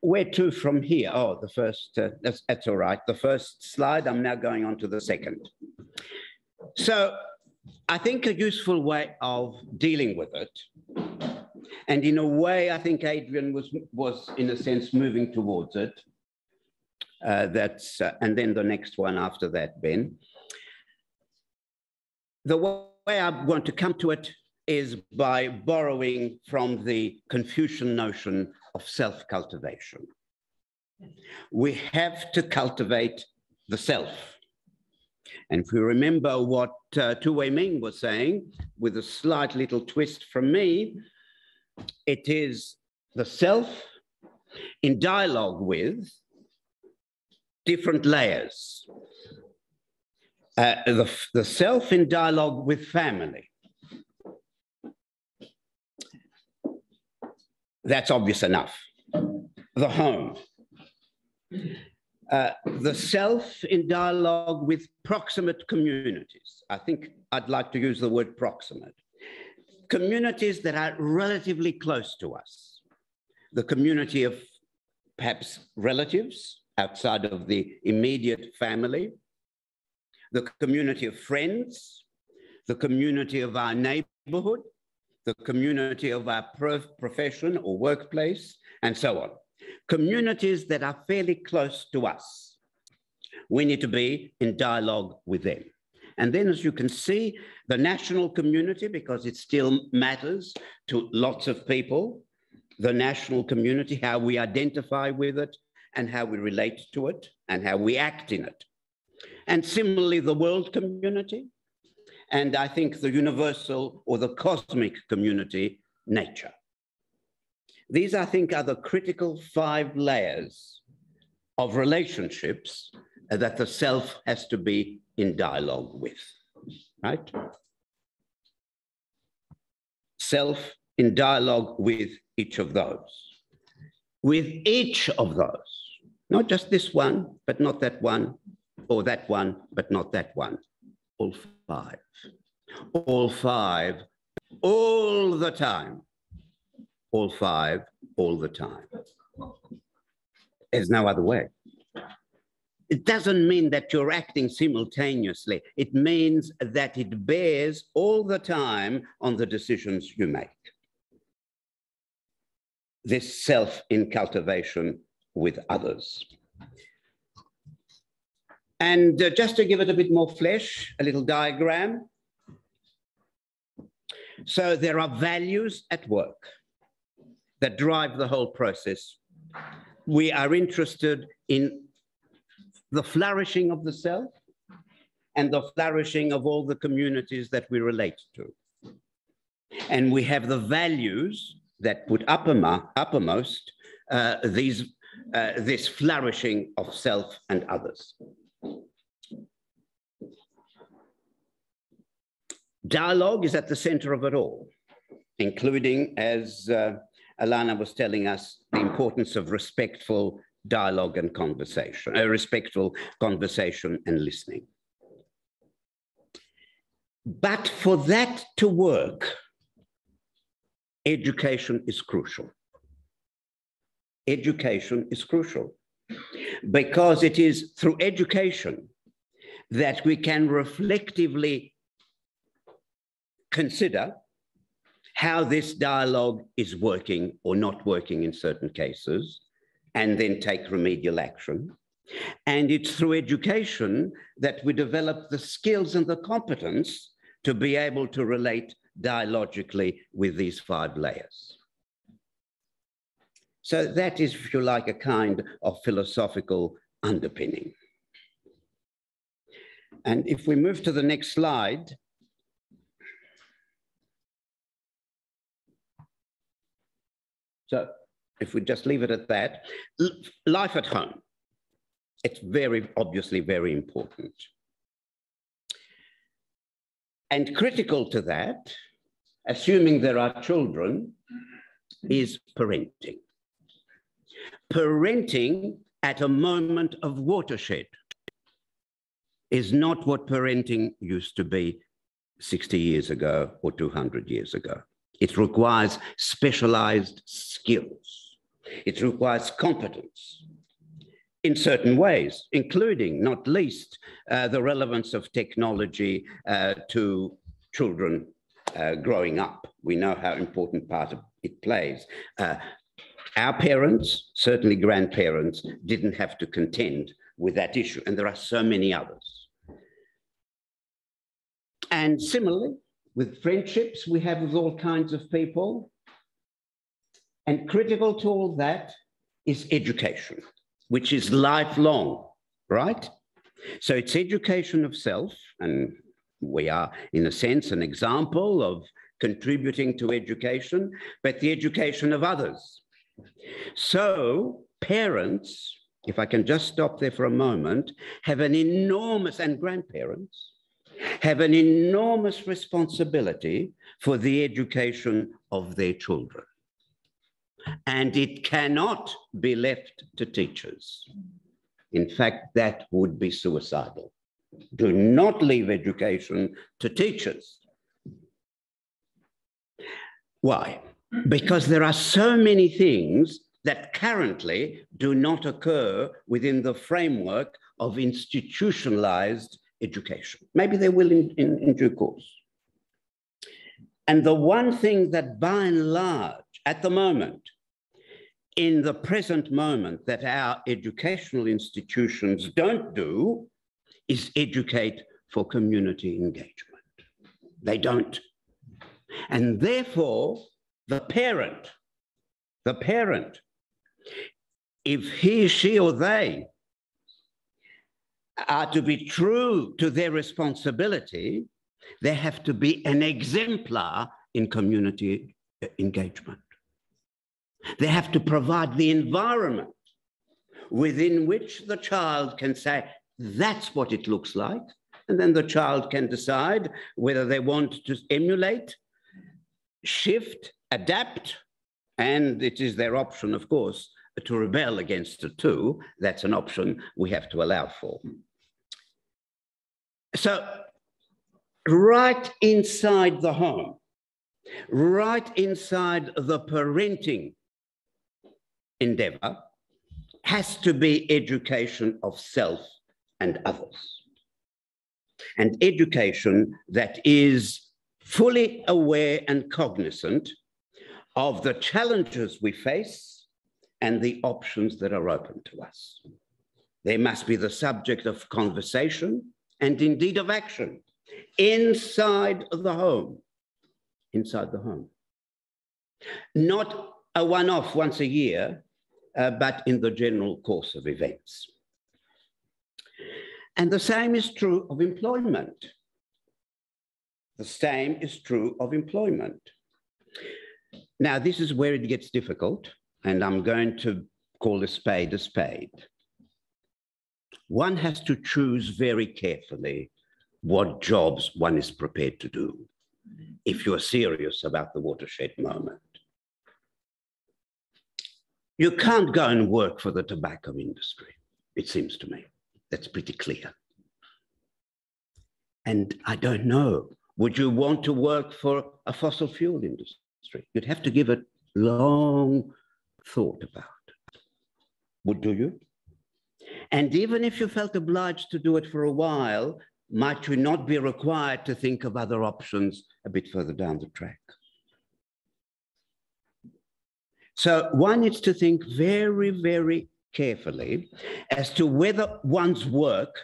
where to from here? Oh, the first, that's all right. The first slide, I'm now going on to the second. So I think a useful way of dealing with it, and in a way, I think Adrian was in a sense moving towards it. And then the next one after that, Ben. The way I want to come to it is by borrowing from the Confucian notion of self-cultivation. We have to cultivate the self. And if we remember what Tu Wei Ming was saying, with a slight little twist from me, it is the self in dialogue with different layers. The self in dialogue with family. That's obvious enough. The home. The self in dialogue with proximate communities. I think I'd like to use the word proximate. Communities that are relatively close to us. The community of perhaps relatives outside of the immediate family. The community of friends. The community of our neighborhood. The community of our profession or workplace, and so on. Communities that are fairly close to us. We need to be in dialogue with them. And then, as you can see, the national community, because it still matters to lots of people, the national community, how we identify with it and how we relate to it and how we act in it. And similarly, the world community, and I think the universal or the cosmic community, nature. These, I think, are the critical 5 layers of relationships that the self has to be in dialogue with, right? Self in dialogue with each of those. With each of those, not just this one, but not that one, or that one, but not that one. All 5. All 5, all the time. All 5, all the time. There's no other way. It doesn't mean that you're acting simultaneously. It means that it bears all the time on the decisions you make. This self in cultivation with others. And just to give it a bit more flesh, a little diagram. So there are values at work that drive the whole process. We are interested in the flourishing of the self and the flourishing of all the communities that we relate to. And we have the values that put uppermost this flourishing of self and others. Dialogue is at the center of it all, including, as Alana was telling us, the importance of respectful dialogue and conversation, respectful conversation and listening. But for that to work, education is crucial. Education is crucial because it is through education that we can reflectively consider how this dialogue is working or not working in certain cases, and then take remedial action. And it's through education that we develop the skills and the competence to be able to relate dialogically with these 5 layers. So that is, if you like, a kind of philosophical underpinning. And if we move to the next slide, so if we just leave it at that, life at home, it's very obviously very important. And critical to that, assuming there are children, is parenting. Parenting at a moment of watershed is not what parenting used to be 60 years ago or 200 years ago. It requires specialized skills. It requires competence in certain ways, including, not least, the relevance of technology to children growing up. We know how important part of it plays. Our parents, certainly grandparents, didn't have to contend with that issue, and there are so many others. And similarly, with friendships we have with all kinds of people, and critical to all that is education, which is lifelong, right? So it's education of self, and we are, in a sense, an example of contributing to education, but the education of others. So parents, if I can just stop there for a moment, have an enormous, and grandparents, have an enormous responsibility for the education of their children. And it cannot be left to teachers. In fact, that would be suicidal. Do not leave education to teachers. Why? Because there are so many things that currently do not occur within the framework of institutionalized education. Maybe they will in due course. And the one thing that by and large, at the moment, in the present moment, that our educational institutions don't do is educate for community engagement. They don't. And therefore, the parent, if he, she, or they are to be true to their responsibility, they have to be an exemplar in community engagement. They have to provide the environment within which the child can say, that's what it looks like. And then the child can decide whether they want to emulate, shift, adapt, and it is their option, of course, to rebel against it too. That's an option we have to allow for. So right inside the home, right inside the parenting endeavor, has to be education of self and others. And education that is fully aware and cognizant of the challenges we face and the options that are open to us. They must be the subject of conversation and indeed of action inside the home, inside the home. Not a one-off once a year, but in the general course of events. And the same is true of employment. The same is true of employment. Now, this is where it gets difficult, and I'm going to call a spade a spade. One has to choose very carefully what jobs one is prepared to do. if you're serious about the watershed moment. You can't go and work for the tobacco industry, it seems to me. That's pretty clear. And I don't know, would you want to work for a fossil fuel industry? You'd have to give it long thought about it. Do you? And even if you felt obliged to do it for a while, might you not be required to think of other options a bit further down the track? So one needs to think very, very carefully as to whether one's work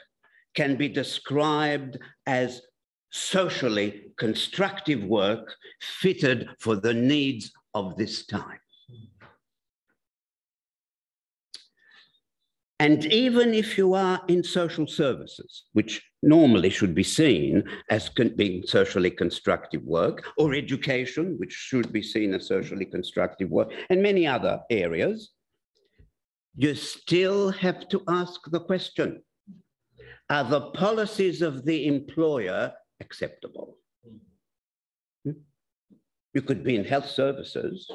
can be described as socially constructive work fitted for the needs of this time. And even if you are in social services, which normally should be seen as being socially constructive work, or education, which should be seen as socially constructive work, and many other areas, you still have to ask the question, are the policies of the employer acceptable? You could be in health services,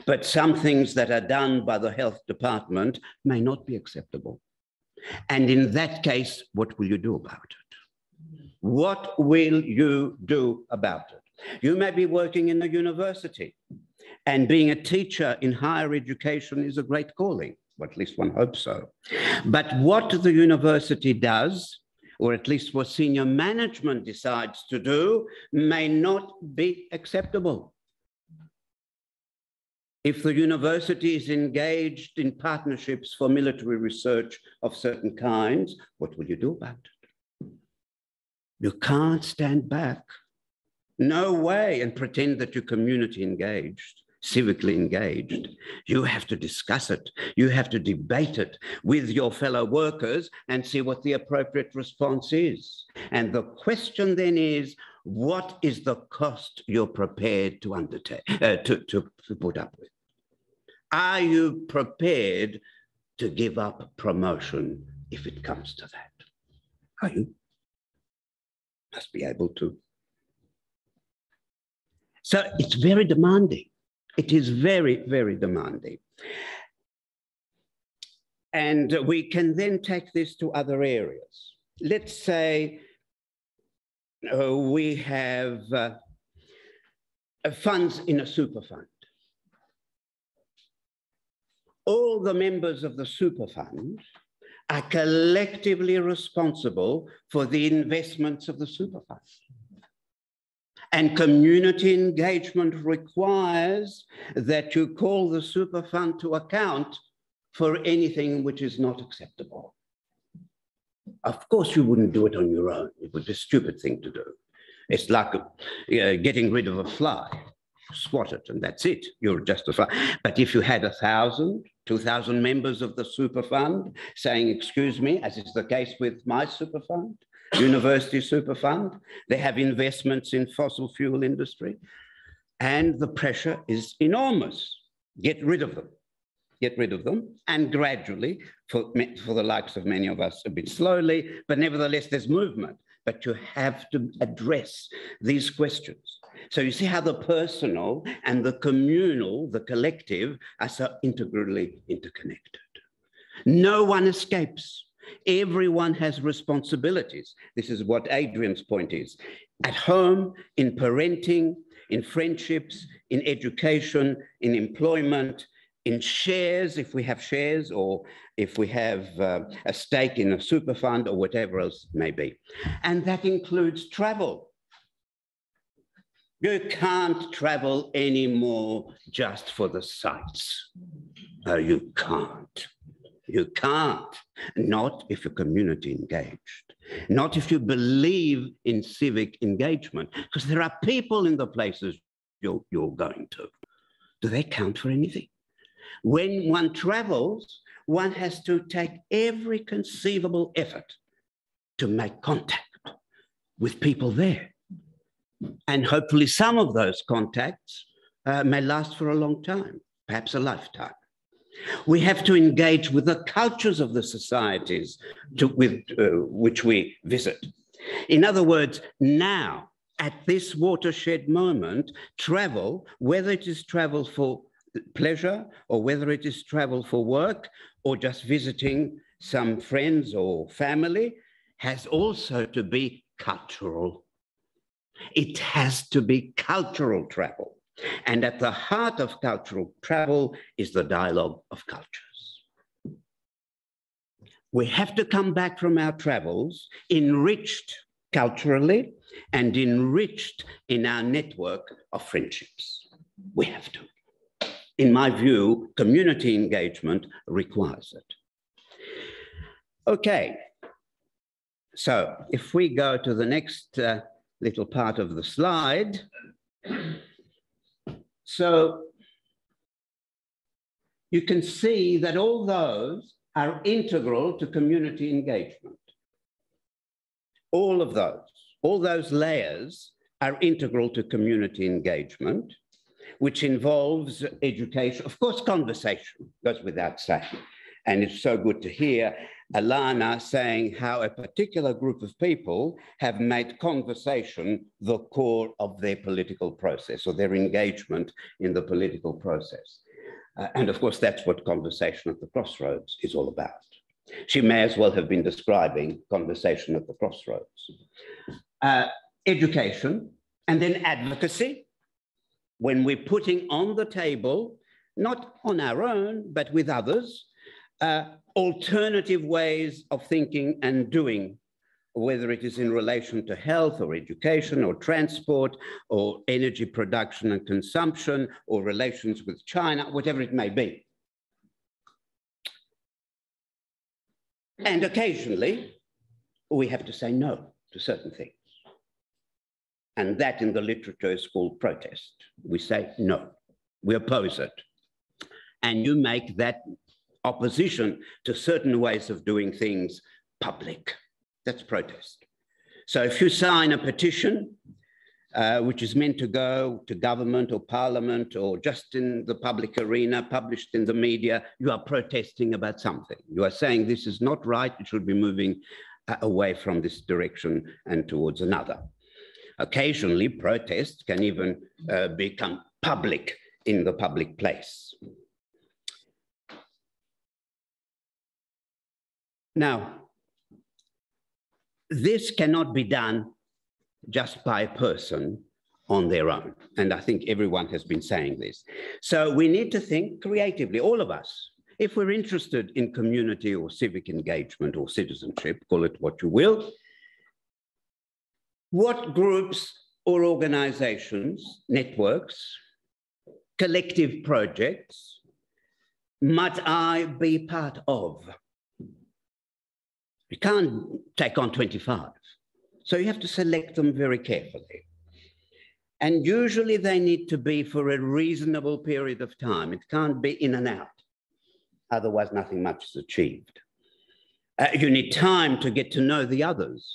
but some things that are done by the health department may not be acceptable. And in that case, what will you do about it? What will you do about it? You may be working in a university, and being a teacher in higher education is a great calling, or at least one hopes so. But what the university does, or at least what senior management decides to do, may not be acceptable. If the university is engaged in partnerships for military research of certain kinds, what will you do about it? You can't stand back, no way, and pretend that you're community engaged, civically engaged. You have to discuss it. You have to debate it with your fellow workers and see what the appropriate response is. And the question then is, what is the cost you're prepared to undertake, to put up with? Are you prepared to give up promotion if it comes to that? Are you? Must be able to. So it's very demanding. It is very, very demanding. And we can then take this to other areas. Let's say we have funds in a super fund. All the members of the super fund are collectively responsible for the investments of the super fund. And community engagement requires that you call the super fund to account for anything which is not acceptable. Of course, you wouldn't do it on your own. It would be a stupid thing to do. It's like getting rid of a fly. Swat it, and that's it. You're justified. But if you had 1,000, 2,000 members of the super fund saying, excuse me, as is the case with my super fund, university super fund, they have investments in fossil fuel industry, and the pressure is enormous. Get rid of them. Get rid of them, and gradually, for the likes of many of us, a bit slowly, but nevertheless, there's movement. But you have to address these questions. So you see how the personal and the communal, the collective, are so integrally interconnected. No one escapes. Everyone has responsibilities. This is what Adrian's point is. At home, in parenting, in friendships, in education, in employment, in shares, if we have shares, or if we have a stake in a super fund, or whatever else it may be. And that includes travel. You can't travel anymore just for the sights. You can't. You can't. Not if you're community engaged. Not if you believe in civic engagement, because there are people in the places you're going to. Do they count for anything? When one travels, one has to take every conceivable effort to make contact with people there. And hopefully some of those contacts may last for a long time, perhaps a lifetime. We have to engage with the cultures of the societies which we visit. In other words, now at this watershed moment, travel, whether it is travel for pleasure or whether it is travel for work or just visiting some friends or family, has also to be cultural. It has to be cultural travel. And at the heart of cultural travel is the dialogue of cultures. We have to come back from our travels enriched culturally and enriched in our network of friendships. We have to. In my view, community engagement requires it. Okay, so if we go to the next little part of the slide. So you can see that all those are integral to community engagement. All of those, all those layers are integral to community engagement, which involves education, of course, conversation, goes without saying. And it's so good to hear Alana saying how a particular group of people have made conversation the core of their political process or their engagement in the political process. And of course, that's what conversation at the Crossroads is all about. She may as well have been describing conversation at the Crossroads. Education and then advocacy. When we're putting on the table, not on our own, but with others, alternative ways of thinking and doing, whether it is in relation to health or education or transport or energy production and consumption or relations with China, whatever it may be. And occasionally, we have to say no to certain things. And that in the literature is called protest. We say no, we oppose it. And you make that opposition to certain ways of doing things public. That's protest. So if you sign a petition, which is meant to go to government or parliament or just in the public arena, published in the media, you are protesting about something. You are saying this is not right, it should be moving away from this direction and towards another. Occasionally, protests can even become public in the public place. Now, this cannot be done just by a person on their own. And I think everyone has been saying this. So we need to think creatively, all of us. If we're interested in community or civic engagement or citizenship, call it what you will, what groups or organizations, networks, collective projects might I be part of? You can't take on 25. So you have to select them very carefully. And usually they need to be for a reasonable period of time. It can't be in and out. Otherwise, nothing much is achieved. You need time to get to know the others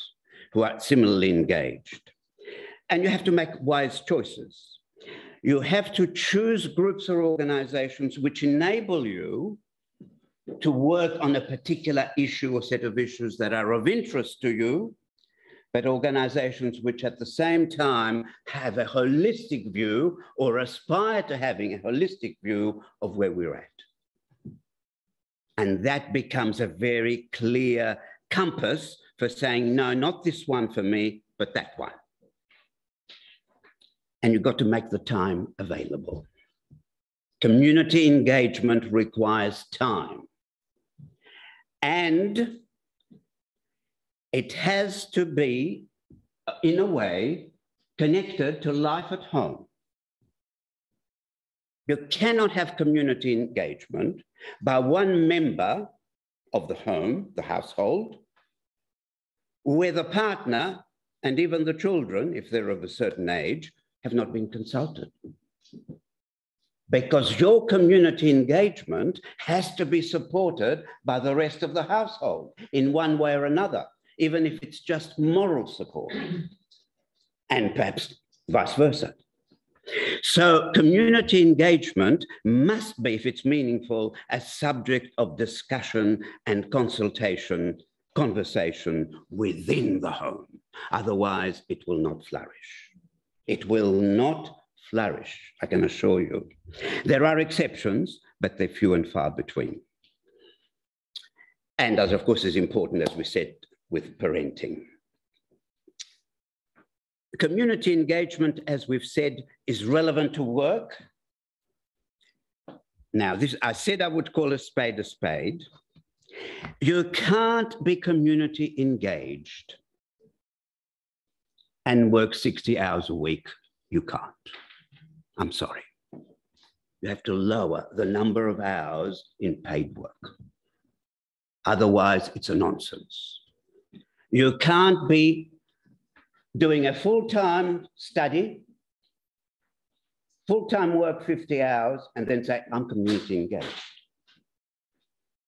who are similarly engaged. And you have to make wise choices. You have to choose groups or organizations which enable you to work on a particular issue or set of issues that are of interest to you, but organizations which at the same time have a holistic view or aspire to having a holistic view of where we're at. And that becomes a very clear compass for saying, no, not this one for me, but that one. And you've got to make the time available. Community engagement requires time. And it has to be, in a way, connected to life at home. You cannot have community engagement by one member of the home, the household, where the partner and even the children, if they're of a certain age, have not been consulted. Because your community engagement has to be supported by the rest of the household in one way or another, even if it's just moral support, and perhaps vice versa. So community engagement must be, if it's meaningful, a subject of discussion and consultation, conversation within the home. Otherwise, it will not flourish. It will not flourish, I can assure you. There are exceptions, but they're few and far between. And as of course is important, as we said, with parenting. Community engagement, as we've said, is relevant to work. Now, this, I said I would call a spade a spade. You can't be community engaged and work 60 hours a week. You can't. I'm sorry. You have to lower the number of hours in paid work. Otherwise, it's a nonsense. You can't be doing a full-time study, full-time work 50 hours, and then say, I'm community engaged.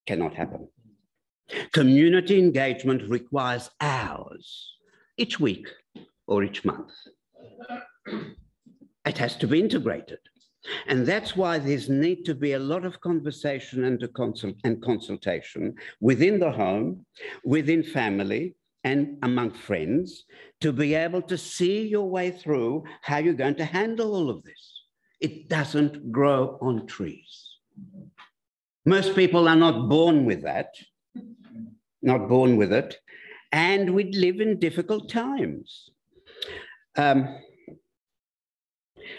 Cannot happen. Community engagement requires hours each week or each month. It has to be integrated. And that's why there's need to be a lot of conversation and consultation within the home, within family, and among friends to be able to see your way through how you're going to handle all of this. It doesn't grow on trees. Most people are not born with that, not born with it, and we live in difficult times.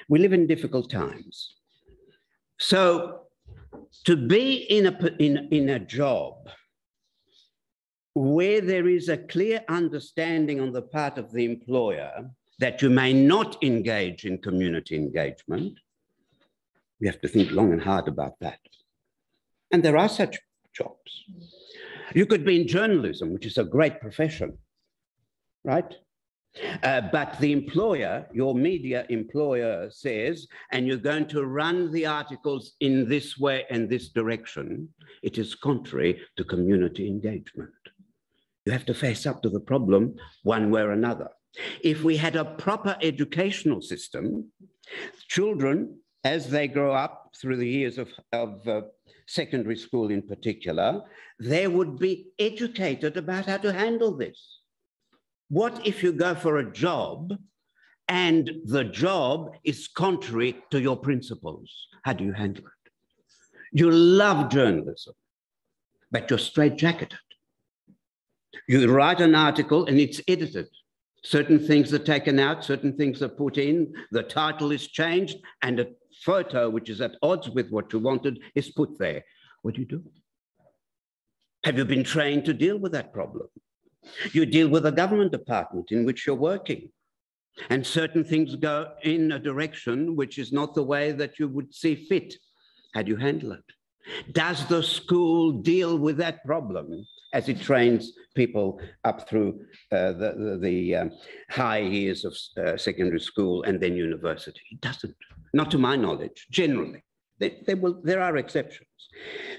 We live in difficult times. So to be in a job where there is a clear understanding on the part of the employer that you may not engage in community engagement, we have to think long and hard about that. And there are such jobs. You could be in journalism, which is a great profession, right? But the employer, your media employer says, and you're going to run the articles in this way and this direction, it is contrary to community engagement. You have to face up to the problem one way or another. If we had a proper educational system, children, as they grow up through the years of secondary school in particular, they would be educated about how to handle this. What if you go for a job and the job is contrary to your principles? How do you handle it? You love journalism, but you're straitjacketed. You write an article and it's edited. Certain things are taken out, certain things are put in, the title is changed, and a photo which is at odds with what you wanted is put there. What do you do? Have you been trained to deal with that problem? You deal with a government department in which you're working, and certain things go in a direction which is not the way that you would see fit. How do you handle it? Does the school deal with that problem as it trains people up through the high years of secondary school and then university? It doesn't, not to my knowledge, generally. There are exceptions.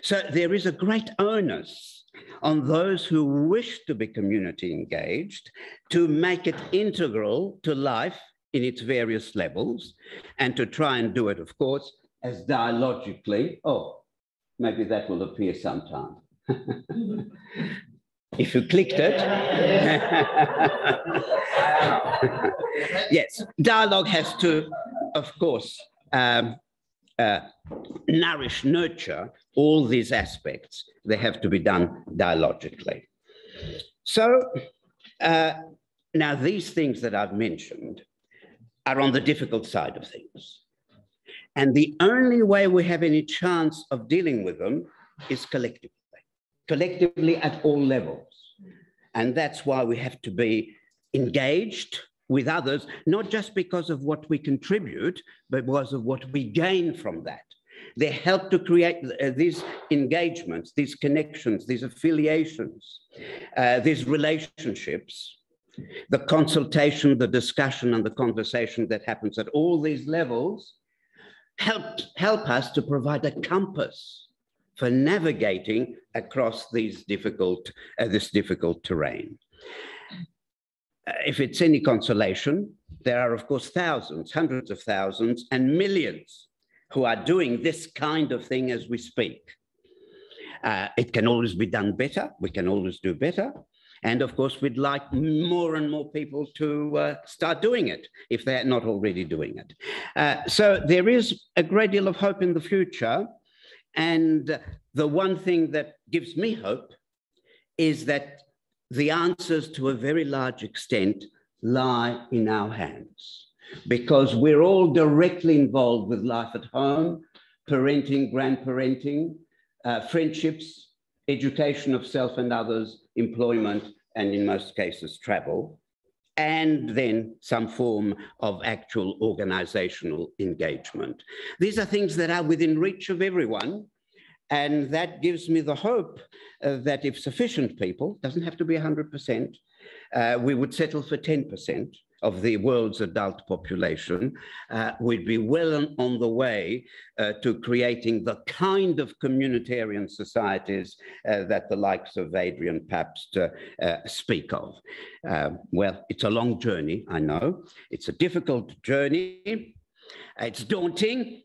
So there is a great onus on those who wish to be community engaged to make it integral to life in its various levels, and to try and do it, of course, as dialogically. Oh, maybe that will appear sometime. If you clicked it. Yes, dialogue has to, of course, nourish, nurture all these aspects. They have to be done dialogically. So now these things that I've mentioned are on the difficult side of things. And the only way we have any chance of dealing with them is collectively at all levels. And that's why we have to be engaged with others, not just because of what we contribute, but because of what we gain from that. They help to create these engagements, these connections, these affiliations, these relationships, the consultation, the discussion, and the conversation that happens at all these levels help us to provide a compass for navigating across these this difficult terrain. If it's any consolation, there are, of course, thousands, hundreds of thousands, and millions who are doing this kind of thing as we speak. It can always be done better. We can always do better. And of course, we'd like more and more people to start doing it if they're not already doing it. So there is a great deal of hope in the future. And the one thing that gives me hope is that the answers to a very large extent lie in our hands, because we're all directly involved with life at home, parenting, grandparenting, friendships, education of self and others, employment, and in most cases, travel, and then some form of actual organizational engagement. These are things that are within reach of everyone, and that gives me the hope that if sufficient people, doesn't have to be 100%, we would settle for 10% of the world's adult population, we'd be well on the way to creating the kind of communitarian societies that the likes of Adrian Pabst speak of. Well, it's a long journey, I know. It's a difficult journey. It's daunting,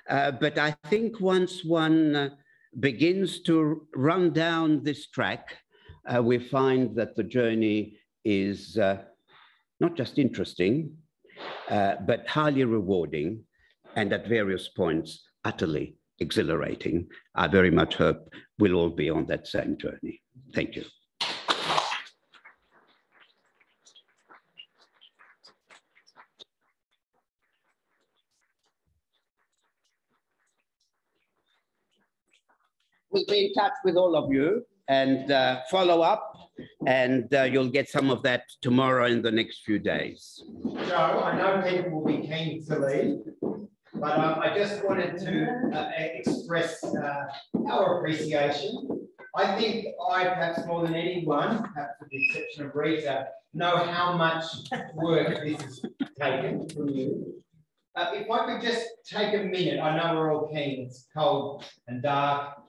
but I think once one begins to run down this track, we find that the journey is not just interesting, but highly rewarding, and at various points, utterly exhilarating. I very much hope we'll all be on that same journey. Thank you. We'll be in touch with all of you and follow up, and you'll get some of that tomorrow in the next few days. Joe, I know people will be keen to leave, but I just wanted to express our appreciation. I think I, perhaps more than anyone, perhaps with the exception of Rita, know how much work this has taken from you. If I could just take a minute, I know we're all keen, it's cold and dark.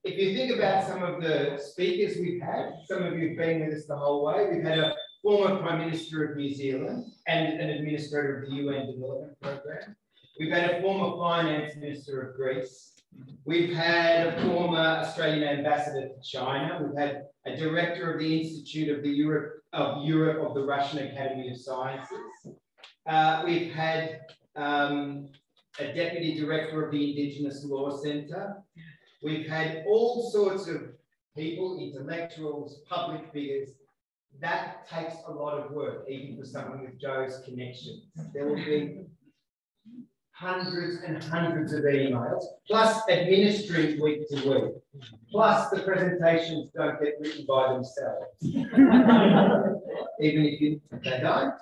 If you think about some of the speakers we've had, some of you have been with us the whole way. We've had a former Prime Minister of New Zealand and an administrator of the UN Development Programme. We've had a former Finance Minister of Greece. We've had a former Australian Ambassador to China. We've had a Director of the Institute of Europe of the Russian Academy of Sciences. We've had a Deputy Director of the Indigenous Law Centre. We've had all sorts of people, intellectuals, public figures. That takes a lot of work, even for someone with Joe's connections. There will be hundreds and hundreds of emails, plus administering week to week, plus the presentations don't get written by themselves. Even if they don't.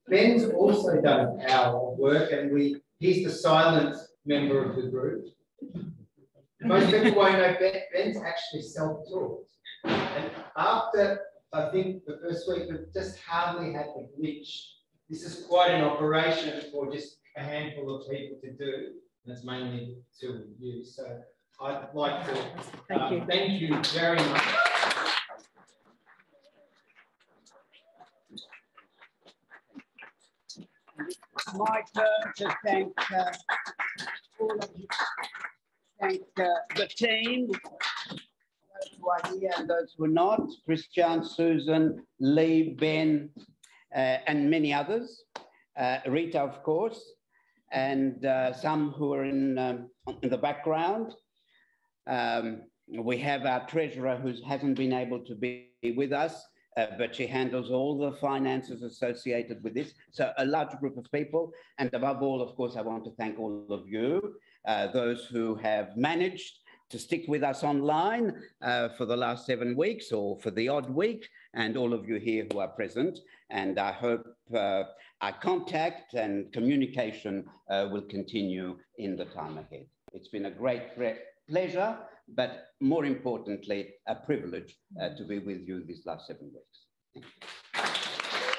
Ben's also done a power of work, and he's the silent member of the group. Most people won't know Ben's actually self-taught. And after, I think, the first week, we've just hardly had the glitch. This is quite an operation for just a handful of people to do. And it's mainly two of you. So I'd like to thank you very much. My turn to thank all of you. Thank the team, those who are here and those who are not, Christian, Susan, Lee, Ben, and many others, Rita, of course, and some who are in the background. We have our treasurer who hasn't been able to be with us, but she handles all the finances associated with this. So a large group of people. And above all, of course, I want to thank all of you, those who have managed to stick with us online for the last 7 weeks or for the odd week, and all of you here who are present. And I hope our contact and communication will continue in the time ahead. It's been a great pleasure, but more importantly, a privilege to be with you these last 7 weeks. Thank you.